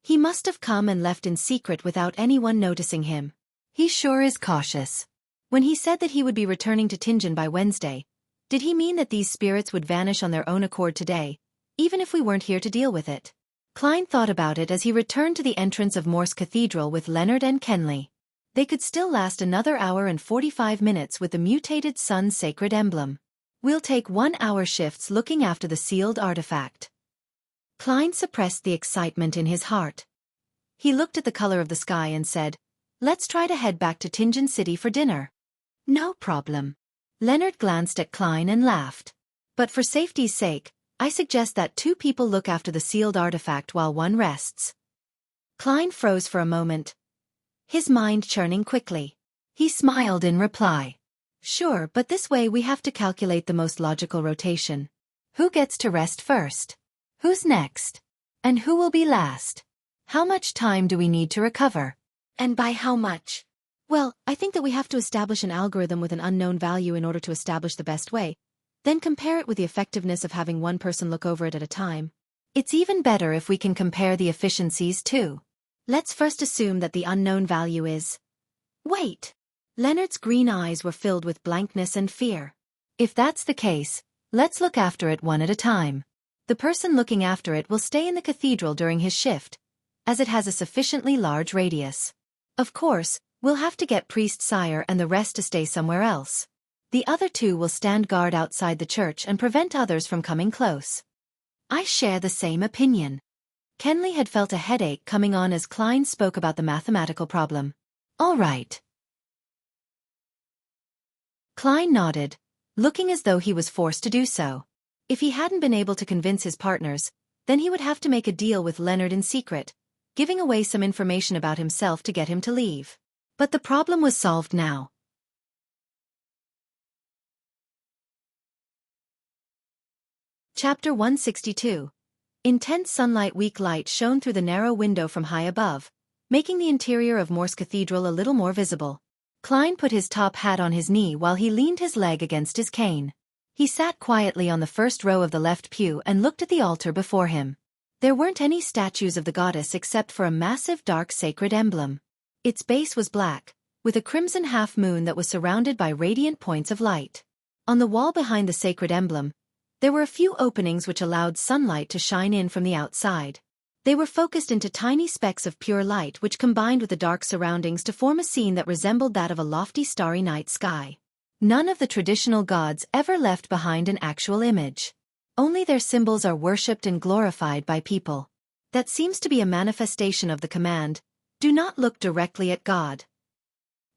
He must have come and left in secret without anyone noticing him. He sure is cautious. When he said that he would be returning to Tingen by Wednesday, did he mean that these spirits would vanish on their own accord today, even if we weren't here to deal with it? Klein thought about it as he returned to the entrance of Morse Cathedral with Leonard and Kenley. They could still last another hour and 45 minutes with the mutated sun's sacred emblem. We'll take 1-hour shifts looking after the sealed artifact. Klein suppressed the excitement in his heart. He looked at the color of the sky and said, "Let's try to head back to Tingen City for dinner." "No problem." Leonard glanced at Klein and laughed. "But for safety's sake, I suggest that 2 people look after the sealed artifact while one rests." Klein froze for a moment, his mind churning quickly. He smiled in reply. "Sure, but this way we have to calculate the most logical rotation. Who gets to rest first? Who's next? And who will be last? How much time do we need to recover? And by how much?" "Well, I think that we have to establish an algorithm with an unknown value in order to establish the best way, then compare it with the effectiveness of having one person look over it at a time. It's even better if we can compare the efficiencies too. Let's first assume that the unknown value is..." "Wait!" Leonard's green eyes were filled with blankness and fear. "If that's the case, let's look after it one at a time. The person looking after it will stay in the cathedral during his shift, as it has a sufficiently large radius. Of course, we'll have to get Priest Sire and the rest to stay somewhere else. The other 2 will stand guard outside the church and prevent others from coming close." "I share the same opinion." Kenley had felt a headache coming on as Klein spoke about the mathematical problem. "All right." Klein nodded, looking as though he was forced to do so. If he hadn't been able to convince his partners, then he would have to make a deal with Leonard in secret, giving away some information about himself to get him to leave. But the problem was solved now. Chapter 162. Intense sunlight, weak light shone through the narrow window from high above, making the interior of Morse Cathedral a little more visible. Klein put his top hat on his knee while he leaned his leg against his cane. He sat quietly on the first row of the left pew and looked at the altar before him. There weren't any statues of the goddess except for a massive dark sacred emblem. Its base was black, with a crimson half-moon that was surrounded by radiant points of light. On the wall behind the sacred emblem, there were a few openings which allowed sunlight to shine in from the outside. They were focused into tiny specks of pure light which combined with the dark surroundings to form a scene that resembled that of a lofty starry night sky. None of the traditional gods ever left behind an actual image. Only their symbols are worshipped and glorified by people. That seems to be a manifestation of the command, "Do not look directly at God."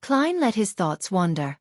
Klein let his thoughts wander.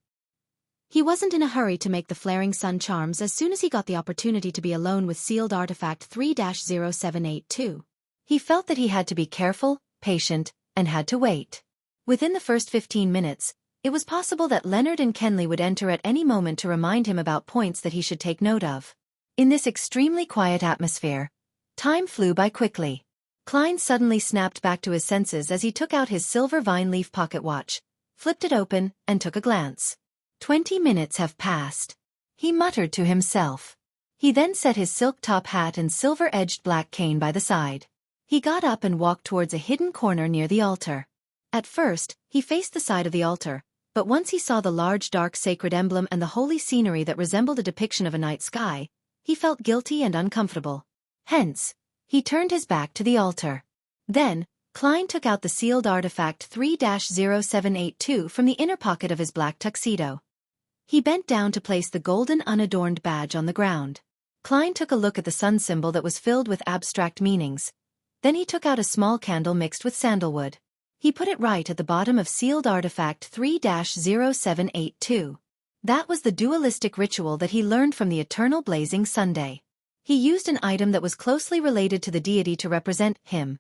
He wasn't in a hurry to make the flaring sun charms as soon as he got the opportunity to be alone with sealed artifact 3-0782. He felt that he had to be careful, patient, and had to wait. Within the first 15 minutes, it was possible that Leonard and Kenley would enter at any moment to remind him about points that he should take note of. In this extremely quiet atmosphere, time flew by quickly. Klein suddenly snapped back to his senses as he took out his silver vine leaf pocket watch, flipped it open, and took a glance. 20 minutes have passed. He muttered to himself. He then set his silk top hat and silver-edged black cane by the side. He got up and walked towards a hidden corner near the altar. At first, he faced the side of the altar, but once he saw the large dark sacred emblem and the holy scenery that resembled a depiction of a night sky, he felt guilty and uncomfortable. Hence, he turned his back to the altar. Then, Klein took out the sealed artifact 3-0782 from the inner pocket of his black tuxedo. He bent down to place the golden unadorned badge on the ground. Klein took a look at the sun symbol that was filled with abstract meanings. Then he took out a small candle mixed with sandalwood. He put it right at the bottom of sealed artifact 3-0782. That was the dualistic ritual that he learned from the eternal blazing Sunday. He used an item that was closely related to the deity to represent him,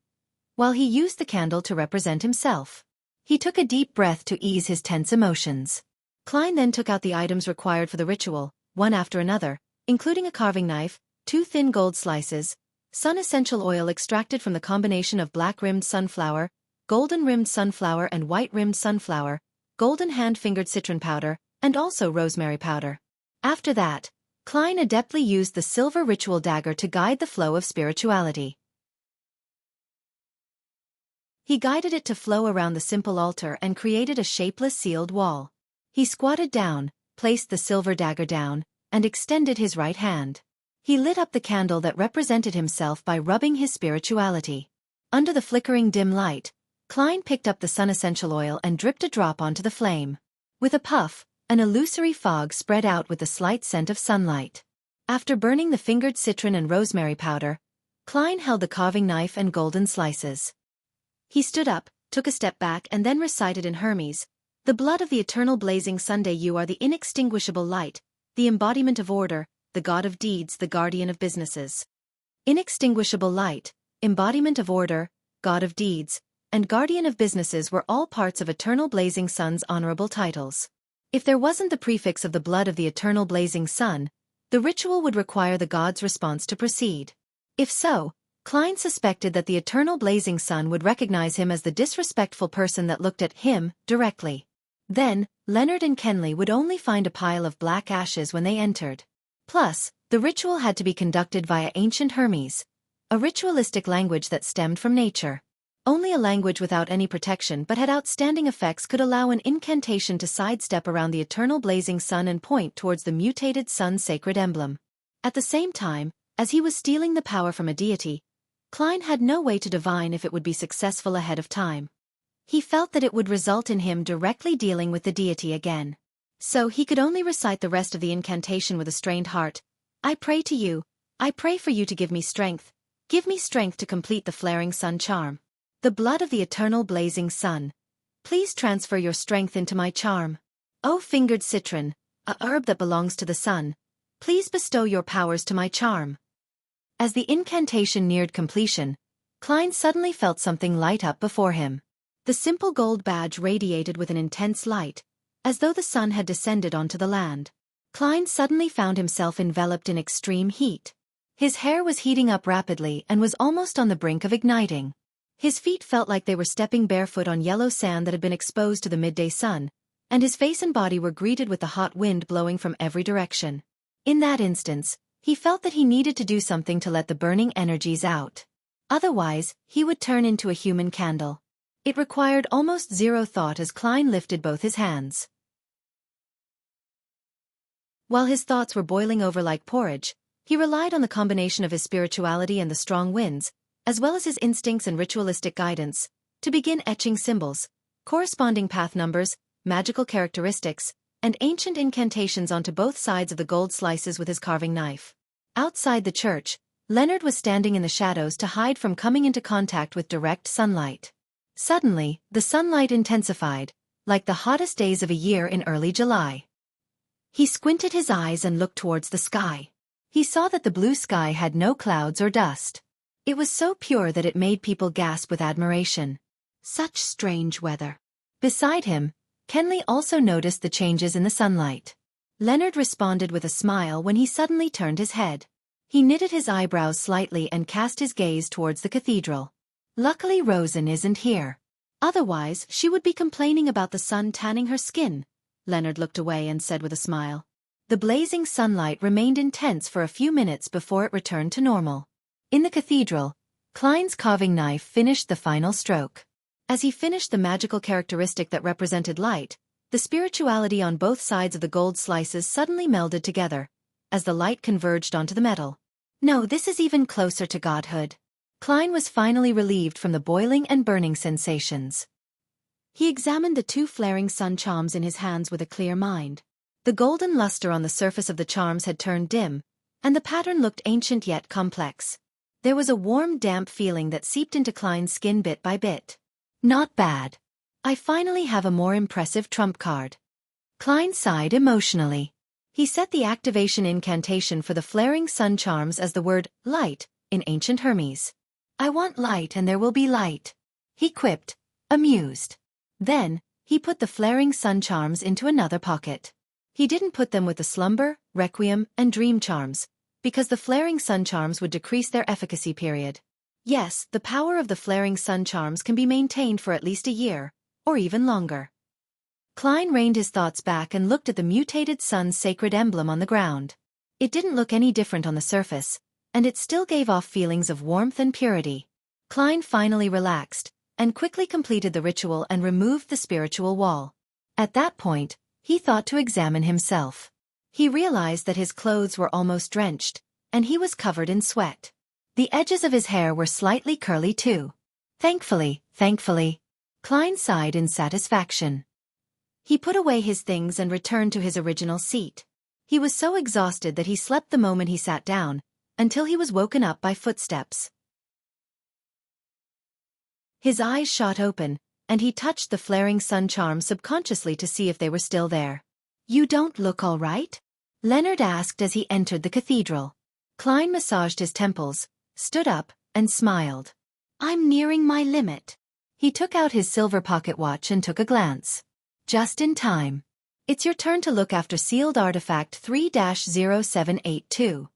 while he used the candle to represent himself. He took a deep breath to ease his tense emotions. Klein then took out the items required for the ritual, one after another, including a carving knife, 2 thin gold slices, sun essential oil extracted from the combination of black-rimmed sunflower, golden-rimmed sunflower and white-rimmed sunflower, golden hand-fingered citron powder, and also rosemary powder. After that, Klein adeptly used the silver ritual dagger to guide the flow of spirituality. He guided it to flow around the simple altar and created a shapeless sealed wall. He squatted down, placed the silver dagger down, and extended his right hand. He lit up the candle that represented himself by rubbing his spirituality. Under the flickering dim light, Klein picked up the sun essential oil and dripped a drop onto the flame. With a puff, an illusory fog spread out with the slight scent of sunlight. After burning the fingered citron and rosemary powder, Klein held the carving knife and golden slices. He stood up, took a step back and then recited in Hermes, "The blood of the eternal blazing Sunday, you are the inextinguishable light, the embodiment of order, the god of deeds, the guardian of businesses." Inextinguishable light, embodiment of order, god of deeds, and guardian of businesses were all parts of Eternal Blazing Sun's honorable titles. If there wasn't the prefix of the blood of the eternal blazing sun, the ritual would require the god's response to proceed. If so, Klein suspected that the eternal blazing sun would recognize him as the disrespectful person that looked at him directly. Then, Leonard and Kenley would only find a pile of black ashes when they entered. Plus, the ritual had to be conducted via ancient Hermes, a ritualistic language that stemmed from nature. Only a language without any protection but had outstanding effects could allow an incantation to sidestep around the eternal blazing sun and point towards the mutated sun's sacred emblem. At the same time, as he was stealing the power from a deity, Klein had no way to divine if it would be successful ahead of time. He felt that it would result in him directly dealing with the deity again. So he could only recite the rest of the incantation with a strained heart. "I pray to you, I pray for you to give me strength to complete the flaring sun charm. The blood of the eternal blazing sun. Please transfer your strength into my charm. O fingered citron, a herb that belongs to the sun, please bestow your powers to my charm." As the incantation neared completion, Klein suddenly felt something light up before him. The simple gold badge radiated with an intense light, as though the sun had descended onto the land. Klein suddenly found himself enveloped in extreme heat. His hair was heating up rapidly and was almost on the brink of igniting. His feet felt like they were stepping barefoot on yellow sand that had been exposed to the midday sun, and his face and body were greeted with the hot wind blowing from every direction. In that instance, he felt that he needed to do something to let the burning energies out. Otherwise, he would turn into a human candle. It required almost zero thought as Klein lifted both his hands. While his thoughts were boiling over like porridge, he relied on the combination of his spirituality and the strong winds, as well as his instincts and ritualistic guidance, to begin etching symbols, corresponding path numbers, magical characteristics, and ancient incantations onto both sides of the gold slices with his carving knife. Outside the church, Leonard was standing in the shadows to hide from coming into contact with direct sunlight. Suddenly, the sunlight intensified, like the hottest days of a year in early July. He squinted his eyes and looked towards the sky. He saw that the blue sky had no clouds or dust. It was so pure that it made people gasp with admiration. Such strange weather. Beside him, Kenley also noticed the changes in the sunlight. Leonard responded with a smile when he suddenly turned his head. He knitted his eyebrows slightly and cast his gaze towards the cathedral. Luckily Rosen isn't here. Otherwise, she would be complaining about the sun tanning her skin. Leonard looked away and said with a smile. The blazing sunlight remained intense for a few minutes before it returned to normal. In the cathedral, Klein's carving knife finished the final stroke. As he finished the magical characteristic that represented light, The spirituality on both sides of the gold slices suddenly melded together, as the light converged onto the metal. No, this is even closer to godhood. Klein was finally relieved from the boiling and burning sensations. He examined the two flaring sun charms in his hands with a clear mind. The golden luster on the surface of the charms had turned dim, and the pattern looked ancient yet complex. There was a warm, damp feeling that seeped into Klein's skin bit by bit. Not bad. I finally have a more impressive trump card. Klein sighed emotionally. He set the activation incantation for the flaring sun charms as the word light in ancient Hermes. I want light and there will be light, he quipped, amused. Then, he put the flaring sun charms into another pocket. He didn't put them with the slumber, requiem, and dream charms, because the flaring sun charms would decrease their efficacy period. Yes, the power of the flaring sun charms can be maintained for at least a year, or even longer. Klein reined his thoughts back and looked at the mutated sun's sacred emblem on the ground. It didn't look any different on the surface, and it still gave off feelings of warmth and purity. Klein finally relaxed, and quickly completed the ritual and removed the spiritual wall. At that point, he thought to examine himself. He realized that his clothes were almost drenched, and he was covered in sweat. The edges of his hair were slightly curly too. Thankfully, Klein sighed in satisfaction. He put away his things and returned to his original seat. He was so exhausted that he slept the moment he sat down, until he was woken up by footsteps. His eyes shot open, and he touched the flaring sun charms subconsciously to see if they were still there. You don't look all right? Leonard asked as he entered the cathedral. Klein massaged his temples, stood up, and smiled. I'm nearing my limit. He took out his silver pocket watch and took a glance. Just in time. It's your turn to look after sealed artifact 3-0782.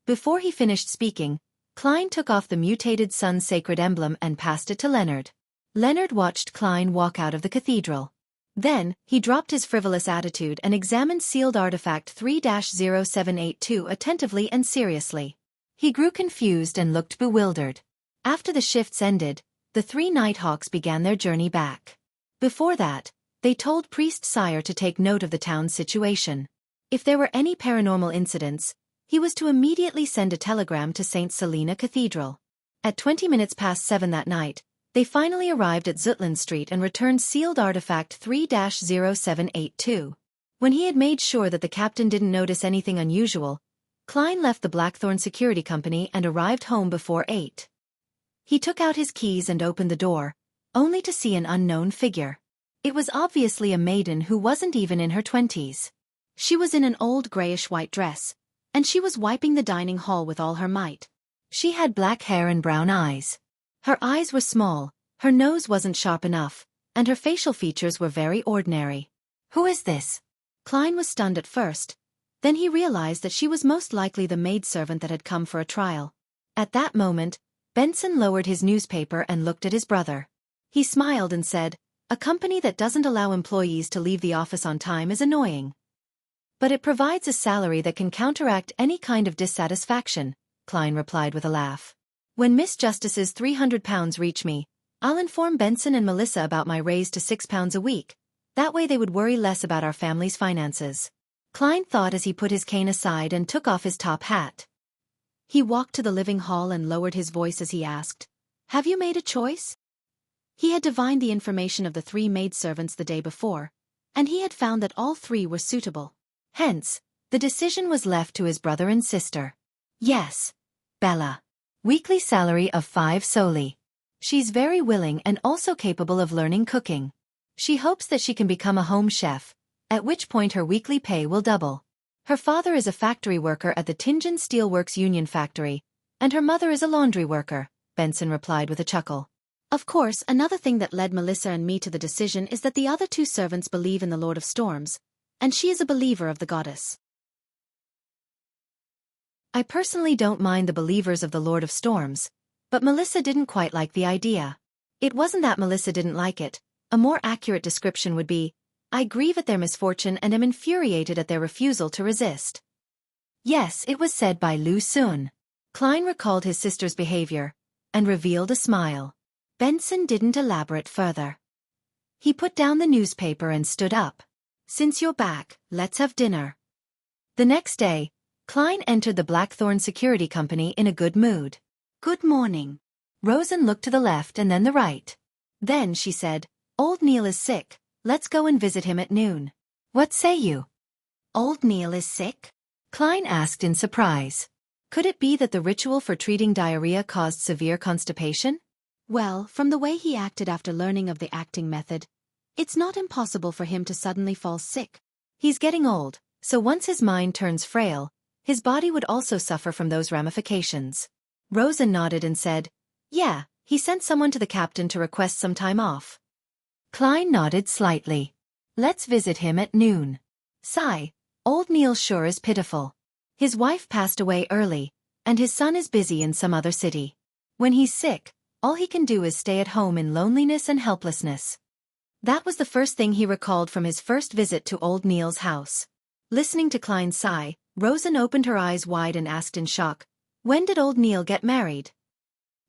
Before he finished speaking, Klein took off the mutated sun's sacred emblem and passed it to Leonard. Leonard watched Klein walk out of the cathedral. Then, he dropped his frivolous attitude and examined sealed artifact 3-0782 attentively and seriously. He grew confused and looked bewildered. After the shifts ended, the three Nighthawks began their journey back. Before that, they told Priest Sire to take note of the town's situation. If there were any paranormal incidents, he was to immediately send a telegram to St. Selena Cathedral. At 7:20 that night, they finally arrived at Zutland Street and returned sealed artifact 3-0782. When he had made sure that the captain didn't notice anything unusual, Klein left the Blackthorn Security Company and arrived home before 8. He took out his keys and opened the door, only to see an unknown figure. It was obviously a maiden who wasn't even in her 20s. She was in an old grayish-white dress, and she was wiping the dining hall with all her might. She had black hair and brown eyes. Her eyes were small, her nose wasn't sharp enough, and her facial features were very ordinary. Who is this? Klein was stunned at first. Then he realized that she was most likely the maidservant that had come for a trial. At that moment, Benson lowered his newspaper and looked at his brother. He smiled and said, "A company that doesn't allow employees to leave the office on time is annoying. But it provides a salary that can counteract any kind of dissatisfaction," Klein replied with a laugh. "When Miss Justice's £300 reach me, I'll inform Benson and Melissa about my raise to £6 a week. That way they would worry less about our family's finances." Klein thought as he put his cane aside and took off his top hat. He walked to the living hall and lowered his voice as he asked, "Have you made a choice?" He had divined the information of the three maidservants the day before, and he had found that all three were suitable. Hence, the decision was left to his brother and sister. Yes, Bella. Weekly salary of 5 soldi. She's very willing and also capable of learning cooking. She hopes that she can become a home chef, at which point her weekly pay will double. Her father is a factory worker at the Tingen Steelworks Union Factory, and her mother is a laundry worker, Benson replied with a chuckle. Of course, another thing that led Melissa and me to the decision is that the other two servants believe in the Lord of Storms, and she is a believer of the goddess. I personally don't mind the believers of the Lord of Storms, but Melissa didn't quite like the idea. It wasn't that Melissa didn't like it. A more accurate description would be, I grieve at their misfortune and am infuriated at their refusal to resist. Yes, it was said by Lu Sun. Klein recalled his sister's behavior, and revealed a smile. Benson didn't elaborate further. He put down the newspaper and stood up. Since you're back, let's have dinner. The next day, Klein entered the Blackthorn Security Company in a good mood. Good morning. Rosen looked to the left and then the right. Then she said, Old Neil is sick, let's go and visit him at noon. What say you? Old Neil is sick? Klein asked in surprise. Could it be that the ritual for treating diarrhea caused severe constipation? Well, from the way he acted after learning of the acting method, it's not impossible for him to suddenly fall sick. He's getting old, so once his mind turns frail, his body would also suffer from those ramifications. Rosen nodded and said, Yeah, he sent someone to the captain to request some time off. Klein nodded slightly. Let's visit him at noon. Sigh, old Neil sure is pitiful. His wife passed away early, and his son is busy in some other city. When he's sick, all he can do is stay at home in loneliness and helplessness. That was the first thing he recalled from his first visit to old Neil's house. Listening to Klein's sigh, Rosen opened her eyes wide and asked in shock, When did old Neil get married?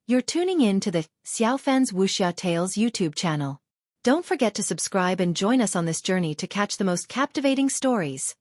You're tuning in to the Xiaofan's Wuxia Tales YouTube channel. Don't forget to subscribe and join us on this journey to catch the most captivating stories.